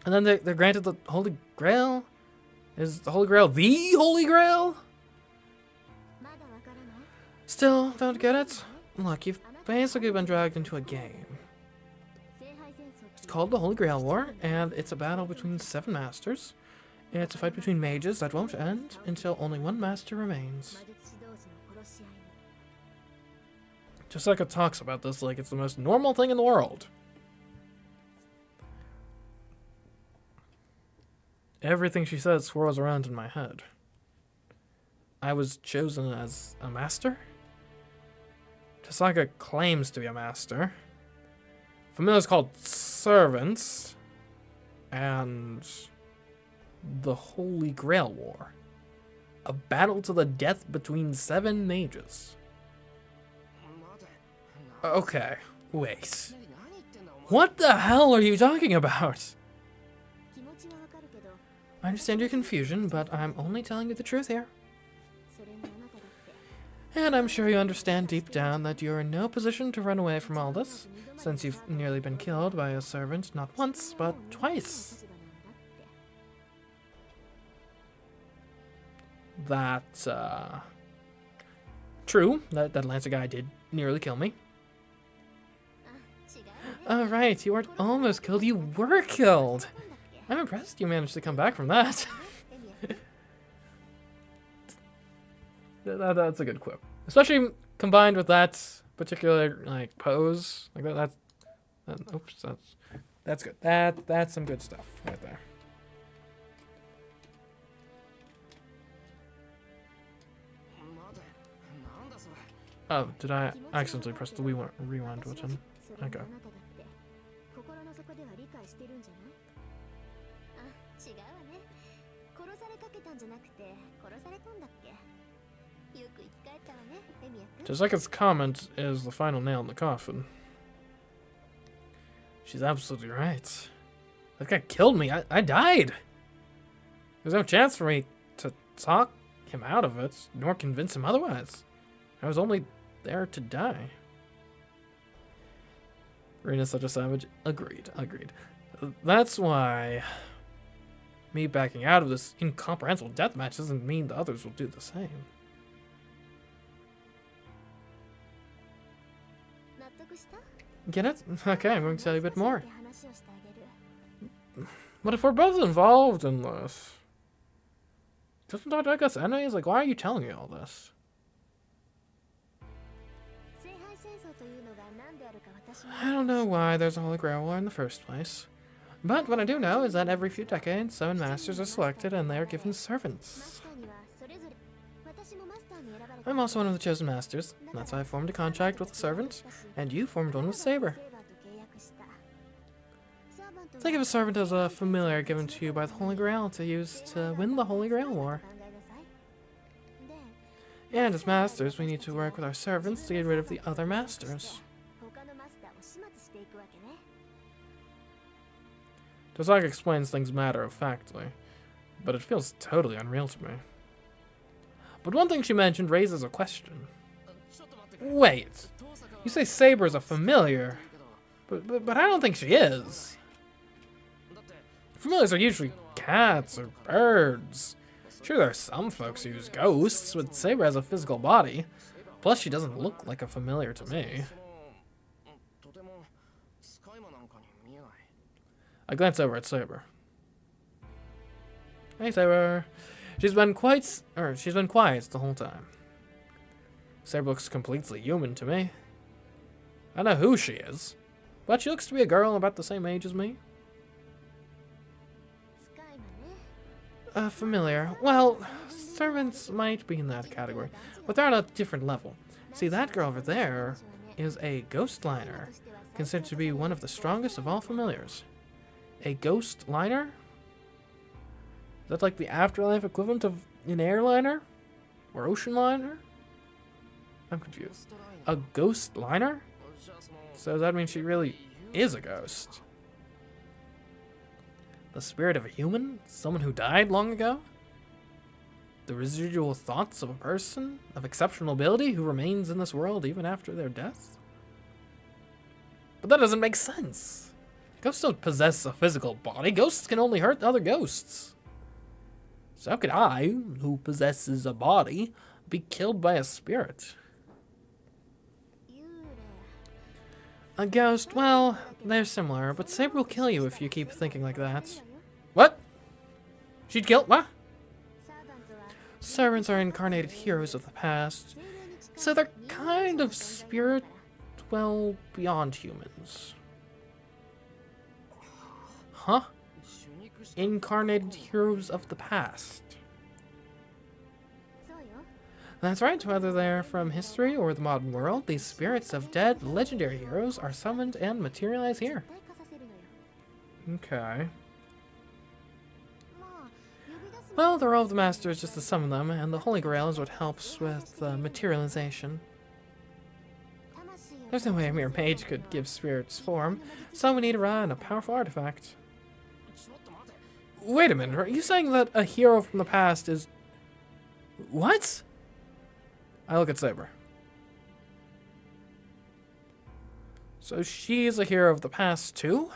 And then they're granted the Holy Grail? Is the Holy Grail the Holy Grail? Still, don't get it? Look, you've basically been dragged into a game. It's called the Holy Grail War, and it's a battle between 7 masters. It's a fight between mages that won't end until only one master remains. Jessica talks about this like it's the most normal thing in the world. Everything she says swirls around in my head. I was chosen as a master? Jessica claims to be a master. Familiars called servants. And the Holy Grail War. A battle to the death between 7 mages. Okay, wait. What the hell are you talking about? I understand your confusion, but I'm only telling you the truth here. And I'm sure you understand deep down that you're in no position to run away from all this, since you've nearly been killed by a servant not once, but twice. That's, true. That Lancer guy did nearly kill me. Oh, right, you weren't almost killed, you were killed! I'm impressed you managed to come back from that. That's a good quip. Especially combined with that particular, like, pose. Like, oops, that's good. That's some good stuff right there. Oh, did I accidentally press the rewind button? Okay. Jessica's comment is the final nail in the coffin. She's absolutely right. That guy killed me. I died. There's no chance for me to talk him out of it, nor convince him otherwise. I was only there to die. Rena's such a savage. Agreed. That's why me backing out of this incomprehensible deathmatch doesn't mean the others will do the same. Get it? Okay, I'm going to tell you a bit more. But if we're both involved in this, doesn't that make us enemies? Like, why are you telling me all this? I don't know why there's a Holy Grail War in the first place. But what I do know is that every few decades, 7 masters are selected and they are given servants. I'm also one of the chosen masters. That's why I formed a contract with a servant, and you formed one with Saber. Think of a servant as a familiar given to you by the Holy Grail to use to win the Holy Grail War. And as masters, we need to work with our servants to get rid of the other masters. Dozak explains things matter-of-factly, but it feels totally unreal to me. But one thing she mentioned raises a question. Wait, you say Saber is a familiar, but I don't think she is. Familiars are usually cats or birds. Sure, there are some folks who use ghosts, but Saber has a physical body. Plus, she doesn't look like a familiar to me. I glance over at Saber. Hey, Saber. She's been quiet the whole time. Saber looks completely human to me. I know who she is, but she looks to be a girl about the same age as me. Familiar. Well, servants might be in that category, but they're on a different level. See, that girl over there is a ghost liner, considered to be one of the strongest of all familiars. A ghost liner? Is that like the afterlife equivalent of an airliner? Or ocean liner? I'm confused. A ghost liner? So does that mean she really is a ghost? The spirit of a human? Someone who died long ago? The residual thoughts of a person of exceptional ability who remains in this world even after their death? But that doesn't make sense. Ghosts don't possess a physical body. Ghosts can only hurt other ghosts. So how could I, who possesses a body, be killed by a spirit? A ghost, well, they're similar, but Saber will kill you if you keep thinking like that. What? She'd kill? What? Servants are incarnated heroes of the past, so they're kind of spirit, well, beyond humans. Huh? Incarnated heroes of the past. That's right, whether they're from history or the modern world, these spirits of dead legendary heroes are summoned and materialize here. Okay. Well, the role of the master is just to summon them, and the Holy Grail is what helps with materialization. There's no way a mere mage could give spirits form, so we need to run a powerful artifact. Wait a minute, are you saying that a hero from the past is... What? I look at Saber. So she's a hero of the past too?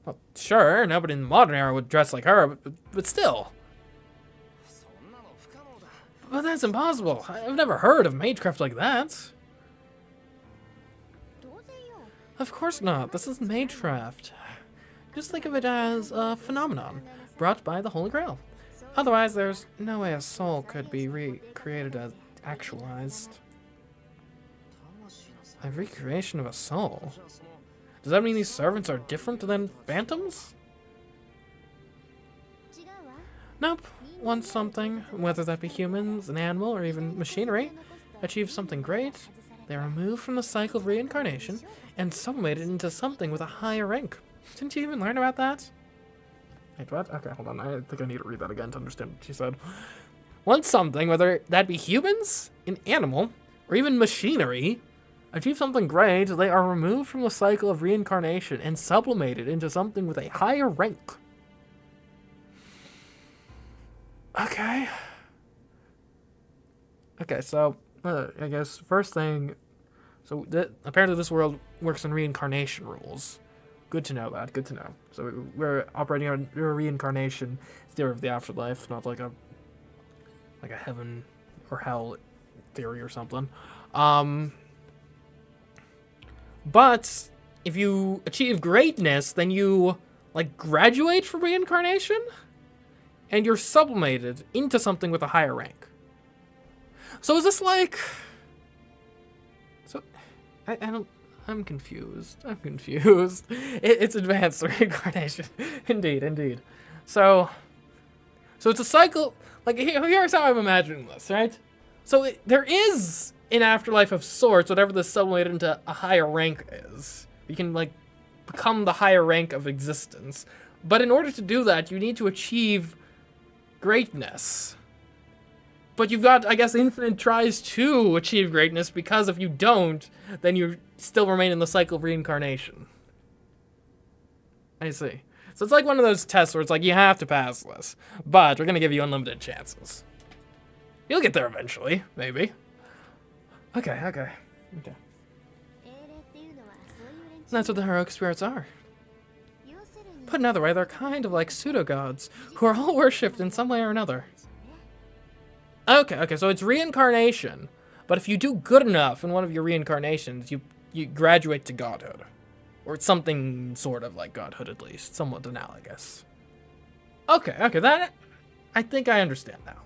Well, sure, nobody in the modern era would dress like her, but still. But that's impossible. I've never heard of MageCraft like that. Of course not. This is MageCraft. Just think of it as a phenomenon brought by the Holy Grail. Otherwise, there's no way a soul could be recreated as actualized. A recreation of a soul? Does that mean these servants are different than phantoms? Nope. Once something, whether that be humans, an animal, or even machinery, achieves something great, they are removed from the cycle of reincarnation and sublimated into something with a higher rank. Didn't you even learn about that? Wait, what? Okay, hold on. I think I need to read that again to understand what she said. Once something, whether that be humans, an animal, or even machinery, achieve something great, they are removed from the cycle of reincarnation and sublimated into something with a higher rank. Okay. Okay, so, I guess first thing, so apparently this world works on reincarnation rules. Good to know that, good to know. So we're operating on a reincarnation theory of the afterlife, not like a heaven or hell theory or something. But if you achieve greatness, then you like graduate from reincarnation and you're sublimated into something with a higher rank. So is this like... So, I don't... I'm confused. I'm confused. It's advanced reincarnation. Indeed, indeed. So it's a cycle... Like, here's how I'm imagining this, right? So there is an afterlife of sorts, whatever the sublimated into a higher rank is. You can, like, become the higher rank of existence. But in order to do that, you need to achieve greatness. But you've got, I guess, infinite tries to achieve greatness, because if you don't, then you still remain in the cycle of reincarnation. I see. So it's like one of those tests where it's like, you have to pass this, but we're going to give you unlimited chances. You'll get there eventually, maybe. Okay. That's what the heroic spirits are. Put another way, they're kind of like pseudo-gods, who are all worshipped in some way or another. Okay, so it's reincarnation, but if you do good enough in one of your reincarnations, you graduate to godhood. Or it's something sort of like godhood, at least. Somewhat analogous. Okay, that... I think I understand now.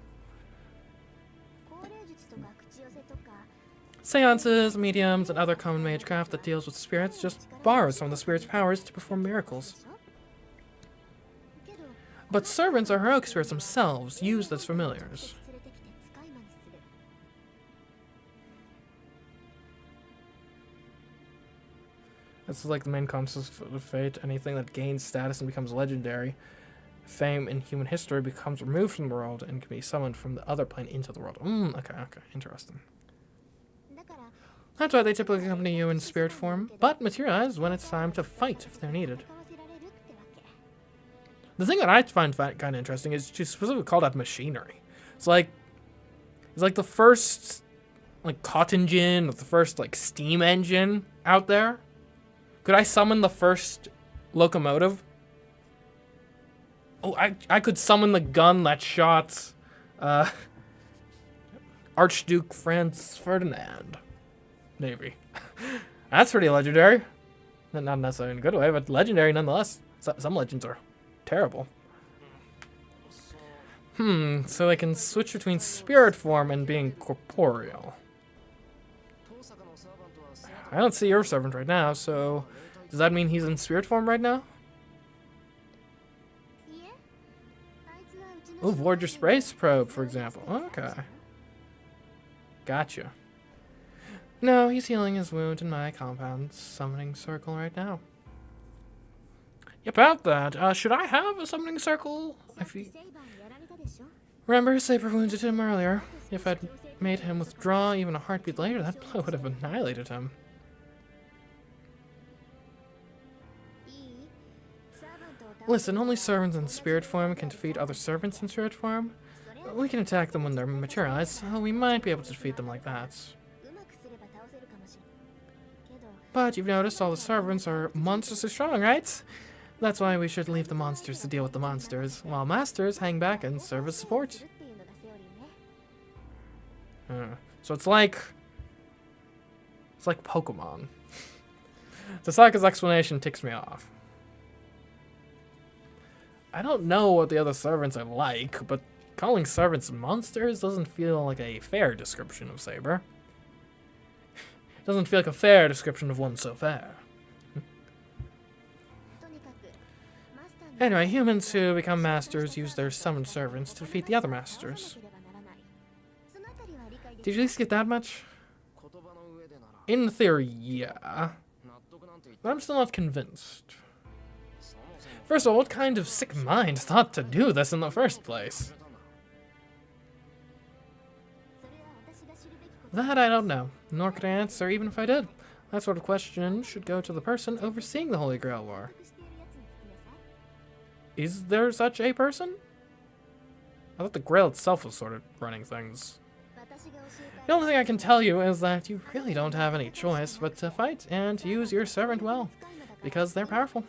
Seances, mediums, and other common magecraft that deals with spirits just borrows from the spirit's powers to perform miracles. But servants are heroic spirits themselves, used as familiars. This is like the main concept of fate. Anything that gains status and becomes legendary, fame in human history becomes removed from the world and can be summoned from the other plane into the world. Okay, interesting. That's why they typically accompany you in spirit form, but materialize when it's time to fight if they're needed. The thing that I find kind of interesting is she specifically called out machinery. It's like the first like cotton gin, or the first like steam engine out there. Could I summon the first locomotive? Oh, I could summon the gun that shot Archduke Franz Ferdinand. Maybe. That's pretty legendary. Not necessarily in a good way, but legendary nonetheless. Some legends are terrible. So I can switch between spirit form and being corporeal. I don't see your servant right now, so does that mean he's in spirit form right now? Oh, Voyager Space Probe, for example. Okay. Gotcha. No, he's healing his wound in my compound summoning circle right now. About that, should I have a summoning circle? Remember, Saber wounded him earlier. If I'd made him withdraw even a heartbeat later, that blow would have annihilated him. Listen, only servants in spirit form can defeat other servants in spirit form. We can attack them when they're materialized, so we might be able to defeat them like that. But you've noticed all the servants are monstrously strong, right? That's why we should leave the monsters to deal with the monsters, while masters hang back and serve as support. So it's like Pokemon. Tasaka's explanation ticks me off. I don't know what the other servants are like, but calling servants monsters doesn't feel like a fair description of Saber. Doesn't feel like a fair description of one so fair. Anyway, humans who become masters use their summoned servants to defeat the other masters. Did you at least get that much? In theory, yeah. But I'm still not convinced. First of all, what kind of sick mind thought to do this in the first place? That I don't know, nor could I answer even if I did. That sort of question should go to the person overseeing the Holy Grail War. Is there such a person? I thought the Grail itself was sort of running things. The only thing I can tell you is that you really don't have any choice but to fight and use your servant well, because they're powerful.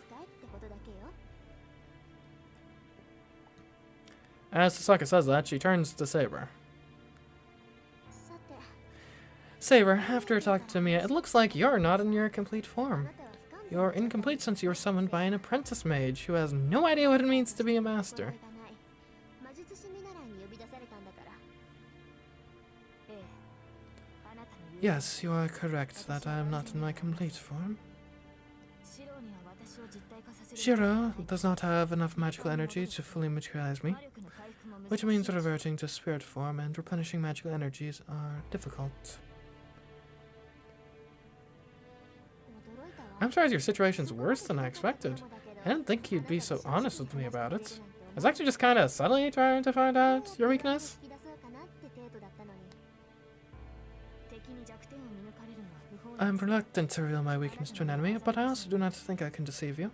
As Tasaka says that, she turns to Saber. Saber, after talking to Mia, it looks like you're not in your complete form. You're incomplete since you were summoned by an apprentice mage who has no idea what it means to be a master. Yes, you are correct that I am not in my complete form. Shiro does not have enough magical energy to fully materialize me, which means reverting to spirit form and replenishing magical energies are difficult. I'm sorry your situation's worse than I expected. I didn't think you'd be so honest with me about it. I was actually just kind of subtly trying to find out your weakness. I'm reluctant to reveal my weakness to an enemy, but I also do not think I can deceive you.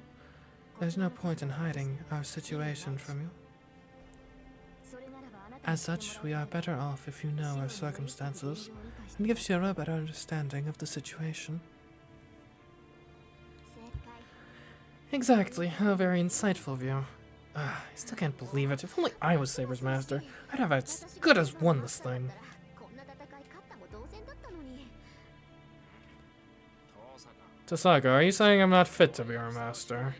There's no point in hiding our situation from you. As such, we are better off if you know our circumstances and give Shiro a better understanding of the situation. Exactly, a very insightful view. I still can't believe it. If only I was Saber's master, I'd have as good as won this thing. Tasaka, are you saying I'm not fit to be our master?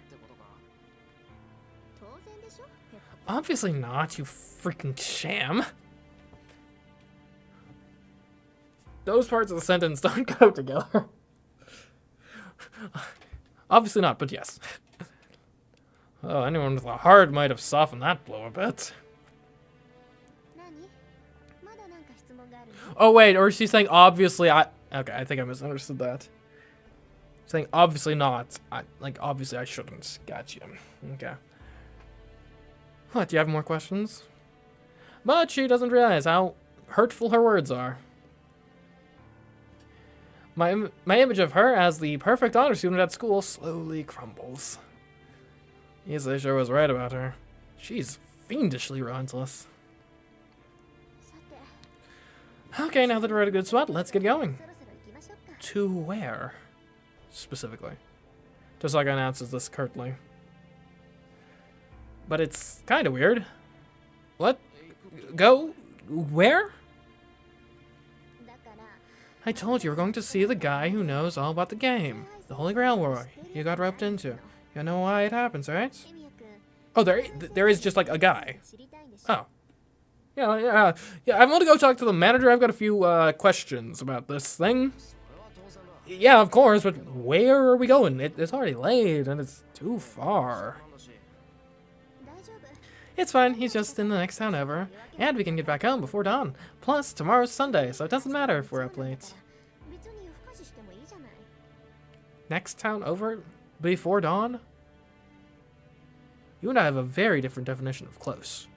Obviously not, you freaking sham. Those parts of the sentence don't go together. Obviously not, but yes. Oh, anyone with a heart might have softened that blow a bit. Oh wait, or is she saying obviously I... Okay, I think I misunderstood that. Saying obviously not. Obviously I shouldn't. Gotcha. Okay. What, do you have more questions? But she doesn't realize how hurtful her words are. My image of her as the perfect honor student at school slowly crumbles. Yes, they sure was right about her. She's fiendishly relentless. Okay, now that we're at a good spot, let's get going. To where? Specifically. Tosaka announces this curtly. But it's kind of weird. What? Go? Where? I told you we're going to see the guy who knows all about the game. The Holy Grail War you got roped into. You know why it happens, right? Oh, there is just like a guy. Oh. Yeah, I'm going to go talk to the manager. I've got a few questions about this thing. Yeah, of course, but where are we going? It's already late and it's too far. It's fine, he's just in the next town over. And we can get back home before dawn. Plus, tomorrow's Sunday, so it doesn't matter if we're up late. Next town over before dawn? You and I have a very different definition of close.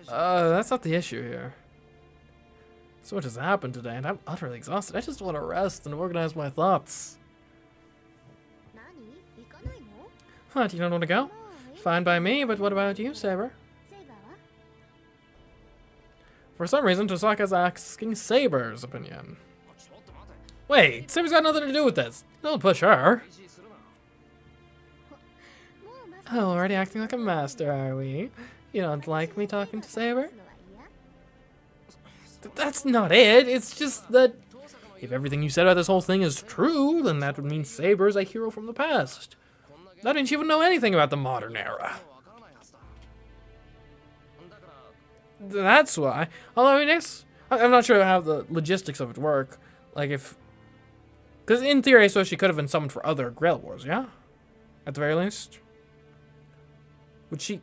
That's not the issue here. So much has happened today, and I'm utterly exhausted. I just want to rest and organize my thoughts. What, you don't want to go? Fine by me, but what about you, Saber? For some reason, Tosaka's asking Saber's opinion. Wait, Saber's got nothing to do with this. Don't push her. Oh, already acting like a master, are we? You don't like me talking to Saber? That's not it. It's just that if everything you said about this whole thing is true, then that would mean Saber's a hero from the past. That means she wouldn't know anything about the modern era. That's why. Although, I guess, I'm not sure how the logistics of it work. Like, if... Because in theory, so she could have been summoned for other Grail Wars, yeah? At the very least. Would she...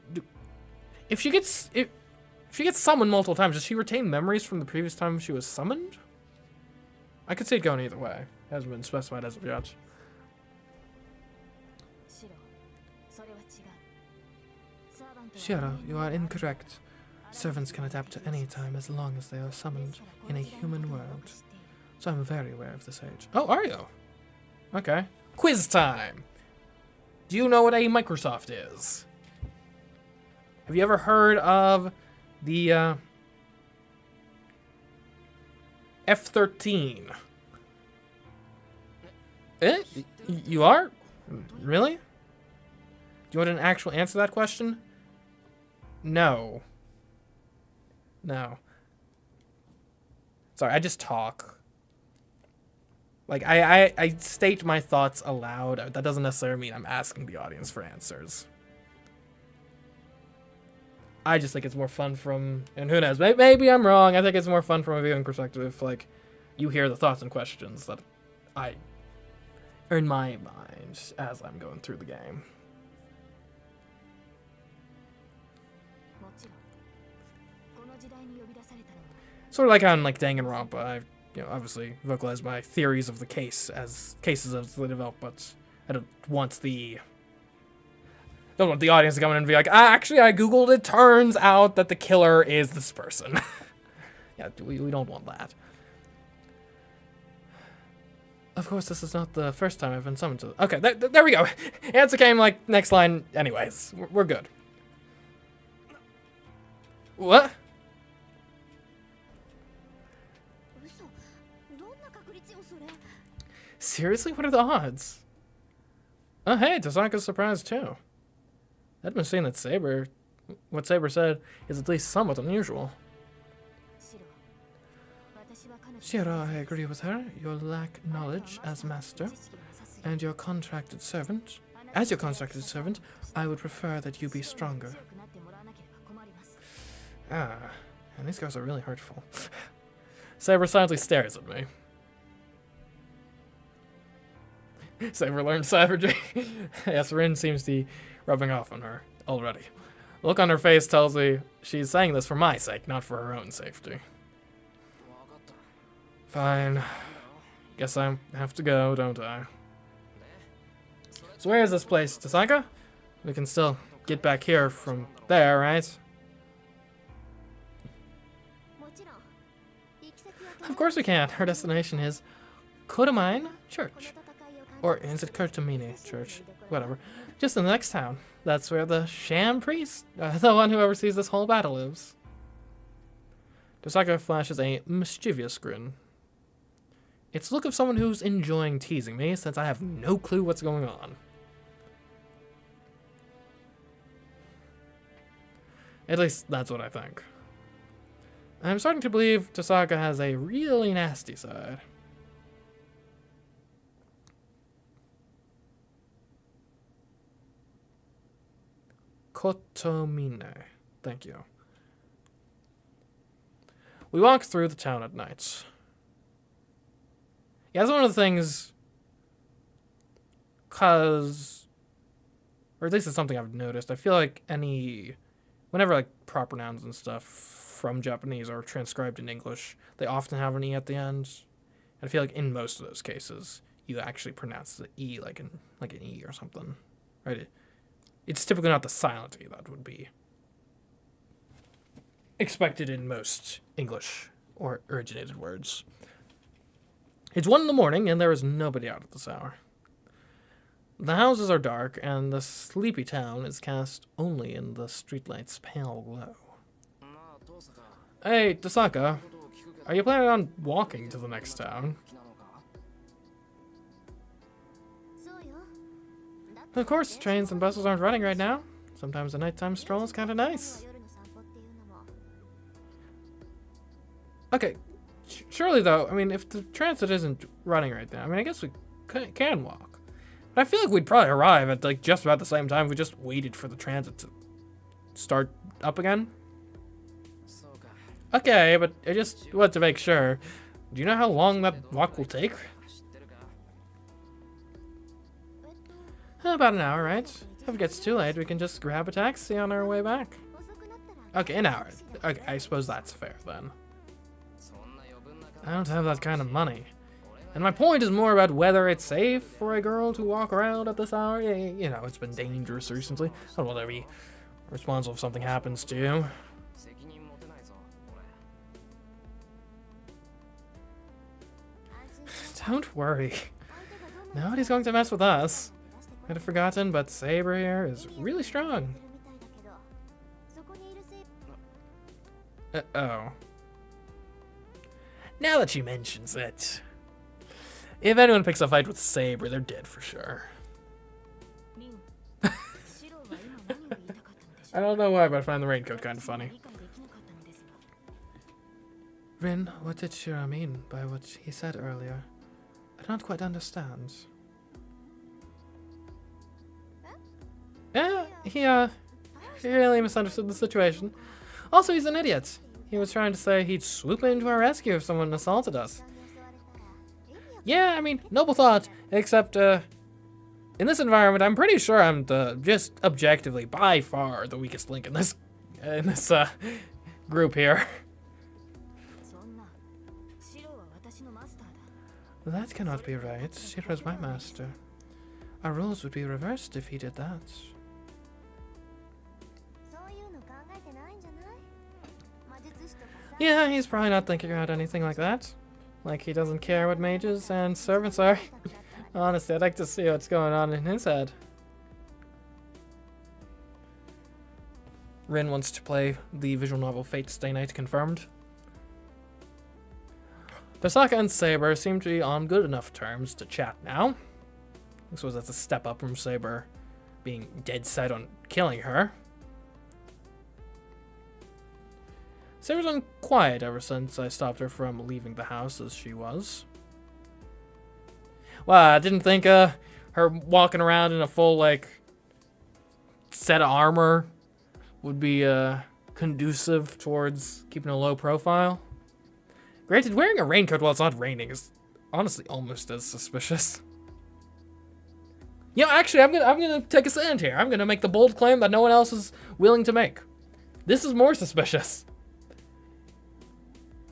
If she gets summoned multiple times, does she retain memories from the previous time she was summoned? I could see it going either way. It hasn't been specified as of yet. Shiro, you are incorrect. Servants can adapt to any time as long as they are summoned in a human world. So I'm very aware of this age. Oh, are you? Okay. Quiz time! Do you know what a Microsoft is? Have you ever heard of the F-13? Eh? You are? Really? Do you want an actual answer to that question? No. No. Sorry, I just talk. Like, I state my thoughts aloud. That doesn't necessarily mean I'm asking the audience for answers. I just think it's more fun from, and who knows, maybe I'm wrong. I think it's more fun from a viewing perspective if, like, you hear the thoughts and questions that are in my mind as I'm going through the game. Sort of like on like Danganronpa, I obviously vocalize my theories of the case as cases as they develop, but I don't want the audience to come in and be like, actually I googled it, turns out that the killer is this person. Yeah, we don't want that. Of course, this is not the first time I've been summoned to... Okay, there we go. Answer came like next line anyways. We're good. What? Seriously? What are the odds? Oh, hey, Tosaka's surprised too. That must mean that what Saber said is at least somewhat unusual. Shiro, I agree with her. You lack knowledge as master, and your contracted servant. As your contracted servant, I would prefer that you be stronger. Ah, and these guys are really hurtful. Saber silently stares at me. Saber learned savagery. Yes, Rin seems to be rubbing off on her already. The look on her face tells me she's saying this for my sake, not for her own safety. Fine. Guess I have to go, don't I? So where is this place, Tasaka? We can still get back here from there, right? Of course we can. Our destination is Kodomine Church. Or is it Kurtomine Church? Whatever. Just in the next town. That's where the sham priest, the one who oversees this whole battle, lives. Tosaka flashes a mischievous grin. It's the look of someone who's enjoying teasing me, since I have no clue what's going on. At least, that's what I think. I'm starting to believe Tosaka has a really nasty side. Kotomine. Thank you. We walk through the town at night. Yeah, that's one of the things, or at least it's something I've noticed. I feel like whenever like proper nouns and stuff from Japanese are transcribed in English, they often have an E at the end. And I feel like in most of those cases, you actually pronounce the E like an E or something, right? It's typically not the silent E that would be expected in most English or originated words. It's 1 in the morning, and there is nobody out at this hour. The houses are dark, and the sleepy town is cast only in the streetlight's pale glow. Hey, Tosaka, are you planning on walking to the next town? Of course, trains and buses aren't running right now. Sometimes a nighttime stroll is kind of nice. Okay, surely though, I mean, if the transit isn't running right now, I mean, I guess we can walk. But I feel like we'd probably arrive at like just about the same time if we just waited for the transit to start up again. Okay, but I just want to make sure. Do you know how long that walk will take? About an hour, right? If it gets too late, we can just grab a taxi on our way back. Okay, an hour. Okay, I suppose that's fair then. I don't have that kind of money. And my point is more about whether it's safe for a girl to walk around at this hour. You know, it's been dangerous recently. I don't want to be responsible if something happens to you. Don't worry. Nobody's going to mess with us. I'd have forgotten, but Saber here is really strong. Uh-oh. Now that she mentions it. If anyone picks a fight with Saber, they're dead for sure. I don't know why, but I find the raincoat kind of funny. Rin, what did Shira mean by what he said earlier? I don't quite understand. Yeah, he really misunderstood the situation. Also, he's an idiot. He was trying to say he'd swoop into our rescue if someone assaulted us. Yeah, I mean, noble thought, except, in this environment, I'm pretty sure I'm just objectively, by far, the weakest link in this group here. That cannot be right. Shira's my master. Our roles would be reversed if he did that. Yeah, he's probably not thinking about anything like that. Like he doesn't care what mages and servants are. Honestly, I'd like to see what's going on in his head. Rin wants to play the visual novel Fate Stay Night confirmed. Tosaka and Saber seem to be on good enough terms to chat now. I suppose that's a step up from Saber being dead set on killing her. Saber's been quiet ever since I stopped her from leaving the house as she was. Well, I didn't think her walking around in a full, like, set of armor would be conducive towards keeping a low profile. Granted, wearing a raincoat while it's not raining is honestly almost as suspicious. You know, actually, I'm gonna take a stand here. I'm gonna make the bold claim that no one else is willing to make. This is more suspicious.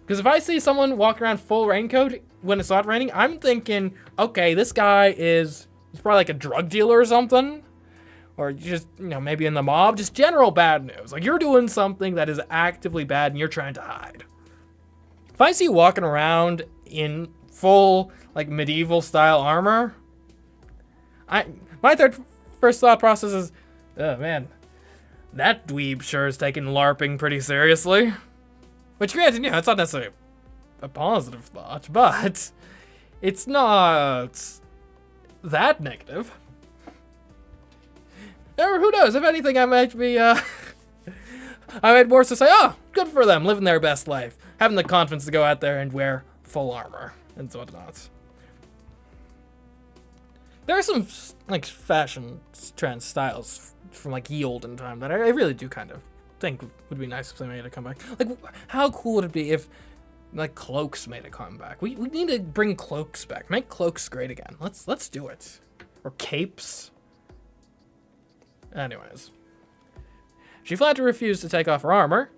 Because if I see someone walk around full raincoat when it's not raining, I'm thinking, okay, this guy is He's probably like a drug dealer or something. Or just, you know, maybe in the mob. Just general bad news. Like, you're doing something that is actively bad and you're trying to hide. If I see you walking around in full, like, medieval style armor, my first thought process is, oh man, that dweeb sure is taking LARPing pretty seriously. Which, granted, you know, it's not necessarily a positive thought, but it's not that negative. Or who knows? If anything, I might be, I might more so say, oh, good for them, living their best life, having the confidence to go out there and wear full armor and whatnot. There are some, like, fashion trend styles from, like, ye olden time that I really do kind of think would be nice if they made a comeback. Like, how cool would it be if, like, cloaks made a comeback? We need to bring cloaks back. Make cloaks great again. Let's do it. Or capes. Anyways. She flat refused to take off her armor,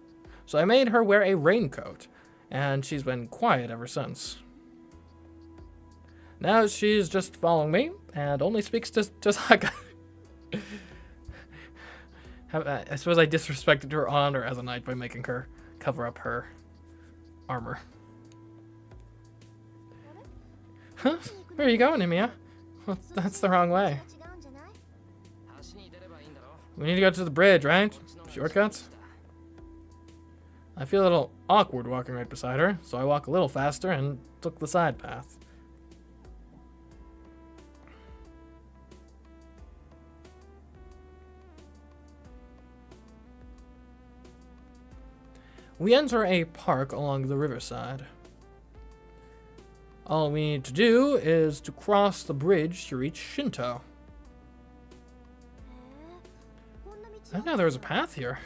so I made her wear a raincoat, and she's been quiet ever since. Now she's just following me, and only speaks to Saka. I suppose I disrespected her honor as a knight by making her cover up her armor. Huh? Where are you going, Emiya? Well, that's the wrong way. We need to go to the bridge, right? Shortcuts? I feel a little awkward walking right beside her, so I walk a little faster and took the side path. We enter a park along the riverside. All we need to do is to cross the bridge to reach Shinto. I didn't know there was a path here.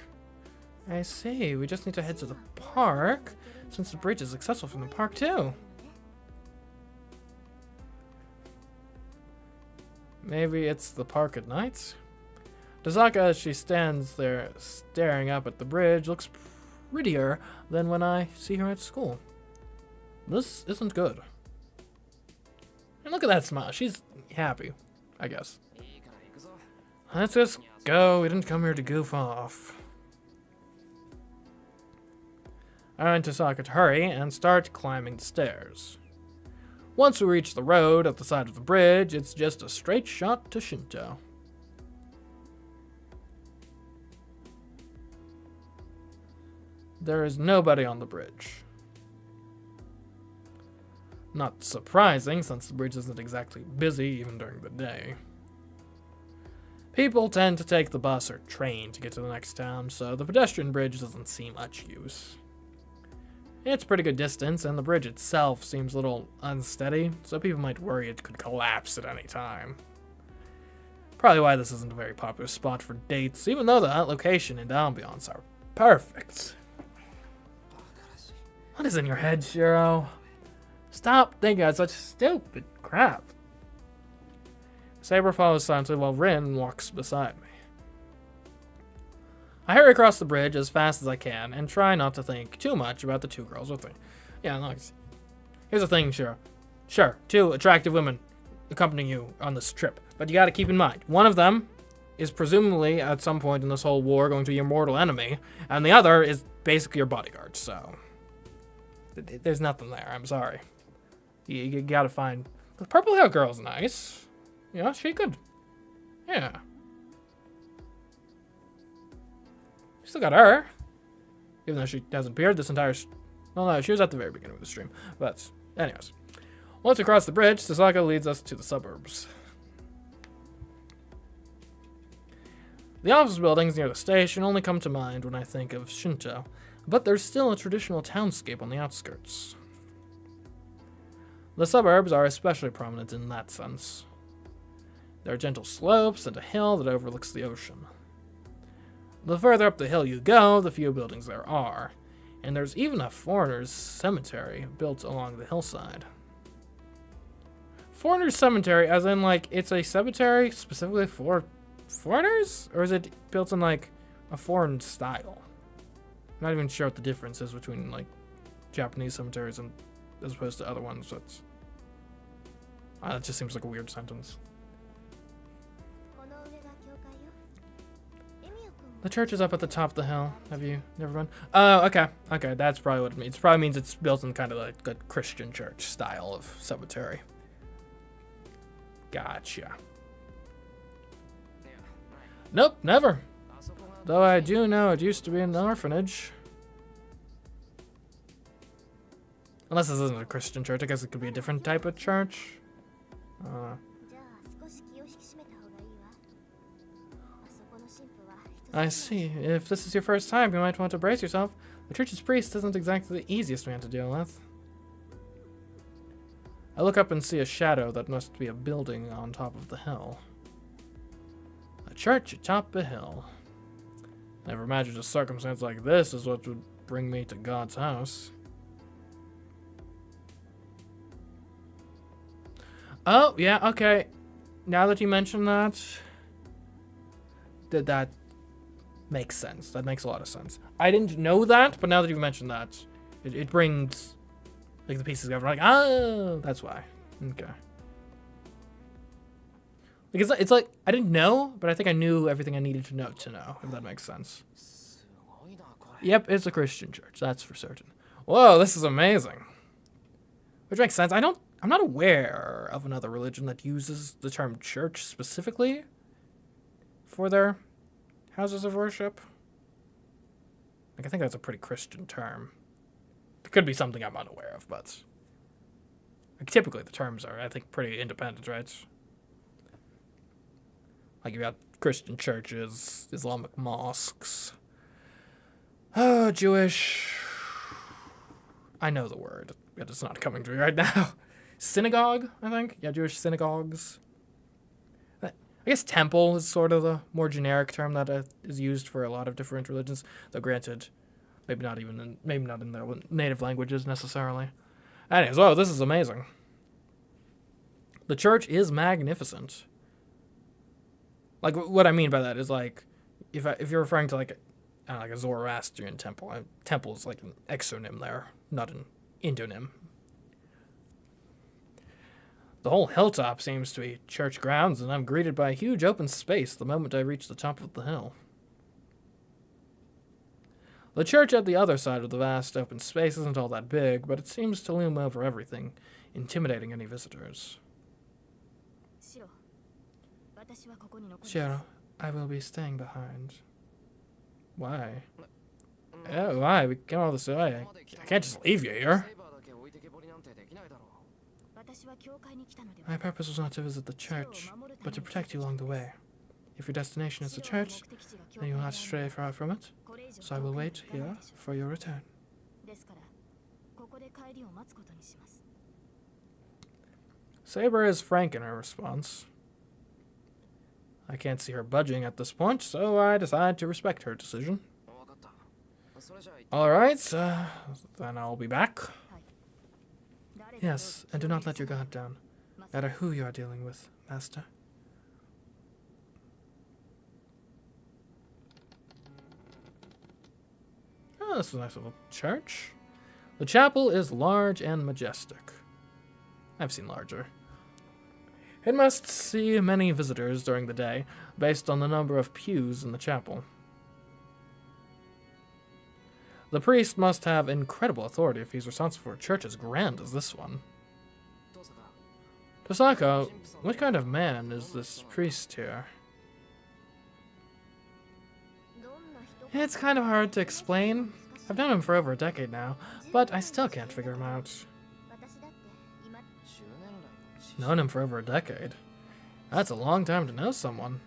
I see, we just need to head to the park, since the bridge is accessible from the park too. Maybe it's the park at night? Tazaka, as she stands there staring up at the bridge, looks prettier than when I see her at school. This isn't good. And look at that smile, she's happy, I guess. Let's just go, we didn't come here to goof off. I want Tasaka to hurry and start climbing the stairs. Once we reach the road at the side of the bridge, it's just a straight shot to Shinto. There is nobody on the bridge. Not surprising, since the bridge isn't exactly busy even during the day. People tend to take the bus or train to get to the next town, so the pedestrian bridge doesn't see much use. It's a pretty good distance, and the bridge itself seems a little unsteady, so people might worry it could collapse at any time. Probably why this isn't a very popular spot for dates, even though the location and ambiance are perfect. What is in your head, Shiro? Stop thinking of such stupid crap. Saber follows silently while Rin walks beside me. I hurry across the bridge as fast as I can and try not to think too much about the two girls with me. Yeah, no, here's the thing, Shiro. Sure, two attractive women accompanying you on this trip, but you gotta keep in mind, one of them is presumably at some point in this whole war going to be your mortal enemy, and the other is basically your bodyguard, so there's nothing there, I'm sorry. You gotta find... The purple hair girl's nice. Yeah, she could. Yeah. Still got her. Even though she hasn't appeared this entire... Well, no, she was at the very beginning of the stream. But, anyways. Once we cross the bridge, Sasaka leads us to the suburbs. The office buildings near the station only come to mind when I think of Shinto, but there's still a traditional townscape on the outskirts. The suburbs are especially prominent in that sense. There are gentle slopes and a hill that overlooks the ocean. The further up the hill you go, the fewer buildings there are, and there's even a foreigner's cemetery built along the hillside. Foreigner's cemetery, as in, like, it's a cemetery specifically for foreigners? Or is it built in, like, a foreign style? I'm not even sure what the difference is between, like, Japanese cemeteries and as opposed to other ones. That just seems like a weird sentence. The church is up at the top of the hill. Have you never been? Oh, okay. Okay, that's probably what it means. It probably means it's built in kind of like a Christian church style of cemetery. Gotcha. Nope, never. Though I do know it used to be an orphanage. Unless this isn't a Christian church, I guess it could be a different type of church. I see. If this is your first time, you might want to brace yourself. The church's priest isn't exactly the easiest man to deal with. I look up and see a shadow that must be a building on top of the hill. A church atop a hill. Never imagined a circumstance like this is what would bring me to God's house. Oh, yeah, okay. Now that you mention that, that makes sense. That makes a lot of sense. I didn't know that, but now that you mentioned that, it brings like the pieces together. Like, oh, that's why. Okay. Because it's like I didn't know, but I think I knew everything I needed to know, if that makes sense. Yep, it's a Christian church, that's for certain. Whoa, this is amazing. Which makes sense. I'm not aware of another religion that uses the term church specifically for their houses of worship. Like, I think that's a pretty Christian term. It could be something I'm unaware of, but like, typically the terms are, I think, pretty independent, right? Like, you got Christian churches, Islamic mosques, Jewish. I know the word, but it's not coming to me right now. Synagogue, I think. Yeah, Jewish synagogues. I guess temple is sort of the more generic term that is used for a lot of different religions. Though granted, maybe not in their native languages necessarily. Anyways, wow, this is amazing. The church is magnificent. Like, what I mean by that is, like, if you're referring to like a Zoroastrian temple, temple is like an exonym there, not an endonym. The whole hilltop seems to be church grounds, and I'm greeted by a huge open space the moment I reach the top of the hill. The church at the other side of the vast open space isn't all that big, but it seems to loom over everything, intimidating any visitors. Shiro, I will be staying behind. Why? Oh, why? We came all this way. I can't just leave you here. My purpose was not to visit the church, but to protect you along the way. If your destination is the church, then you will not stray far from it, so I will wait here for your return. Saber is frank in her response. I can't see her budging at this point, so I decide to respect her decision. Alright, then I'll be back. Yes, and do not let your guard down, no matter who you are dealing with, Master. Oh, this is a nice little church. The chapel is large and majestic. I've seen larger. It must see many visitors during the day, based on the number of pews in the chapel. The priest must have incredible authority if he's responsible for a church as grand as this one. Tosaka, what kind of man is this priest here? It's kind of hard to explain. I've known him for over a decade now, but I still can't figure him out. Known him for over a decade? That's a long time to know someone.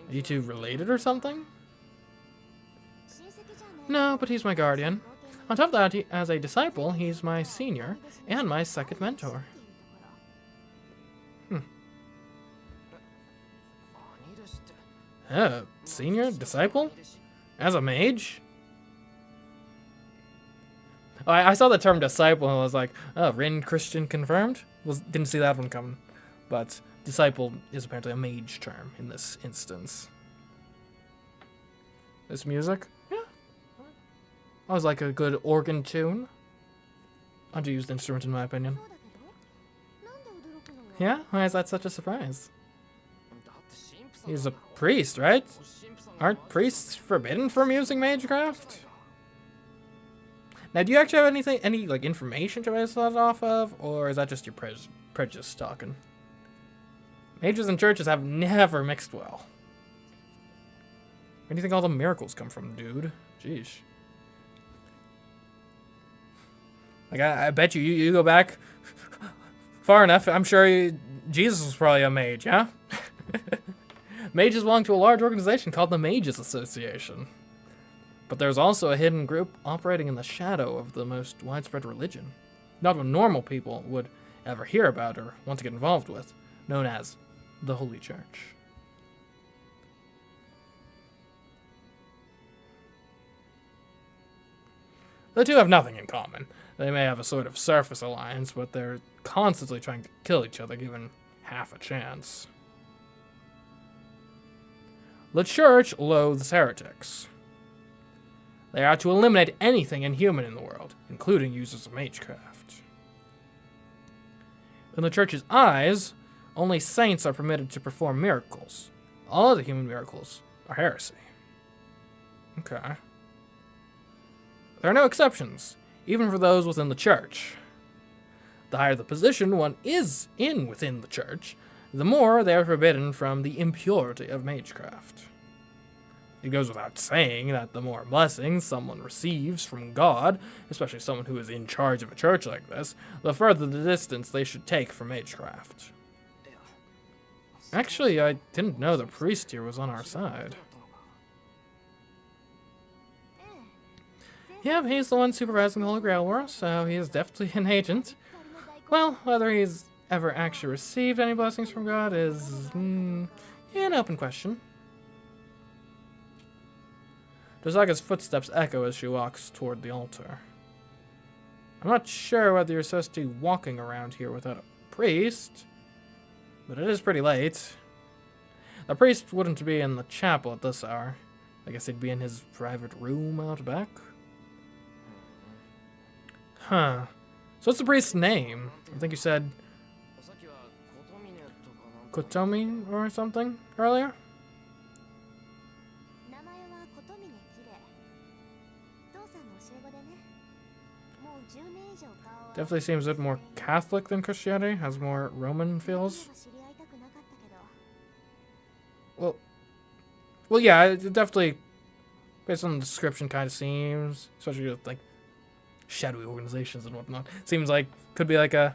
Are you two related or something? No, but he's my guardian. On top of that, as a disciple, he's my senior and my second mentor. Senior? Disciple? As a mage? Oh, I saw the term disciple and I was like, oh, Rin Christian confirmed? Didn't see that one coming. But disciple is apparently a mage term in this instance. This music? Yeah. That was like a good organ tune. Underused instrument in my opinion. He's a priest, right? Aren't priests forbidden from using magecraft? Now, do you actually have any like information to base that off of, or is that just your prejudice talking? Mages and churches have never mixed well. Where do you think all the miracles come from, dude? Jeez. Like, I bet you go back far enough, I'm sure Jesus was probably a mage, yeah? Mages belong to a large organization called the Mages Association. But there's also a hidden group operating in the shadow of the most widespread religion. Not what normal people would ever hear about or want to get involved with, known as the Holy Church. The two have nothing in common. They may have a sort of surface alliance, but they're constantly trying to kill each other given half a chance. The Church loathes heretics. They are to eliminate anything inhuman in the world, including users of magecraft. In the Church's eyes, only saints are permitted to perform miracles. All other human miracles are heresy. Okay. There are no exceptions, even for those within the Church. The higher the position one is in within the Church, the more they are forbidden from the impurity of magecraft. It goes without saying that the more blessings someone receives from God, especially someone who is in charge of a church like this, the further the distance they should take from magecraft. Actually, I didn't know the priest here was on our side. Yeah, he's the one supervising the Holy Grail War, so he is definitely an agent. Well, whether he's ever actually received any blessings from God is an open question. Dosaga's footsteps echo as she walks toward the altar. I'm not sure whether you're supposed to be walking around here without a priest, but it is pretty late. The priest wouldn't be in the chapel at this hour. I guess he'd be in his private room out back. Huh. So what's the priest's name? I think you said Kotomi or something earlier? Definitely seems a bit more Catholic than Christianity. Has more Roman feels. Well, yeah, it definitely, based on the description, kind of seems, especially with like shadowy organizations and whatnot. Seems like could be like a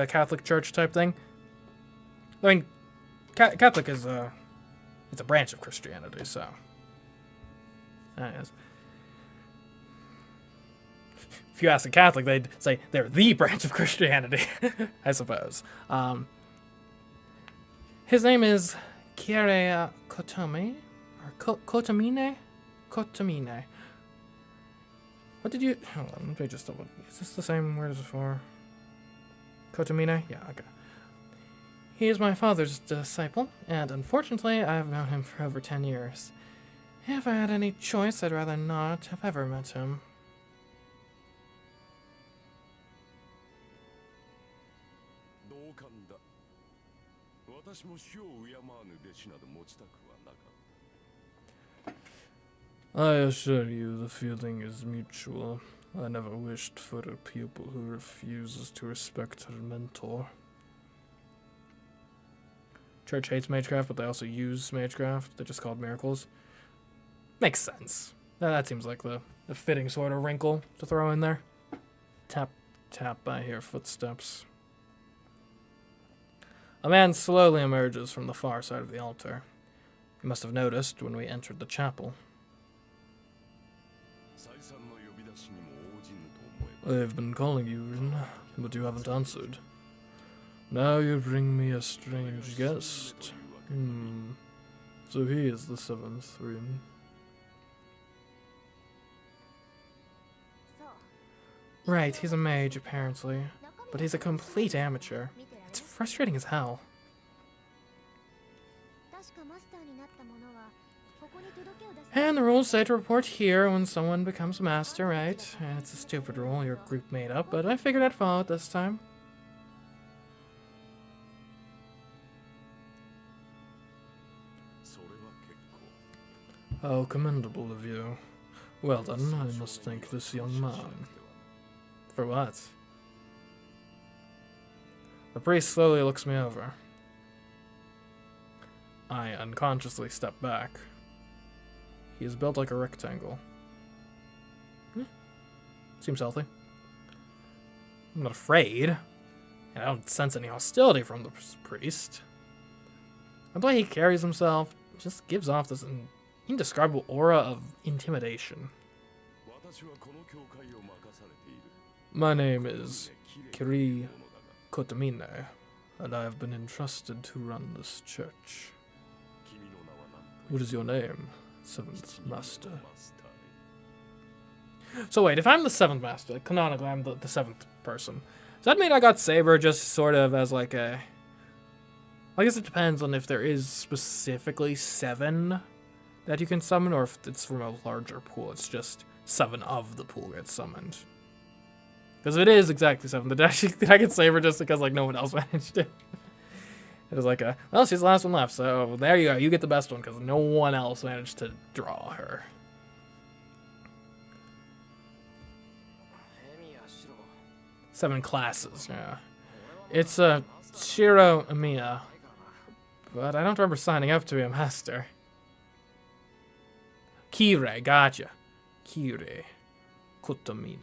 Catholic church type thing. I mean, Catholic is it's a branch of Christianity, so that is. If you ask a Catholic, they'd say they're the branch of Christianity, I suppose. His name is Kiere Kotomi, or Kotomine? Kotomine. What did you... Hold on, let me just double... Is this the same word as before? Kotomine? Yeah, okay. He is my father's disciple, and unfortunately, I've known him for over 10 years. If I had any choice, I'd rather not have ever met him. I assure you the feeling is mutual. I never wished for a pupil who refuses to respect her mentor. Church hates magecraft, but they also use magecraft. They're just called miracles. Makes sense. That seems like the fitting sort of wrinkle to throw in there. Tap, tap, I hear footsteps. A man slowly emerges from the far side of the altar. You must have noticed when we entered the chapel. I've been calling you, Rin, but you haven't answered. Now you bring me a strange guest. So he is the seventh Rin. Right, he's a mage, apparently. But he's a complete amateur. It's frustrating as hell. And the rules say to report here when someone becomes a master, right? And it's a stupid rule your group made up, but I figured I'd follow it this time. How commendable of you. Well then, I must thank this young man. For what? The priest slowly looks me over. I unconsciously step back. He is built like a rectangle. Seems healthy. I'm not afraid. And I don't sense any hostility from the priest. And the way he carries himself just gives off this indescribable aura of intimidation. My name is Kiri Kotamine, and I have been entrusted to run this church. What is your name, Seventh Master? So wait, if I'm the Seventh Master, canonically I'm the seventh person, does that mean I got Saber just sort of as like a... I guess it depends on if there is specifically 7 that you can summon, or if it's from a larger pool, it's just 7 of the pool get summoned. Because it is exactly 7. Did I get Saber just because like no one else managed it? It was like well, she's the last one left, so there you go. You get the best one because no one else managed to draw her. Seven classes, yeah. It's Shiro Emiya, but I don't remember signing up to be a master. Kire, gotcha. Kire Kotamine.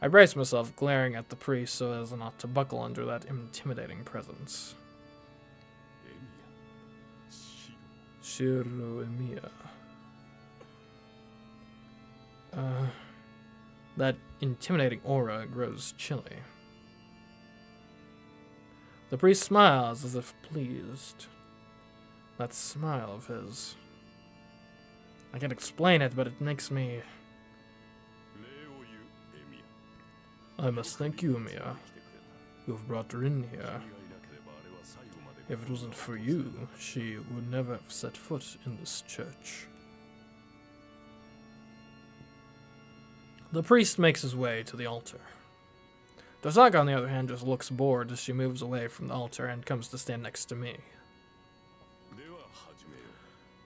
I brace myself, glaring at the priest so as not to buckle under that intimidating presence. Shiro Emiya. That intimidating aura grows chilly. The priest smiles as if pleased. That smile of his. I can't explain it, but it makes me... I must thank you, Emiya. You have brought her in here. If it wasn't for you, she would never have set foot in this church. The priest makes his way to the altar. Dosaka, on the other hand, just looks bored as she moves away from the altar and comes to stand next to me.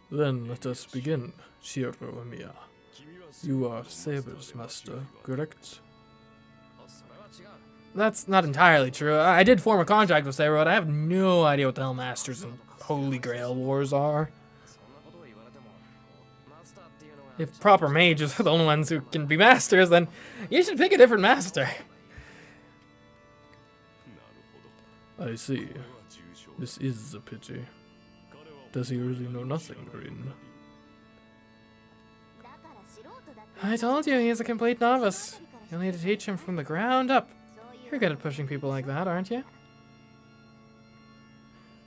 Then let us begin, Shiro Emiya. You are Saber's master, correct? That's not entirely true. I did form a contract with Saber, but I have no idea what the hell Masters and Holy Grail Wars are. If proper mages are the only ones who can be masters, then you should pick a different master. I see. This is a pity. Does he really know nothing, Green? I told you, he is a complete novice. You'll need to teach him from the ground up. You're good at pushing people like that, aren't you?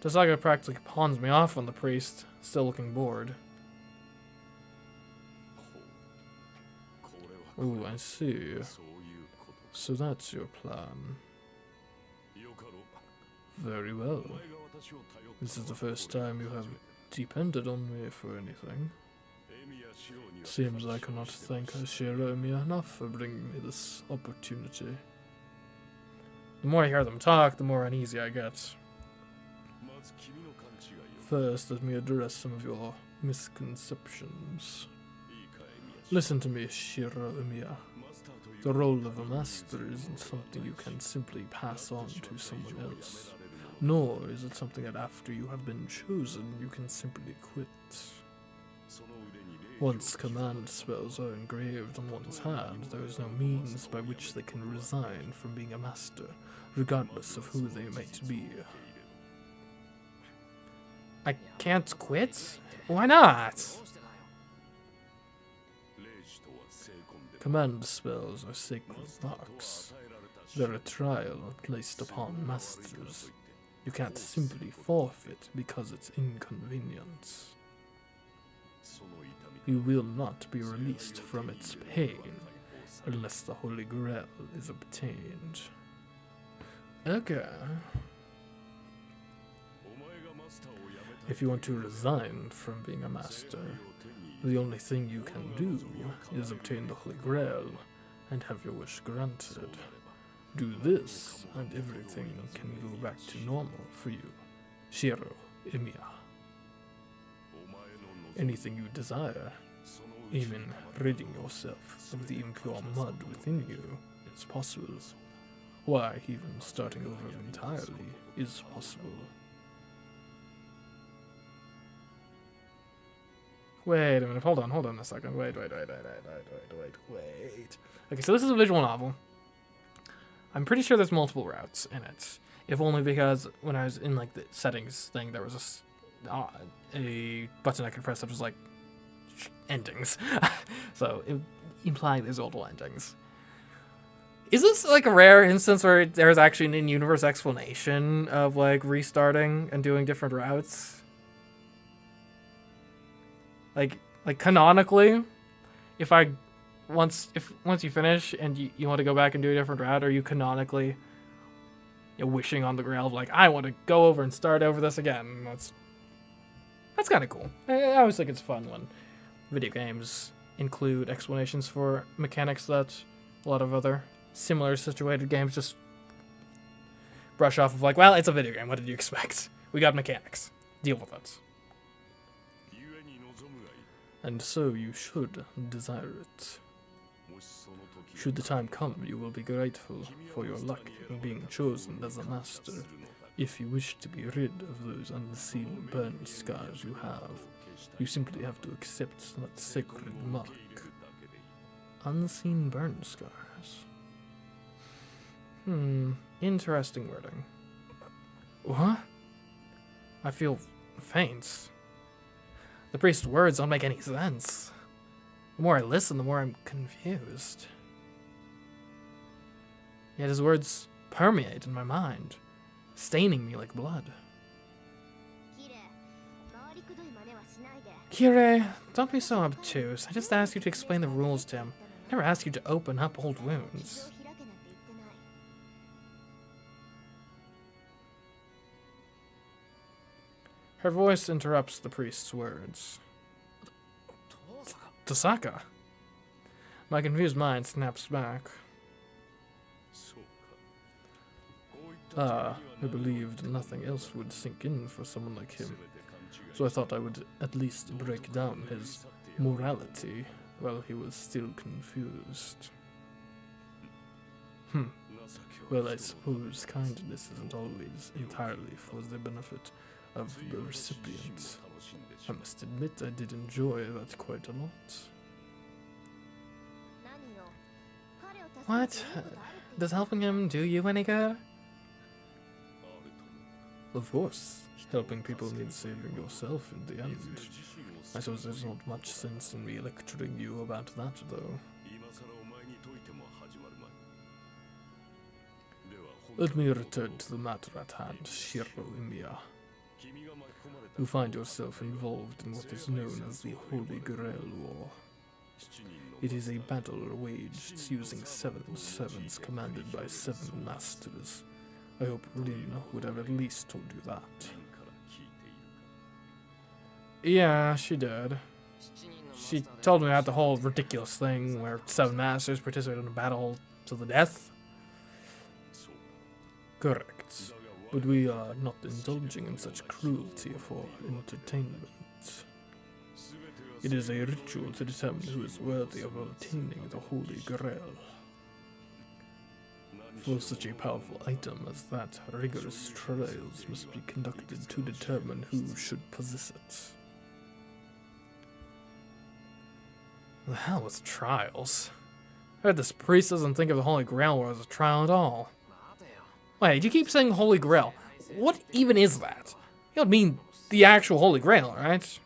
Dosaka practically pawns me off on the priest, still looking bored. Oh, I see. So that's your plan. Very well. This is the first time you have depended on me for anything. It seems I cannot thank Shiro Emiya enough for bringing me this opportunity. The more I hear them talk, the more uneasy I get. First, let me address some of your misconceptions. Listen to me, Shiro Emiya. The role of a master isn't something you can simply pass on to someone else. Nor is it something that after you have been chosen, you can simply quit. Once command spells are engraved on one's hand, there is no means by which they can resign from being a master, regardless of who they might be. I can't quit? Why not? Command spells are sacred marks. They're a trial placed upon masters. You can't simply forfeit because it's inconvenient. You will not be released from its pain unless the Holy Grail is obtained. Okay. If you want to resign from being a master, the only thing you can do is obtain the Holy Grail and have your wish granted. Do this, and everything can go back to normal for you. Shiro Emiya. anything you desire. Even ridding yourself of the impure mud within you is possible. Why, even starting over entirely is possible. Wait a minute, hold on a second. Wait. Okay, so this is a visual novel. I'm pretty sure there's multiple routes in it. If only because when I was in like the settings thing, there was a button I could press that was like endings. So it implied there's multiple endings. Is this like a rare instance where there's actually an in-universe explanation of like restarting and doing different routes? Like canonically, if once you finish and you want to go back and do a different route, are you canonically wishing on the Grail of like, I want to go over and start over this again? That's kind of cool. I always think it's fun when video games include explanations for mechanics that a lot of other similar situated games just brush off of like, well, it's a video game. What did you expect? We got mechanics. Deal with it. And so you should desire it. Should the time come, you will be grateful for your luck in being chosen as a master. If you wish to be rid of those unseen burned scars you have, you simply have to accept that sacred mark. Unseen burn scars. Interesting wording. What? I feel faint. The priest's words don't make any sense. The more I listen, the more I'm confused. Yet his words permeate in my mind, staining me like blood. Kire, don't be so obtuse. I just asked you to explain the rules to him. I never asked you to open up old wounds. Her voice interrupts the priest's words. Tosaka? My confused mind snaps back. I believed nothing else would sink in for someone like him, so I thought I would at least break down his morality while he was still confused. Well, I suppose kindness isn't always entirely for the benefit of the recipient. I must admit I did enjoy that quite a lot. What? Does helping him do you any good? Of course. Helping people means saving yourself in the end. I suppose there's not much sense in me lecturing you about that, though. Let me return to the matter at hand, Shiro Imiya. You find yourself involved in what is known as the Holy Grail War. It is a battle waged using 7 servants commanded by 7 masters. I hope Rin would have at least told you that. Yeah, she did. She told me about the whole ridiculous thing where 7 masters participate in a battle to the death. Correct. But we are not indulging in such cruelty for entertainment. It is a ritual to determine who is worthy of obtaining the Holy Grail. For such a powerful item as that, rigorous trials must be conducted to determine who should possess it. The hell was trials? I heard this priest doesn't think of the Holy Grail as a trial at all. Wait, you keep saying Holy Grail. What even is that? You don't mean the actual Holy Grail, right?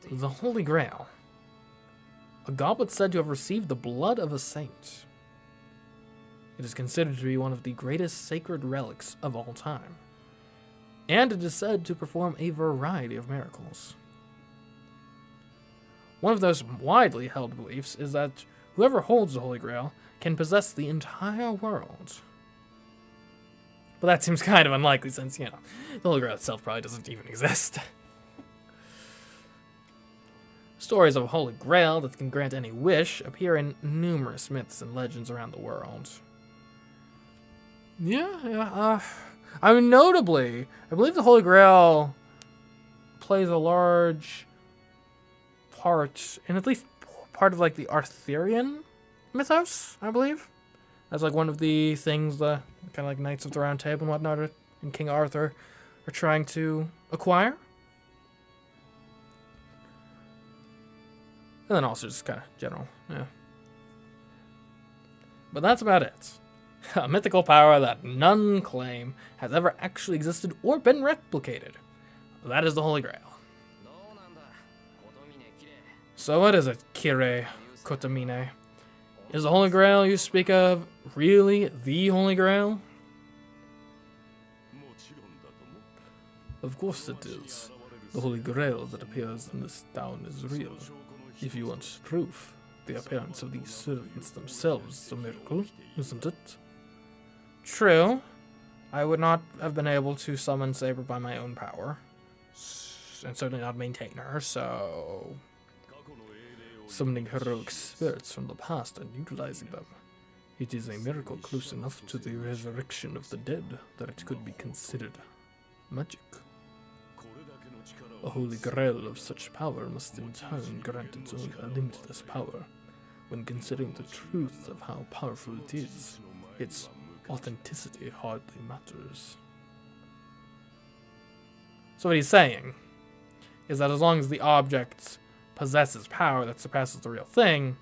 The Holy Grail. A goblet said to have received the blood of a saint. It is considered to be one of the greatest sacred relics of all time. And it is said to perform a variety of miracles. One of those widely held beliefs is that whoever holds the Holy Grail can possess the entire world. But that seems kind of unlikely since, the Holy Grail itself probably doesn't even exist. Stories of a Holy Grail that can grant any wish appear in numerous myths and legends around the world. I mean, notably, I believe the Holy Grail plays a large part in at least part of like the Arthurian mythos, I believe. That's like one of the things the kind of like Knights of the Round Table and whatnot and King Arthur are trying to acquire. And then also just kind of general, yeah. But that's about it. A mythical power that none claim has ever actually existed or been replicated. That is the Holy Grail. So what is it, Kire Kotomine? Is the Holy Grail you speak of really the Holy Grail? Of course it is. The Holy Grail that appears in this town is real. If you want proof, the appearance of these servants themselves is a miracle, isn't it? True. I would not have been able to summon Saber by my own power. And certainly not maintain her, so... Summoning heroic spirits from the past and utilizing them. It is a miracle close enough to the resurrection of the dead that it could be considered magic. A holy grail of such power must in turn grant its own limitless power. When considering the truth of how powerful it is, its authenticity hardly matters. So what he's saying is that as long as the object possesses power that surpasses the real thing,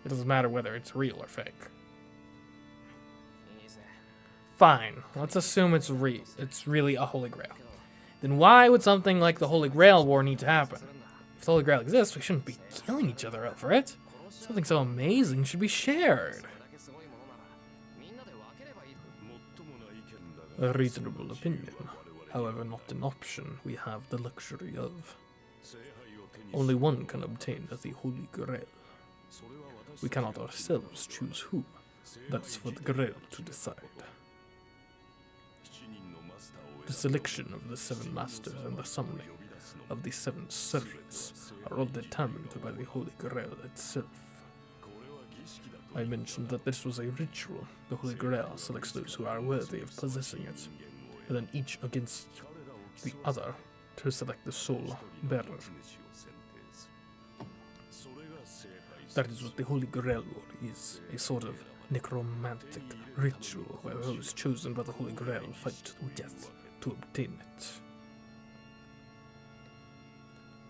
it doesn't matter whether it's real or fake. Fine, let's assume it's really a Holy Grail. Then why would something like the Holy Grail War need to happen? If the Holy Grail exists, we shouldn't be killing each other over it. Something so amazing should be shared. A reasonable opinion, however not an option we have the luxury of. Only one can obtain the Holy Grail. We cannot ourselves choose who. That's for the Grail to decide. The selection of the 7 masters and the summoning of the 7 servants are all determined by the Holy Grail itself. I mentioned that this was a ritual. The Holy Grail selects those who are worthy of possessing it, and then each against the other to select the soul bearer. That is what the Holy Grail War is, a sort of necromantic ritual where those chosen by the Holy Grail fight to death to obtain it.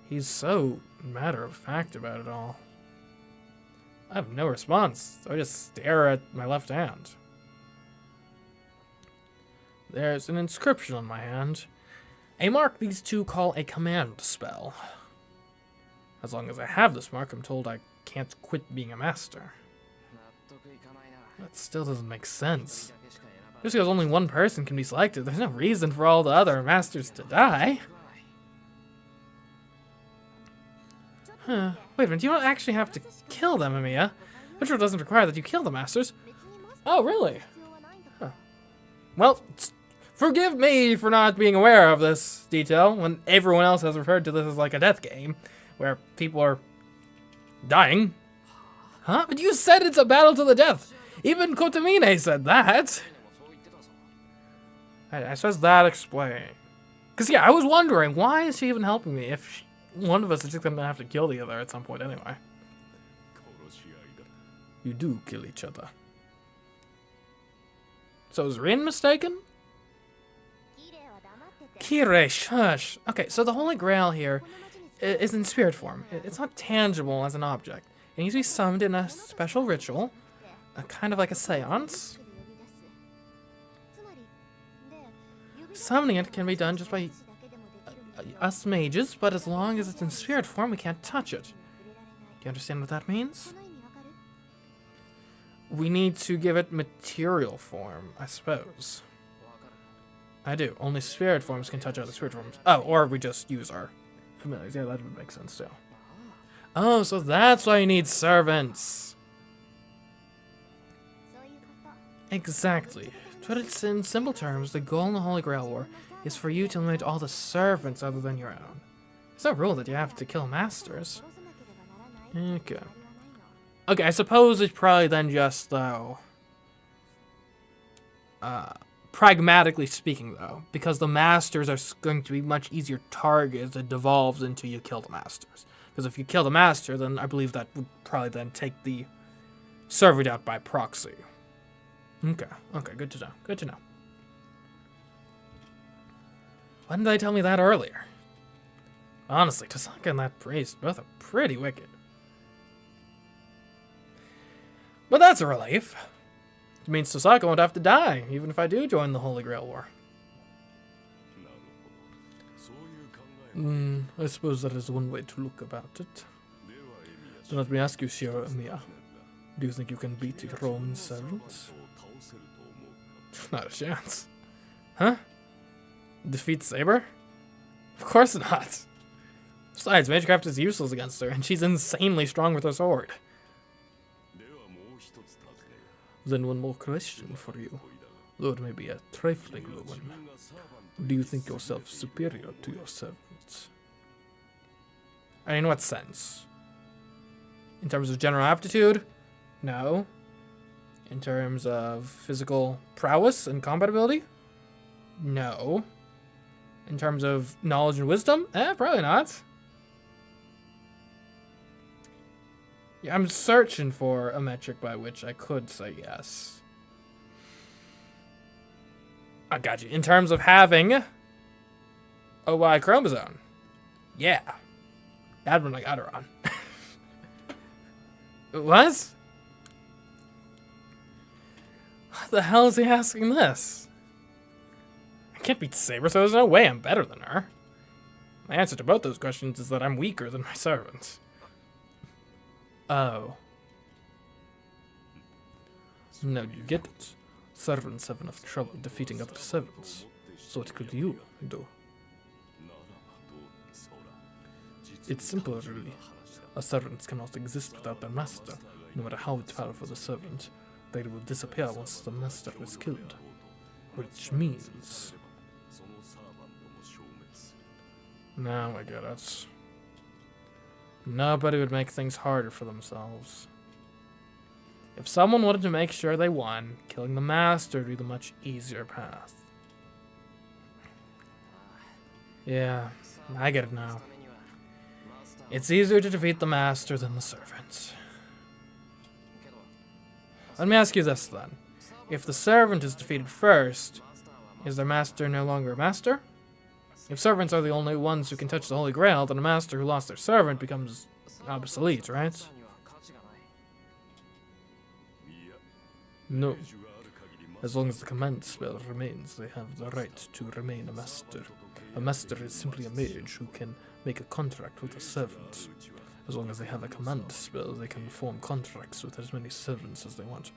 He's so matter-of-fact about it all. I have no response, so I just stare at my left hand. There's an inscription on my hand, a mark these two call a command spell. As long as I have this mark, I'm told I can't quit being a master. That still doesn't make sense. Just because only one person can be selected, there's no reason for all the other masters to die. Huh. Wait a minute, you don't actually have to kill them, Amiya. Ritual doesn't require that you kill the masters. Oh, really? Huh. Well, forgive me for not being aware of this detail when everyone else has referred to this as like a death game, where people are dying. Huh? But you said it's a battle to the death. Even Kotomine said that. I suppose that explains. Because, yeah, I was wondering, why is she even helping me if one of us is just going to have to kill the other at some point anyway? You do kill each other. So is Rin mistaken? Kire, shush. Okay, so the Holy Grail here is in spirit form. It's not tangible as an object. It needs to be summoned in a special ritual, kind of like a seance. Summoning it can be done just by us mages, but as long as it's in spirit form, we can't touch it. Do you understand what that means? We need to give it material form, I suppose. I do. Only spirit forms can touch other spirit forms. Oh, or we just use our familiars. Yeah, that would make sense too. Oh, so that's why you need servants. Exactly. To put it in simple terms, the goal in the Holy Grail War is for you to eliminate all the servants other than your own. There's no rule that you have to kill masters. Okay. Okay, I suppose it's probably then just, though, Pragmatically speaking, though, because the masters are going to be much easier targets, it devolves into you kill the masters. Because if you kill the master, then I believe that would probably then take the servant out by proxy. Okay, good to know, good to know. Why didn't they tell me that earlier? Honestly, Tasaka and that priest both are pretty wicked. But that's a relief. It means Tasaka won't have to die, even if I do join the Holy Grail War. I suppose that is one way to look about it. Then let me ask you, Shiro Emiya. Do you think you can beat your own servants? Not a chance. Huh? Defeat Saber? Of course not. Besides, Magecraft is useless against her, and she's insanely strong with her sword. Then one more question for you, though it may be a trifling one. Do you think yourself superior to your servants? In what sense? In terms of general aptitude? No. In terms of physical prowess and combat ability? No. In terms of knowledge and wisdom? Probably not. Yeah, I'm searching for a metric by which I could say yes. I got you. In terms of having a Y chromosome. Yeah. That one I got her on. What? What the hell is he asking this? I can't beat Saber, so there's no way I'm better than her. My answer to both those questions is that I'm weaker than my servants. Oh. Now you get it. Servants have enough trouble defeating other servants. So what could you do? It's simple, really. A servant cannot exist without their master. No matter how powerful the servant, they will disappear once the master is killed. Which means... Now I get it. Nobody would make things harder for themselves. If someone wanted to make sure they won, killing the master would be the much easier path. Yeah, I get it now. It's easier to defeat the master than the servant. Let me ask you this then. If the servant is defeated first, is their master no longer a master? If servants are the only ones who can touch the Holy Grail, then a master who lost their servant becomes obsolete, right? No. As long as the command spell remains, they have the right to remain a master. A master is simply a mage who can make a contract with a servant. As long as they have a command spell, they can form contracts with as many servants as they want.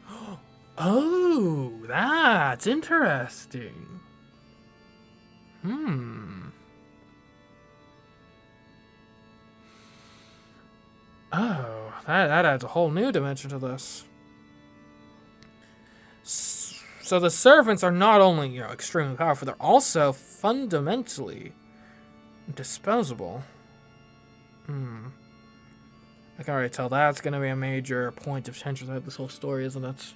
Oh, that's interesting. Oh, that adds a whole new dimension to this. So the servants are not only, extremely powerful, they're also fundamentally disposable. I can already tell that's going to be a major point of tension throughout this whole story, isn't it?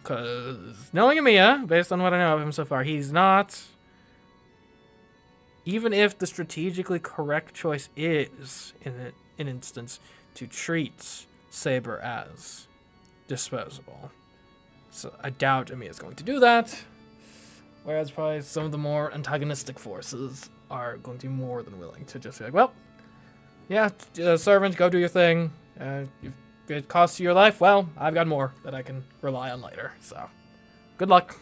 Because knowing Emiya, based on what I know of him so far, he's not... Even if the strategically correct choice is, in an instance, to treat Saber as disposable. So I doubt Emiya's going to do that. Whereas probably some of the more antagonistic forces are going to be more than willing to just be like, well, yeah, servant, go do your thing. If it costs you your life, well, I've got more that I can rely on later. So, good luck.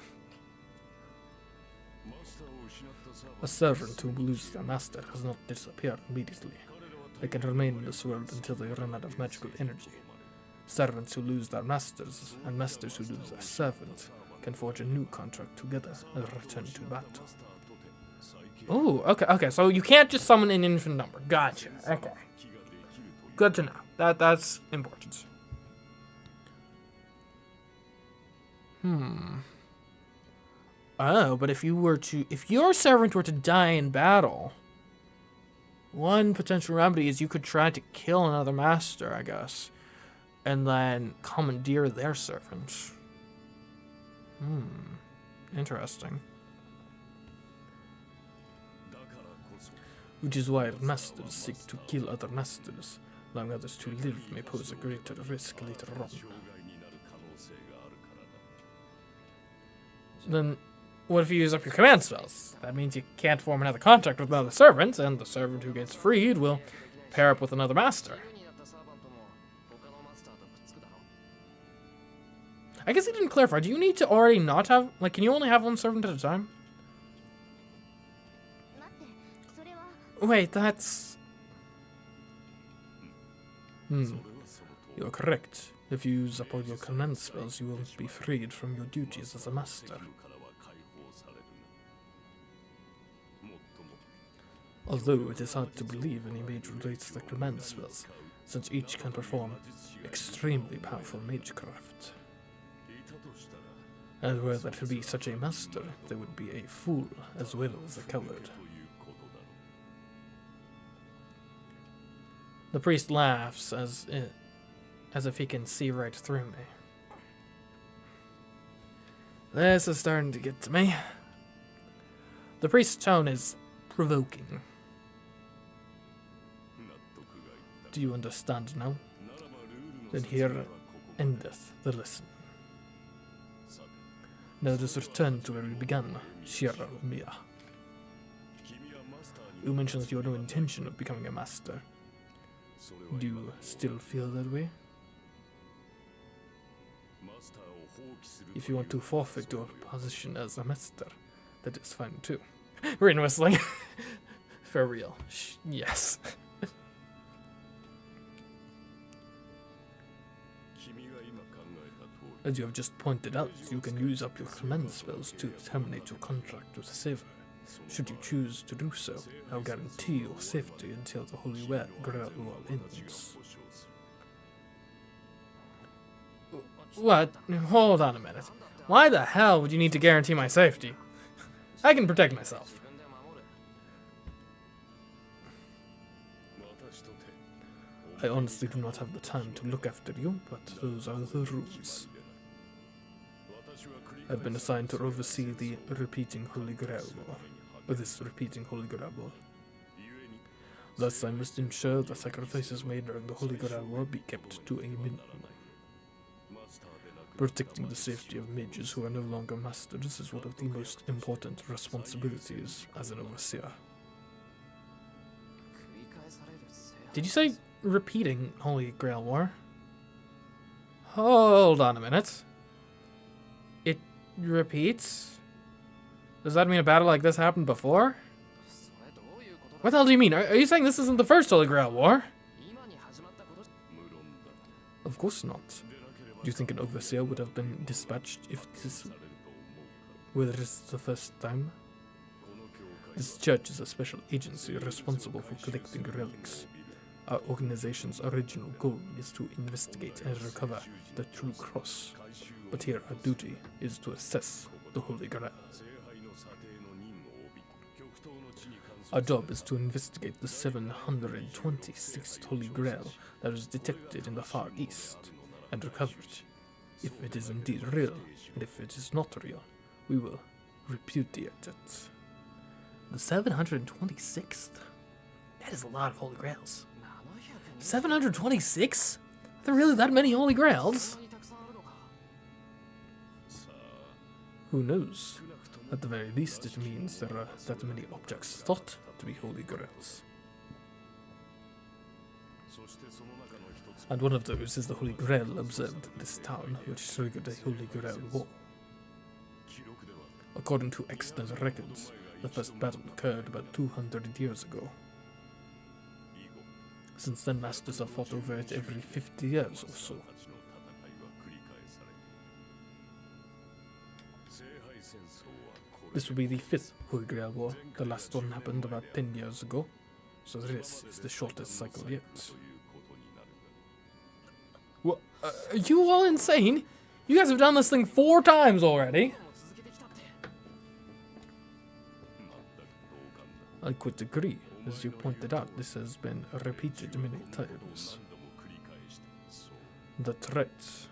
A servant who loses their master has not disappeared immediately. They can remain in this world until they run out of magical energy. Servants who lose their masters and masters who lose their servant can forge a new contract together and return to battle. Oh, okay, so you can't just summon an infinite number. Gotcha, okay. Good to know. That's important. Oh, but if your servant were to die in battle, one potential remedy is you could try to kill another master, I guess, and then commandeer their servant. Interesting. Which is why masters seek to kill other masters. Allowing others to live may pose a greater risk later on. Then, what if you use up your command spells? That means you can't form another contract with another servant, and the servant who gets freed will pair up with another master. I guess he didn't clarify. Do you need to already not have... Like, can you only have one servant at a time? Wait, that's... You're correct. If you use up all your command spells, you won't be freed from your duties as a master. Although it is hard to believe any mage relates to command spells, since each can perform extremely powerful magecraft. And were there to be such a master, there would be a fool as well as a coward. The priest laughs as if he can see right through me. This is starting to get to me. The priest's tone is provoking. Do you understand now? Then here endeth the lesson. Now let us return to where we began, Shira Mia. You mentioned that you had no intention of becoming a master. Do you still feel that way? If you want to forfeit your position as a master, that is fine too. Rain whistling. For real. Yes. As you have just pointed out, you can use up your command spells to terminate your contract with Saver. Should you choose to do so, I'll guarantee your safety until the Holy Grail War ends. What? Hold on a minute. Why the hell would you need to guarantee my safety? I can protect myself. I honestly do not have the time to look after you, but those are the rules. I've been assigned to oversee the repeating Holy Grail War. This repeating Holy Grail War. Thus, I must ensure the sacrifices made during the Holy Grail War be kept to a minimum. Protecting the safety of mages who are no longer masters is one of the most important responsibilities as an overseer. Did you say repeating Holy Grail War? Hold on a minute. It repeats? Does that mean a battle like this happened before? What the hell do you mean? Are you saying this isn't the first Holy Grail War? Of course not. Do you think an overseer would have been dispatched if this were the first time? This church is a special agency responsible for collecting relics. Our organization's original goal is to investigate and recover the true cross, but here our duty is to assess the Holy Grail. Our job is to investigate the 726th Holy Grail that was detected in the Far East, and recover it. If it is indeed real, and if it is not real, we will repudiate it. The 726th? That is a lot of Holy Grails. 726? Are there really that many Holy Grails? Who knows? At the very least, it means there are that many objects thought to be Holy Grails. And one of those is the Holy Grail observed in this town, which triggered a Holy Grail War. According to extant records, the first battle occurred about 200 years ago. Since then, masters have fought over it every 50 years or so. This will be the 5th Holy Grail War. The last one happened about 10 years ago, so this is the shortest cycle yet. What? Are you all insane? You guys have done this thing 4 times already. I quite agree. As you pointed out, this has been repeated many times. That's right.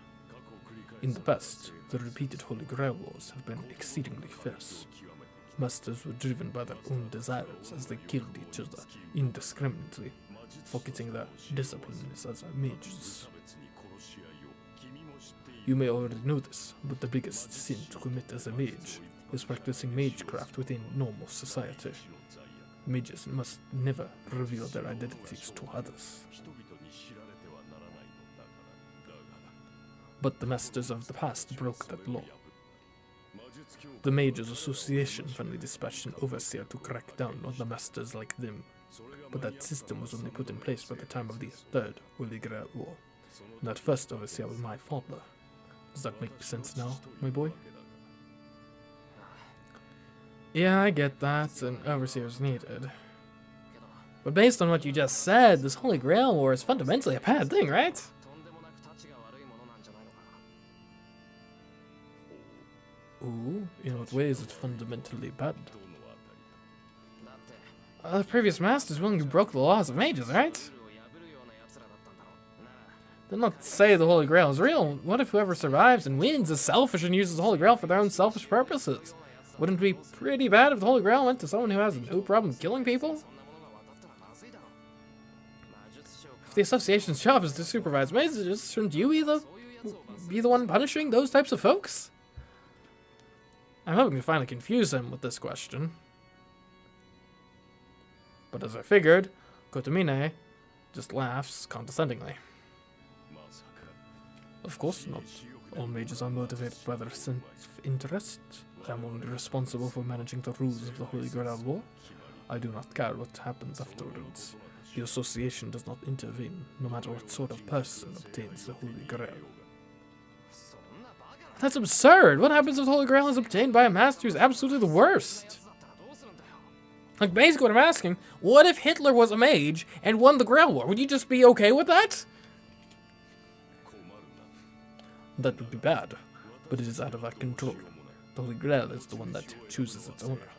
In the past, the repeated Holy Grail wars have been exceedingly fierce. Masters were driven by their own desires as they killed each other indiscriminately, forgetting their disciplines as mages. You may already know this, but the biggest sin to commit as a mage is practicing MeeCraft within normal society. Mages must never reveal their identities to others. But the masters of the past broke that law. The Mages Association finally dispatched an overseer to crack down on the masters like them, but that system was only put in place by the time of the Third Holy Grail War. And that first overseer was my father. Does that make sense now, my boy? Yeah, I get that, an overseer is needed. But based on what you just said, this Holy Grail War is fundamentally a bad thing, right? Ooh, in what way is it fundamentally bad? The previous masters willingly broke the laws of mages, right? Did not say the Holy Grail is real. What if whoever survives and wins is selfish and uses the Holy Grail for their own selfish purposes? Wouldn't it be pretty bad if the Holy Grail went to someone who has no problem killing people? If the association's job is to supervise mages, shouldn't you be the one punishing those types of folks? I'm hoping to finally confuse him with this question. But as I figured, Kotomine just laughs condescendingly. Of course not. All mages are motivated by their sense of interest. I am only responsible for managing the rules of the Holy Grail War. I do not care what happens afterwards. The association does not intervene, no matter what sort of person obtains the Holy Grail. That's absurd! What happens if the Holy Grail is obtained by a master who's absolutely the worst? Like, basically what I'm asking, what if Hitler was a mage and won the Grail War? Would you just be okay with that? That would be bad, but it is out of our control. The Holy Grail is the one that chooses its owner,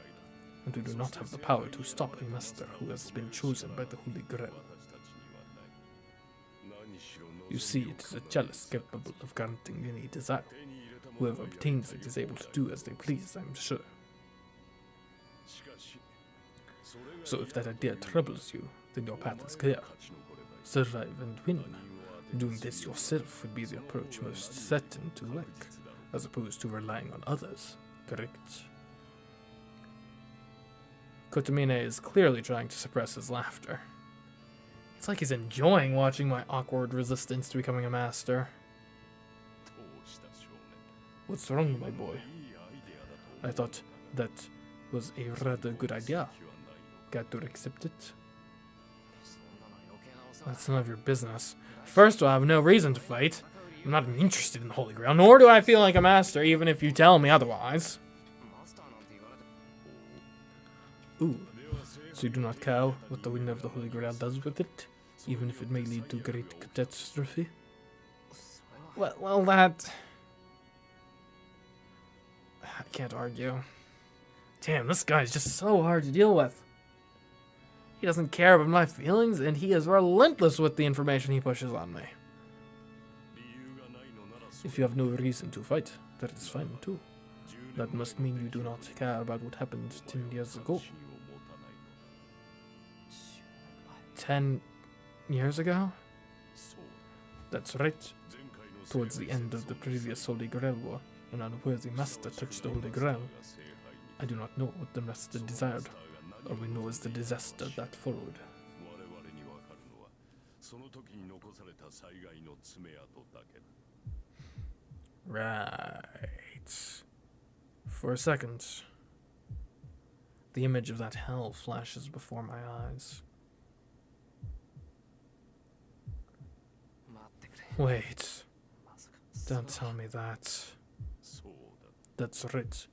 and we do not have the power to stop a master who has been chosen by the Holy Grail. You see, it is a chalice capable of granting any desire. Whoever obtains it is able to do as they please, I'm sure. So if that idea troubles you, then your path is clear. Survive and win. Doing this yourself would be the approach most certain to work, as opposed to relying on others, correct? Kotomine is clearly trying to suppress his laughter. It's like he's enjoying watching my awkward resistance to becoming a master. What's wrong, my boy? I thought that was a rather good idea. Got to accept it? That's none of your business. First of all, I have no reason to fight. I'm not interested in the Holy Grail, nor do I feel like a master, even if you tell me otherwise. Ooh, so you do not care what the winner of the Holy Grail does with it, even if it may lead to great catastrophe? Well, that... I can't argue. Damn, this guy's just so hard to deal with. He doesn't care about my feelings, and he is relentless with the information he pushes on me. If you have no reason to fight, that is fine too. That must mean you do not care about what happened 10 years ago. 10 years ago? That's right. Towards the end of the previous Holy Grail War, an unworthy master touched the Holy Grail. I do not know what the master desired. All we know is the disaster that followed. Right. For a second, the image of that hell flashes before my eyes. Wait. Don't tell me that. That's right.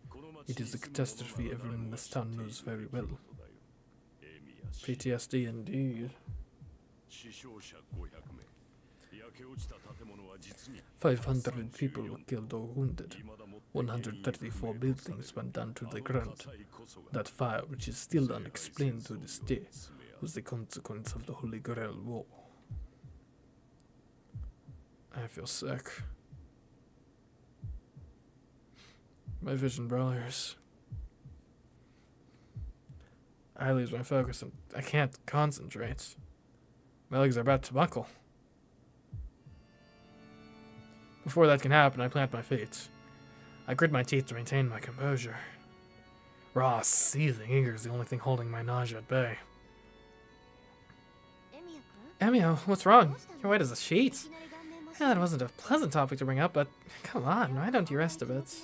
It is a catastrophe everyone in this town knows very well. PTSD indeed. 500 people were killed or wounded. 134 buildings went down to the ground. That fire, which is still unexplained to this day, was the consequence of the Holy Grail War. I feel sick. My vision blurs. I lose my focus and I can't concentrate. My legs are about to buckle. Before that can happen, I plant my feet. I grit my teeth to maintain my composure. Raw, seething anger is the only thing holding my nausea at bay. Emio, what's wrong? You're white as a sheet. Yeah, that wasn't a pleasant topic to bring up, but come on, why don't you rest a bit?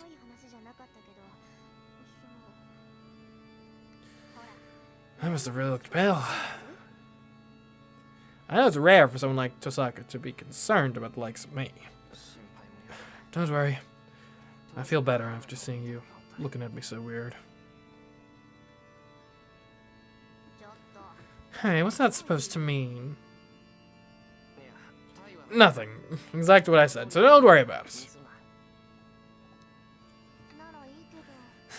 I must have really looked pale. I know it's rare for someone like Tosaka to be concerned about the likes of me. Don't worry. I feel better after seeing you looking at me so weird. Hey, what's that supposed to mean? Nothing. Exactly what I said, so don't worry about it.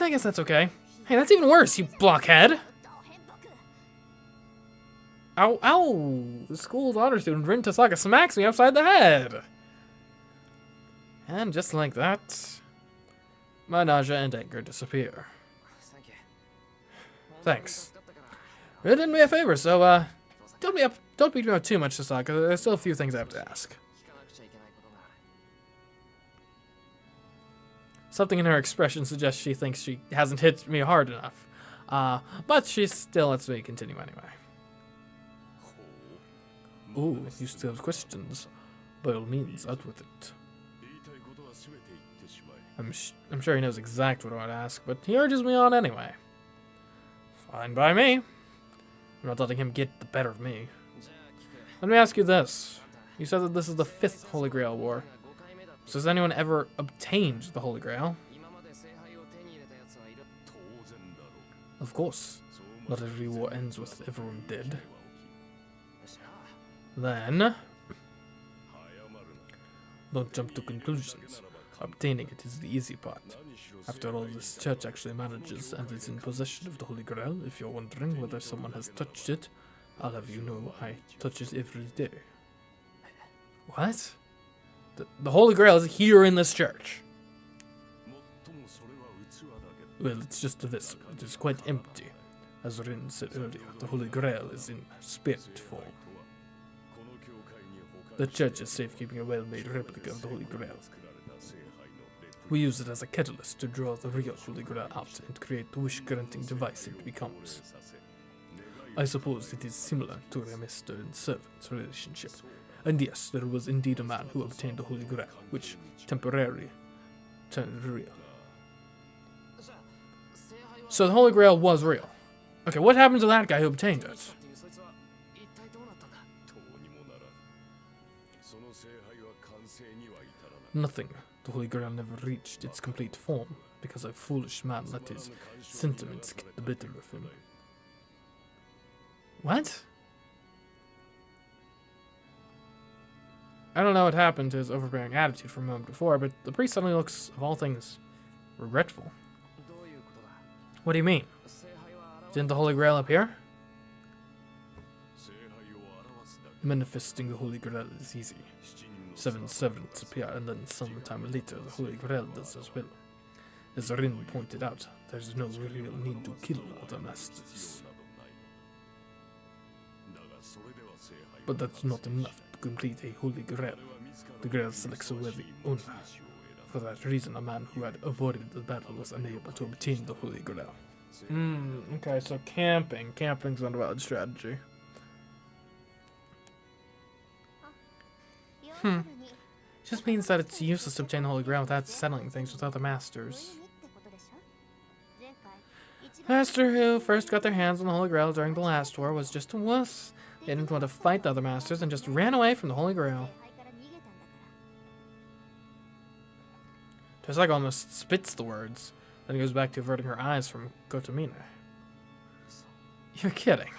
I guess that's okay. Hey, that's even worse, you blockhead! Ow, ow! The school's honor student, Rin Tosaka, smacks me upside the head! And just like that, my nausea and anger disappear. Thanks. You did me a favor, so, don't beat me up too much, Tosaka. There's still a few things I have to ask. Something in her expression suggests she thinks she hasn't hit me hard enough. But she still lets me continue anyway. Ooh, you still have questions. By all means, out with it. I'm sure he knows exactly what I want to ask, but he urges me on anyway. Fine by me. I'm not letting him get the better of me. Let me ask you this. You said that this is the 5th Holy Grail War. So has anyone ever obtained the Holy Grail? Of course. Not every war ends with everyone dead. Then, don't jump to conclusions. Obtaining it is the easy part. After all, this church actually manages and is in possession of the Holy Grail. If you're wondering whether someone has touched it, I'll have you know I touch it every day. What? The Holy Grail is here in this church. Well, it's just a vessel. It is quite empty. As Rin said earlier, the Holy Grail is in spirit form. The church is safekeeping a well-made replica of the Holy Grail. We use it as a catalyst to draw the real Holy Grail out and create the wish-granting device it becomes. I suppose it is similar to a master and servant relationship. And yes, there was indeed a man who obtained the Holy Grail, which temporarily turned real. So the Holy Grail was real. Okay, what happened to that guy who obtained it? Nothing. The Holy Grail never reached its complete form, because a foolish man let his sentiments get the better of him. What? I don't know what happened to his overbearing attitude from a moment before, but the priest suddenly looks, of all things, regretful. What do you mean? Didn't the Holy Grail appear? Manifesting the Holy Grail is easy. 7 servants appear, and then some time later the Holy Grail does as well. As Rin pointed out, there's no real need to kill other masters. But that's not enough to complete a Holy Grail. The Grail selects a worthy owner. For that reason, a man who had avoided the battle was unable to obtain the Holy Grail. Okay, so camping. Camping's not a valid strategy. Just means that it's useless to obtain the Holy Grail without settling things with other masters. The master who first got their hands on the Holy Grail during the last war was just a wuss. They didn't want to fight the other masters and just ran away from the Holy Grail. Tosaka almost spits the words, then goes back to averting her eyes from Kotomine. You're kidding.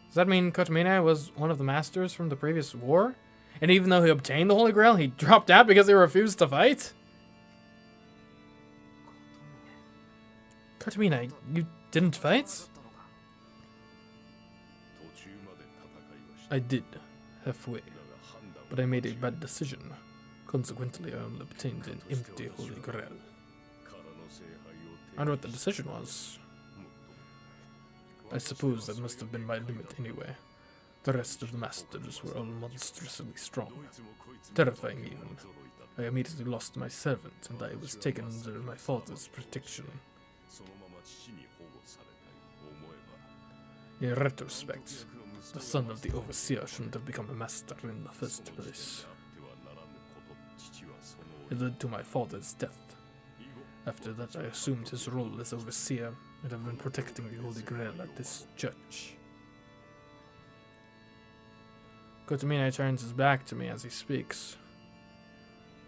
Does that mean Kotomine was one of the masters from the previous war? And even though he obtained the Holy Grail, he dropped out because he refused to fight? Kotomine, you didn't fight? I did, halfway, but I made a bad decision. Consequently, I only obtained an empty Holy Grail. I wonder what the decision was. I suppose that must have been my limit anyway. The rest of the masters were all monstrously strong. Terrifying even. I immediately lost my servant, and I was taken under my father's protection. In retrospect, the son of the overseer shouldn't have become a master in the first place. It led to my father's death. After that, I assumed his role as overseer and have been protecting the Holy Grail at this church. Kotomine turns his back to me as he speaks.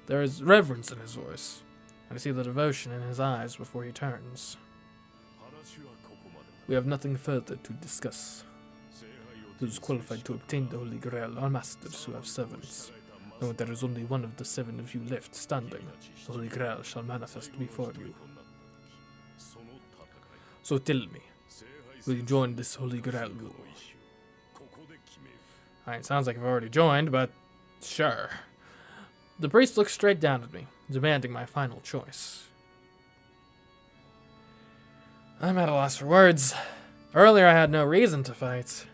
There is reverence in his voice, and I see the devotion in his eyes before he turns. We have nothing further to discuss. Those qualified to obtain the Holy Grail are masters who have servants. And when there is only one of the 7 of you left standing, the Holy Grail shall manifest before you. So tell me, will you join this Holy Grail war? It sounds like I've already joined, but sure. The priest looks straight down at me, demanding my final choice. I'm at a loss for words. Earlier I had no reason to fight.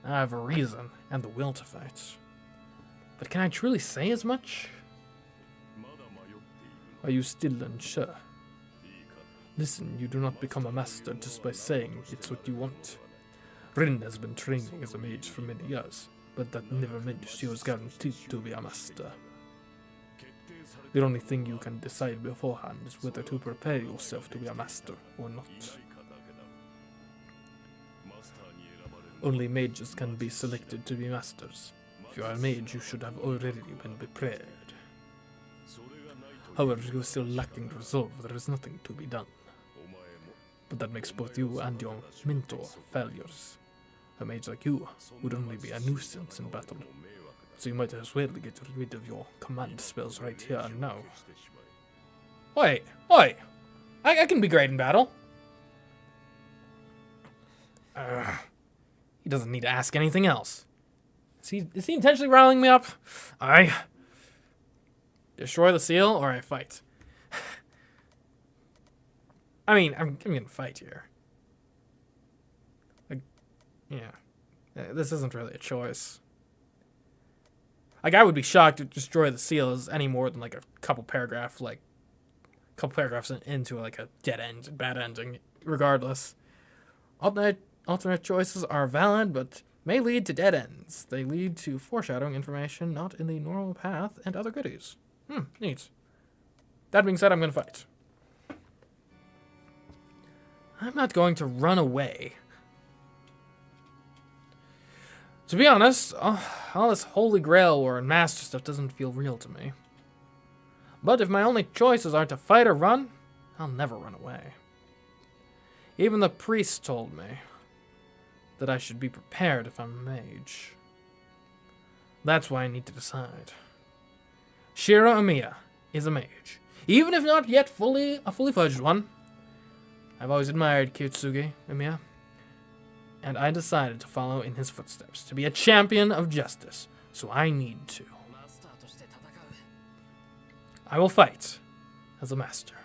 Now I have a reason and the will to fight. But can I truly say as much? Are you still unsure? Listen, you do not become a master just by saying it's what you want. Rin has been training as a mage for many years, but that never meant she was guaranteed to be a master. The only thing you can decide beforehand is whether to prepare yourself to be a master or not. Only mages can be selected to be masters. If you are a mage, you should have already been prepared. However, if you are still lacking resolve, there is nothing to be done. But that makes both you and your mentor failures. A mage like you would only be a nuisance in battle, so you might as well get rid of your command spells right here and now. Wait! I can be great in battle! He doesn't need to ask anything else. Is he intentionally riling me up? I destroy the seal or I fight. I mean, I'm gonna fight here. Yeah. This isn't really a choice. Like, I would be shocked to destroy the seal as any more than like a couple paragraphs into like a dead end, bad ending. Regardless, alternate choices are valid, but may lead to dead ends. They lead to foreshadowing information not in the normal path and other goodies. Neat. That being said, I'm gonna fight. I'm not going to run away. To be honest, all this Holy Grail or Master stuff doesn't feel real to me. But if my only choices are to fight or run, I'll never run away. Even the priest told me that I should be prepared if I'm a mage. That's why I need to decide. Shiro Amiya is a mage, even if not yet a fully fledged one. I've always admired Kitsugi Amiya, and I decided to follow in his footsteps, to be a champion of justice, so I need to. I will fight as a master.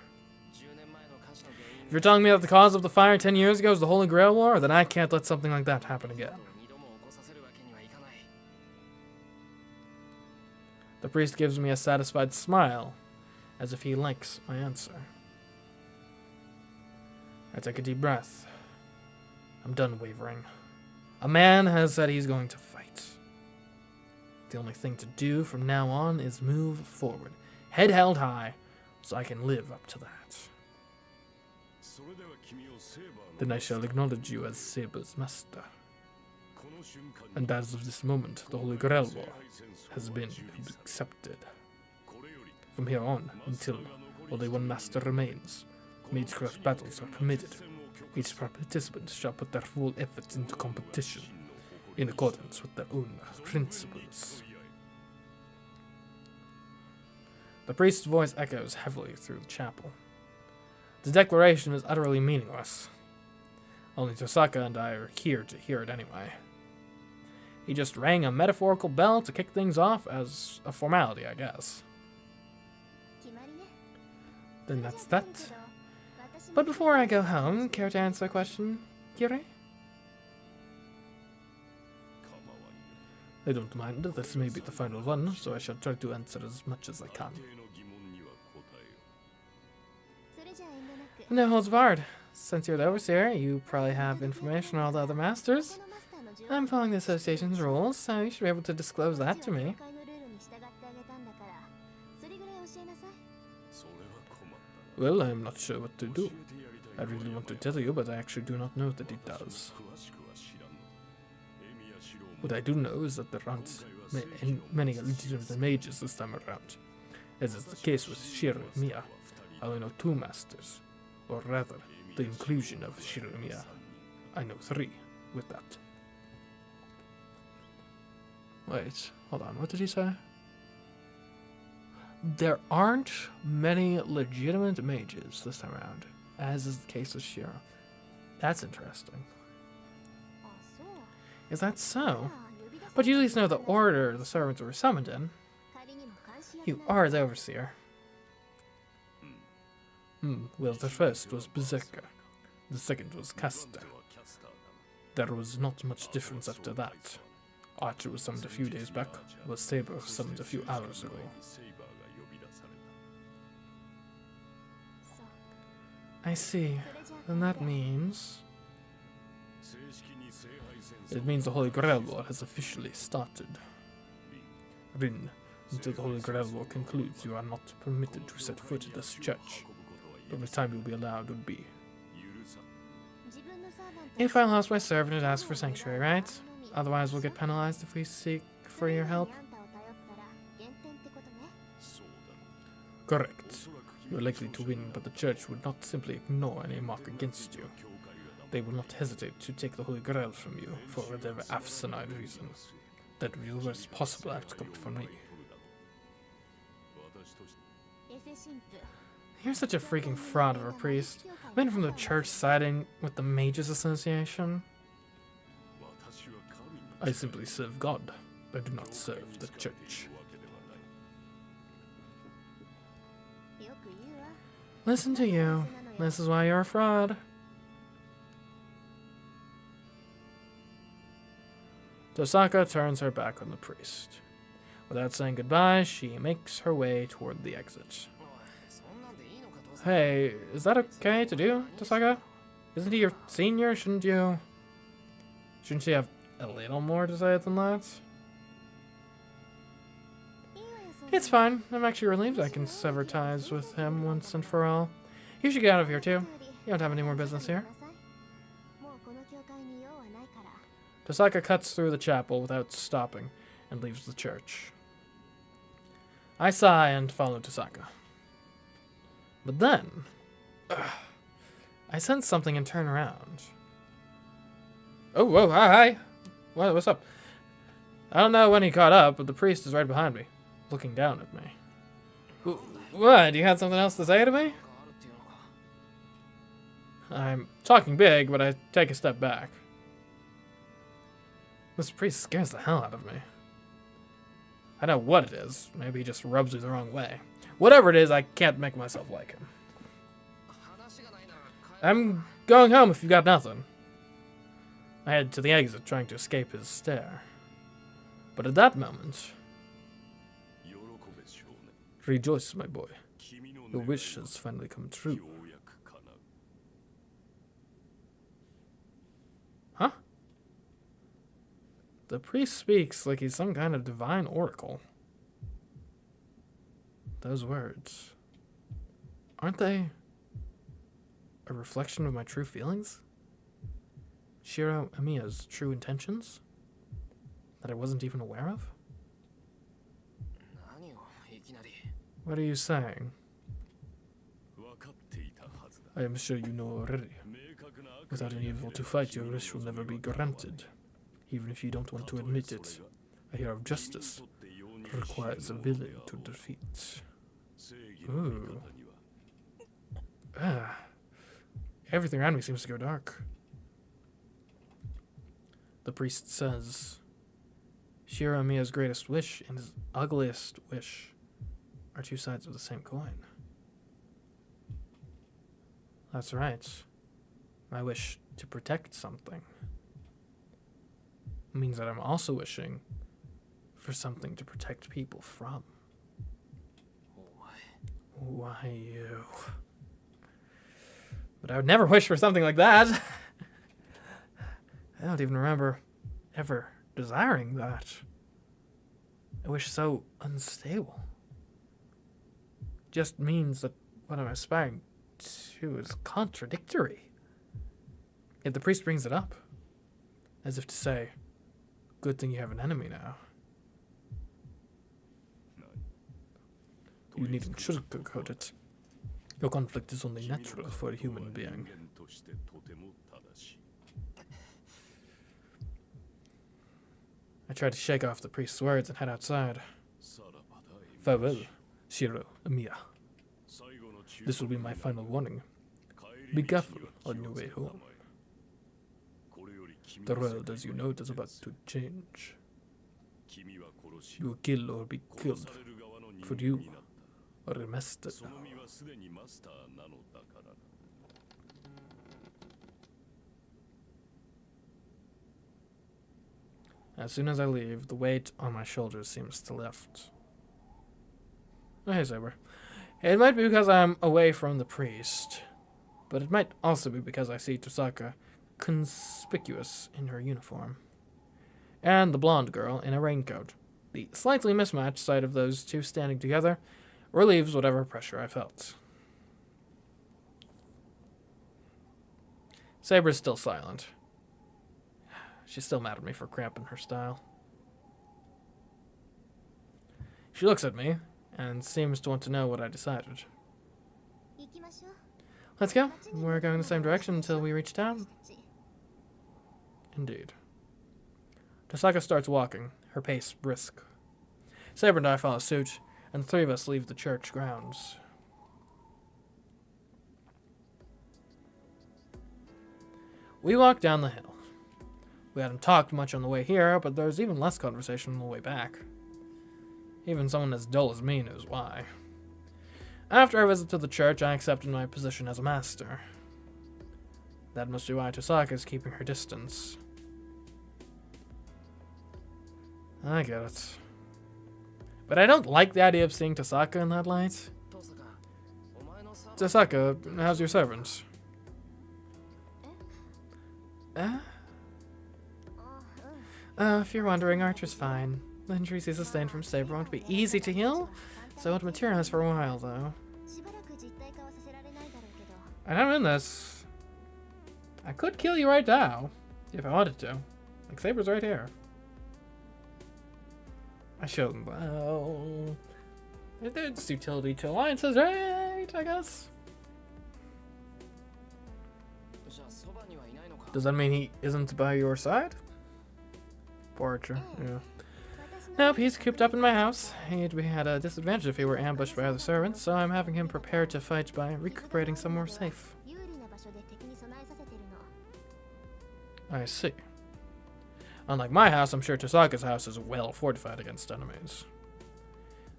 If you're telling me that the cause of the fire 10 years ago is the Holy Grail War, then I can't let something like that happen again. The priest gives me a satisfied smile, as if he likes my answer. I take a deep breath. I'm done wavering. A man has said he's going to fight. The only thing to do from now on is move forward, head held high, so I can live up to that. Then I shall acknowledge you as Saber's master. And as of this moment, the Holy Grail War has been accepted. From here on, until only one master remains, CMeeCraft battles are permitted. Each participant shall put their full efforts into competition, in accordance with their own principles. The priest's voice echoes heavily through the chapel. The declaration is utterly meaningless. Only Tosaka and I are here to hear it anyway. He just rang a metaphorical bell to kick things off as a formality, I guess. Then that's that. But before I go home, care to answer a question, Kiri? I don't mind. This may be the final one, so I shall try to answer as much as I can. No holds barred. Since you're the overseer, you probably have information on all the other masters. I'm following the association's rules, so you should be able to disclose that to me. Well, I'm not sure what to do. I really want to tell you, but I actually do not know that it does. What I do know is that there aren't many legitimate mages this time around. As is the case with Shiramiya, I only know 2 masters. Or rather, the inclusion of Shiramiya. I know 3 with that. Wait, hold on, what did he say? There aren't many legitimate mages this time around, as is the case with Shira. That's interesting. Is that so? But you at least know the order the servants were summoned in. You are the overseer. Well, the first was Berserker. The second was Caster. There was not much difference after that. Archer was summoned a few days back, while Saber was summoned a few hours ago. I see. Then that means... It means the Holy Grail War has officially started. Rin, until the Holy Grail War concludes, you are not permitted to set foot in this church. The only time you'll be allowed would be... If I lost my servant and asked for sanctuary, right? Otherwise we'll get penalized if we seek for your help. Correct. You're likely to win, but the church would not simply ignore any mark against you. They will not hesitate to take the Holy Grail from you for whatever asinine reason. That will be the worst possible outcome for me. You're such a freaking fraud of a priest. Men from the church siding with the Mages Association. I simply serve God. I do not serve the church. Listen to you. This is why you're a fraud. Tosaka turns her back on the priest. Without saying goodbye, she makes her way toward the exit. Hey, is that okay to do, Tosaka? Isn't he your senior? Shouldn't you have a little more to say than that? It's fine. I'm actually relieved I can sever ties with him once and for all. You should get out of here too. You don't have any more business here. Tosaka cuts through the chapel without stopping and leaves the church. I sigh and follow Tosaka. But then, I sense something and turn around. Oh, whoa, hi. What's up? I don't know when he caught up, but the priest is right behind me, looking down at me. What, you had something else to say to me? I'm talking big, but I take a step back. This priest scares the hell out of me. I know what it is. Maybe he just rubs me the wrong way. Whatever it is, I can't make myself like him. I'm going home if you got nothing. I head to the exit, trying to escape his stare. But at that moment... Rejoice, my boy. Your wish has finally come true. Huh? The priest speaks like he's some kind of divine oracle. Those words, aren't they a reflection of my true feelings? Shiramiya's true intentions? That I wasn't even aware of? What are you saying? I am sure you know already. Without any evil to fight, your wish will never be granted. Even if you don't want to admit it, a hero of justice requires a villain to defeat. Ooh. Everything around me seems to go dark. The priest says, Shiramiya's greatest wish and his ugliest wish are 2 sides of the same coin. That's right. I wish to protect something. It means that I'm also wishing for something to protect people from. Why you? But I would never wish for something like that. I don't even remember ever desiring that. I wish so unstable. Just means that what I'm aspiring to is contradictory. Yet the priest brings it up, as if to say, good thing you have an enemy now. You needn't sugarcoat it. Your conflict is only natural for a human being. I tried to shake off the priest's words and head outside. Farewell, Shiro, Amiya. This will be my final warning. Be careful on your way home. The world, as you know, is about to change. You will kill or be killed, for you are Remastered now. As soon as I leave, the weight on my shoulders seems to lift. Oh, hey, Saber. It might be because I'm away from the priest, but it might also be because I see Tosaka conspicuous in her uniform, and the blonde girl in a raincoat. The slightly mismatched sight of those two standing together relieves whatever pressure I felt. Saber's still silent. She's still mad at me for cramping her style. She looks at me and seems to want to know what I decided. Let's go. We're going the same direction until we reach town. Indeed. Tosaka starts walking, her pace brisk. Saber and I follow suit, and the three of us leave the church grounds. We walk down the hill. We hadn't talked much on the way here, but there's even less conversation on the way back. Even someone as dull as me knows why. After our visit to the church, I accepted my position as a master. That must be why Tosaka is keeping her distance. I get it. But I don't like the idea of seeing Tosaka in that light. Tosaka, how's your servant? If you're wondering, Archer's fine. The injuries he sustained from Saber won't be easy to heal, so it won't materialize for a while, though. And I'm in this. I could kill you right now, if I wanted to. Like, Saber's right here. I shouldn't, well... It's utility to alliances, right? I guess. Does that mean he isn't by your side? Poor Archer, yeah. Nope, he's cooped up in my house. He'd be at a disadvantage if he were ambushed by other servants, so I'm having him prepared to fight by recuperating somewhere safe. I see. Unlike my house, I'm sure Tosaka's house is well fortified against enemies.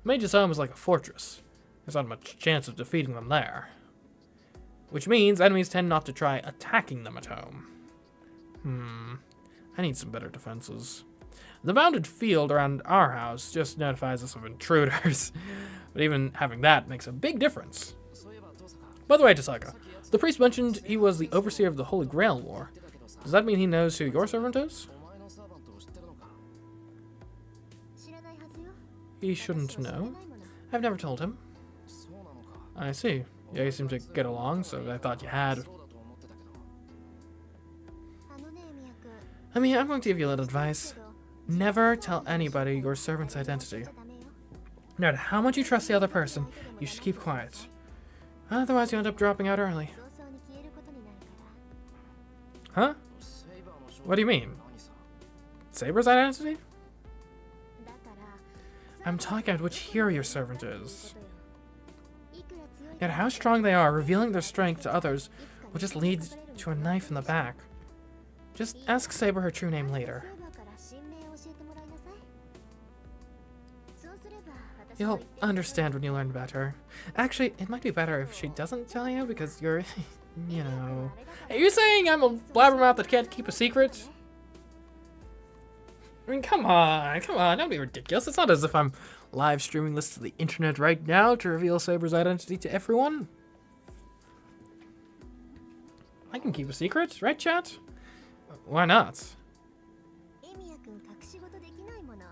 Mage's home is like a fortress. There's not much chance of defeating them there. Which means enemies tend not to try attacking them at home. I need some better defenses. The bounded field around our house just notifies us of intruders, but even having that makes a big difference. By the way, Tosaka, the priest mentioned he was the overseer of the Holy Grail War. Does that mean he knows who your servant is? He shouldn't know. I've never told him. I see. Yeah, you seem to get along, so I thought you had. I mean, I'm going to give you a little advice. Never tell anybody your servant's identity. No matter how much you trust the other person, you should keep quiet. Otherwise, you end up dropping out early. Huh? What do you mean? Saber's identity? I'm talking about which hero your servant is. No matter how strong they are, revealing their strength to others will just lead to a knife in the back. Just ask Saber her true name later. You'll understand when you learn about her. Actually, it might be better if she doesn't tell you, because you're you know. Are you saying I'm a blabbermouth that can't keep a secret? I mean, come on, don't be ridiculous. It's not as if I'm live streaming this to the internet right now to reveal Saber's identity to everyone. I can keep a secret, right, chat? Why not?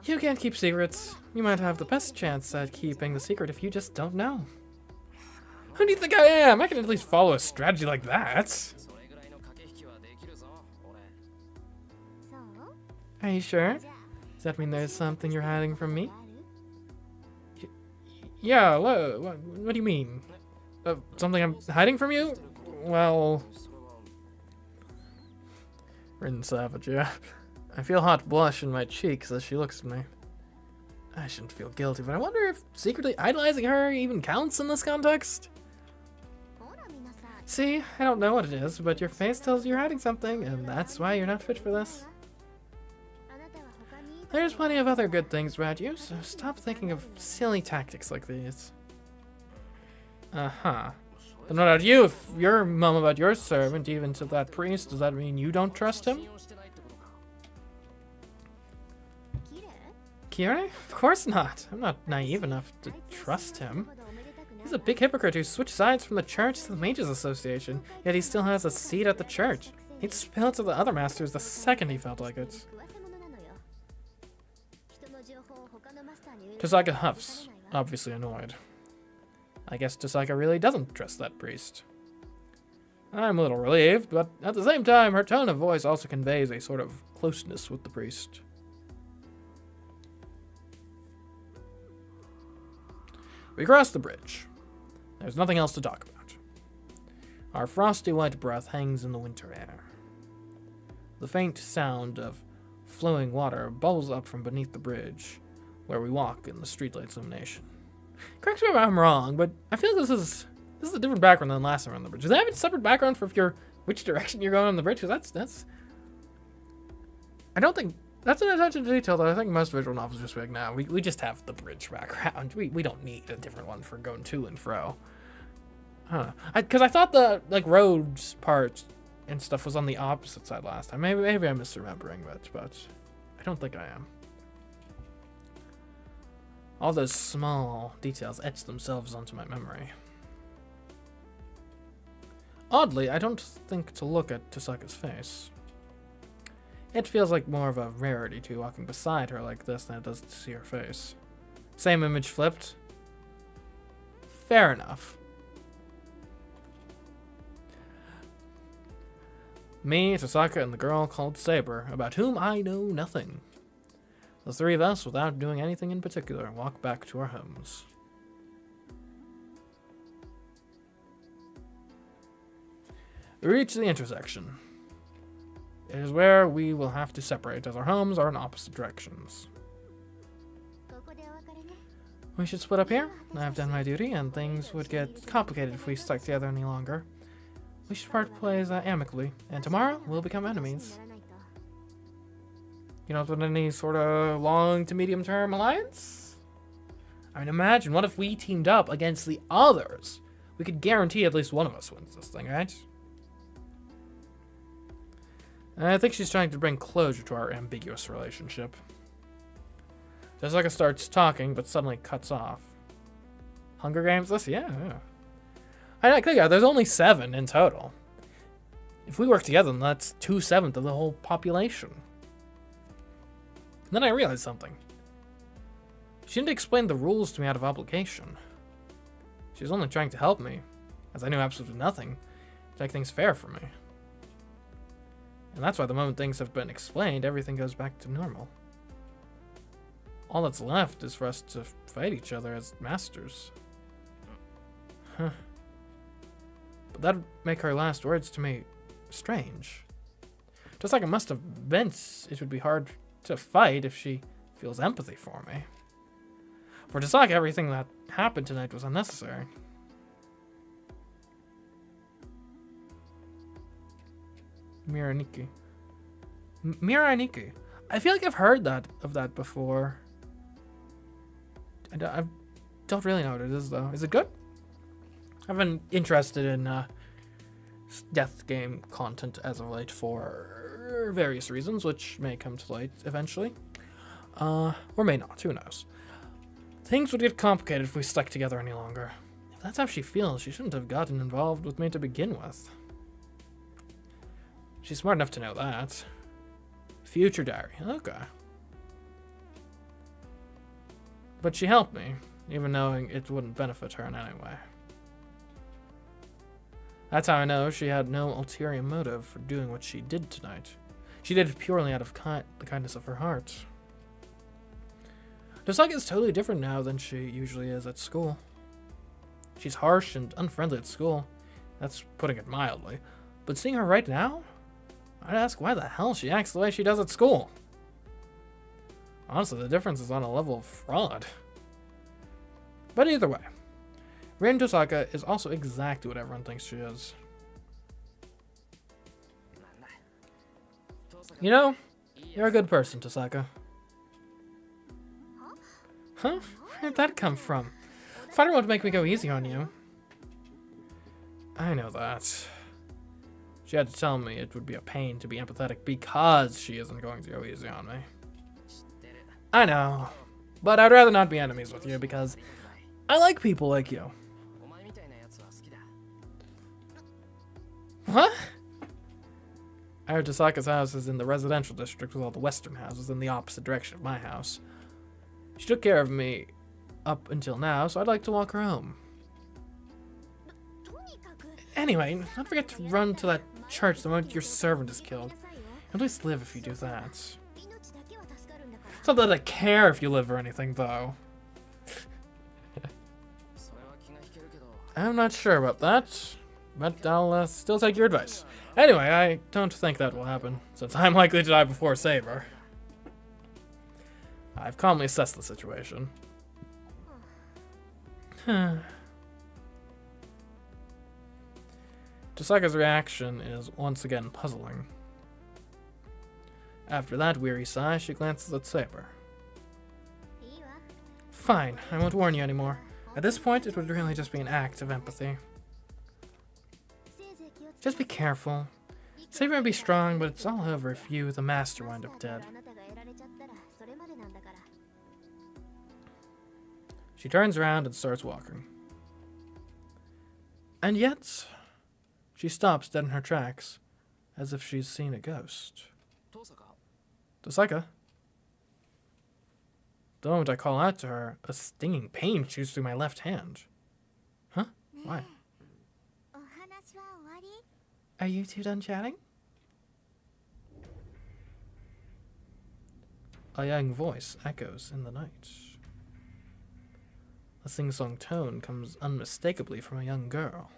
You can't keep secrets. You might have the best chance at keeping the secret if you just don't know. Who do you think I am? I can at least follow a strategy like that. Are you sure? Does that mean there's something you're hiding from me? Yeah, what do you mean? Something I'm hiding from you? Well... Rin Savage, yeah. I feel hot blush in my cheeks as she looks at me. I shouldn't feel guilty, but I wonder if secretly idolizing her even counts in this context? See, I don't know what it is, but your face tells you're hiding something, and that's why you're not fit for this. There's plenty of other good things about you, so stop thinking of silly tactics like these. Uh-huh. But what about you? If you're mum about your servant, even to that priest, does that mean you don't trust him? Kire? Of course not. I'm not naive enough to trust him. He's a big hypocrite who switched sides from the church to the Mages Association, yet he still has a seat at the church. He'd spill it to the other masters the second he felt like it. Tosaka huffs, obviously annoyed. I guess Tosaka really doesn't trust that priest. I'm a little relieved, but at the same time, her tone of voice also conveys a sort of closeness with the priest. We cross the bridge. There's nothing else to talk about. Our frosty white breath hangs in the winter air. The faint sound of flowing water bubbles up from beneath the bridge, where we walk in the streetlight's illumination. Correct me if I'm wrong, but I feel like this is a different background than last time on the bridge. Does that have a separate background for which direction you're going on the bridge? Because that's I don't think that's an attention to detail that I think most visual novels just be like, nah, we just have the bridge background. We don't need a different one for going to and fro. Huh. Because I thought the roads part and stuff was on the opposite side last time. Maybe I'm misremembering, but I don't think I am. All those small details etch themselves onto my memory. Oddly, I don't think to look at Tosaka's face. It feels like more of a rarity to walking beside her like this than it does to see her face. Same image flipped. Fair enough. Me, Tosaka, and the girl called Saber, about whom I know nothing. The three of us, without doing anything in particular, walk back to our homes. We reach the intersection. It is where we will have to separate, as our homes are in opposite directions. We should split up here. I've done my duty, and things would get complicated if we stuck together any longer. We should part ways amicably, and tomorrow we'll become enemies. You don't want any sort of long to medium term alliance? I mean, imagine, what if we teamed up against the others? We could guarantee at least one of us wins this thing, right? I think she's trying to bring closure to our ambiguous relationship. Jessica starts talking, but suddenly cuts off. Hunger Games this? Yeah. I think there's only 7 in total. If we work together, then that's 2/7 of the whole population. And then I realized something. She didn't explain the rules to me out of obligation. She was only trying to help me, as I knew absolutely nothing, to make things fair for me. And that's why the moment things have been explained, everything goes back to normal. All that's left is for us to fight each other as masters. Huh. But that'd make her last words to me strange. Just like it must have meant it would be hard to fight if she feels empathy for me. For Tosaka, everything that happened tonight was unnecessary. Miraniki. Miraniki. I feel like I've heard of that before. I don't really know what it is, though. Is it good? I've been interested in death game content as of late for various reasons, which may come to light eventually. Or may not, who knows. Things would get complicated if we stuck together any longer. If that's how she feels, she shouldn't have gotten involved with me to begin with. She's smart enough to know that. Future diary, okay. But she helped me, even knowing it wouldn't benefit her in any way. That's how I know she had no ulterior motive for doing what she did tonight. She did it purely out of the kindness of her heart. Dosaka is totally different now than she usually is at school. She's harsh and unfriendly at school. That's putting it mildly. But seeing her right now, I'd ask why the hell she acts the way she does at school. Honestly, the difference is on a level of fraud. But either way, Rin Tosaka is also exactly what everyone thinks she is. You know, you're a good person, Tosaka. Huh? Where'd that come from? Fighter won't make me go easy on you. I know that. She had to tell me it would be a pain to be empathetic because she isn't going to go easy on me. I know, but I'd rather not be enemies with you because I like people like you. What? Tosaka's house is in the residential district with all the western houses in the opposite direction of my house. She took care of me up until now, so I'd like to walk her home. Anyway, don't forget to run to that church the moment your servant is killed. You'll at least live if you do that. It's not that I care if you live or anything, though. I'm not sure about that, but I'll still take your advice. Anyway, I don't think that will happen, since I'm likely to die before Saber. I've calmly assessed the situation. Tosaka's reaction is once again puzzling. After that weary sigh, she glances at Saber. Fine, I won't warn you anymore. At this point, it would really just be an act of empathy. Just be careful. Saber may be strong, but it's all over if you, the master, wind up dead. She turns around and starts walking. And yet, she stops dead in her tracks, as if she's seen a ghost. Tosaka? The moment I call out to her, a stinging pain shoots through my left hand. Huh? Why? Are you two done chatting? A young voice echoes in the night. The sing-song tone comes unmistakably from a young girl.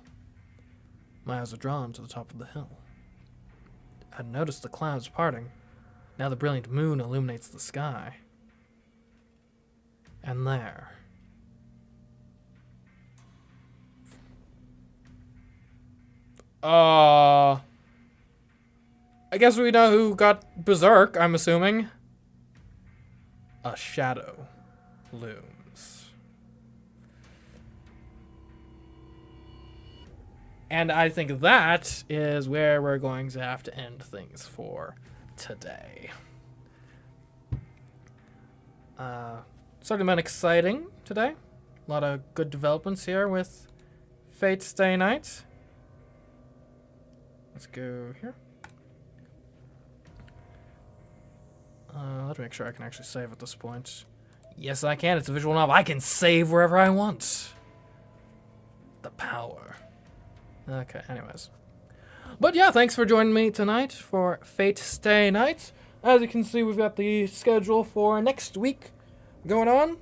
My eyes are drawn to the top of the hill. I had noticed the clouds parting. Now the brilliant moon illuminates the sky. And there. I guess we know who got berserk, I'm assuming. A shadow looms. And I think that is where we're going to have to end things for today. Certainly been exciting today. A lot of good developments here with Fate Stay Night. Let's go here. Let me make sure I can actually save at this point. Yes, I can. It's a visual novel. I can save wherever I want. The power. Okay, anyways. But yeah, thanks for joining me tonight for Fate Stay Night. As you can see, we've got the schedule for next week going on.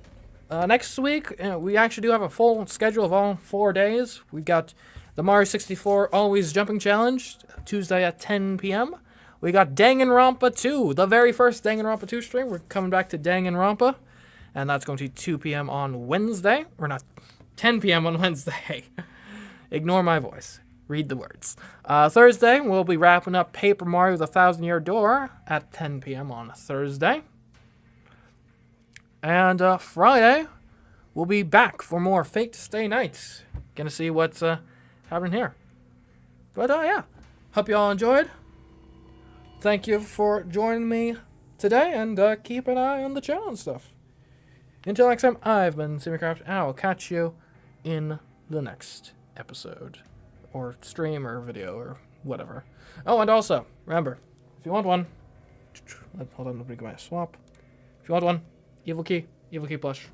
Next week, we actually do have a full schedule of all 4 days. We've got the Mario 64 Always Jumping Challenge, Tuesday at 10 p.m. We got Danganronpa 2, the very first Danganronpa 2 stream. We're coming back to Danganronpa, and that's going to be 2 p.m. on Wednesday. Or not, 10 p.m. on Wednesday. Ignore my voice. Read the words. Thursday, we'll be wrapping up Paper Mario The 1,000-Year Door at 10 p.m. on Thursday. And Friday, we'll be back for more Fate Stay Night. Gonna see what's happening here. But yeah, hope you all enjoyed. Thank you for joining me today, and keep an eye on the channel and stuff. Until next time, I've been CMeeCraft, and I will catch you in the next episode, or stream, or video, or whatever. Oh, and also, remember, if you want one, hold on, let me get my swap. If you want one, evil key plush.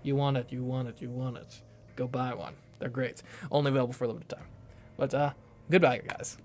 You want it, you want it, you want it. Go buy one. They're great. Only available for a limited time. But, goodbye, guys.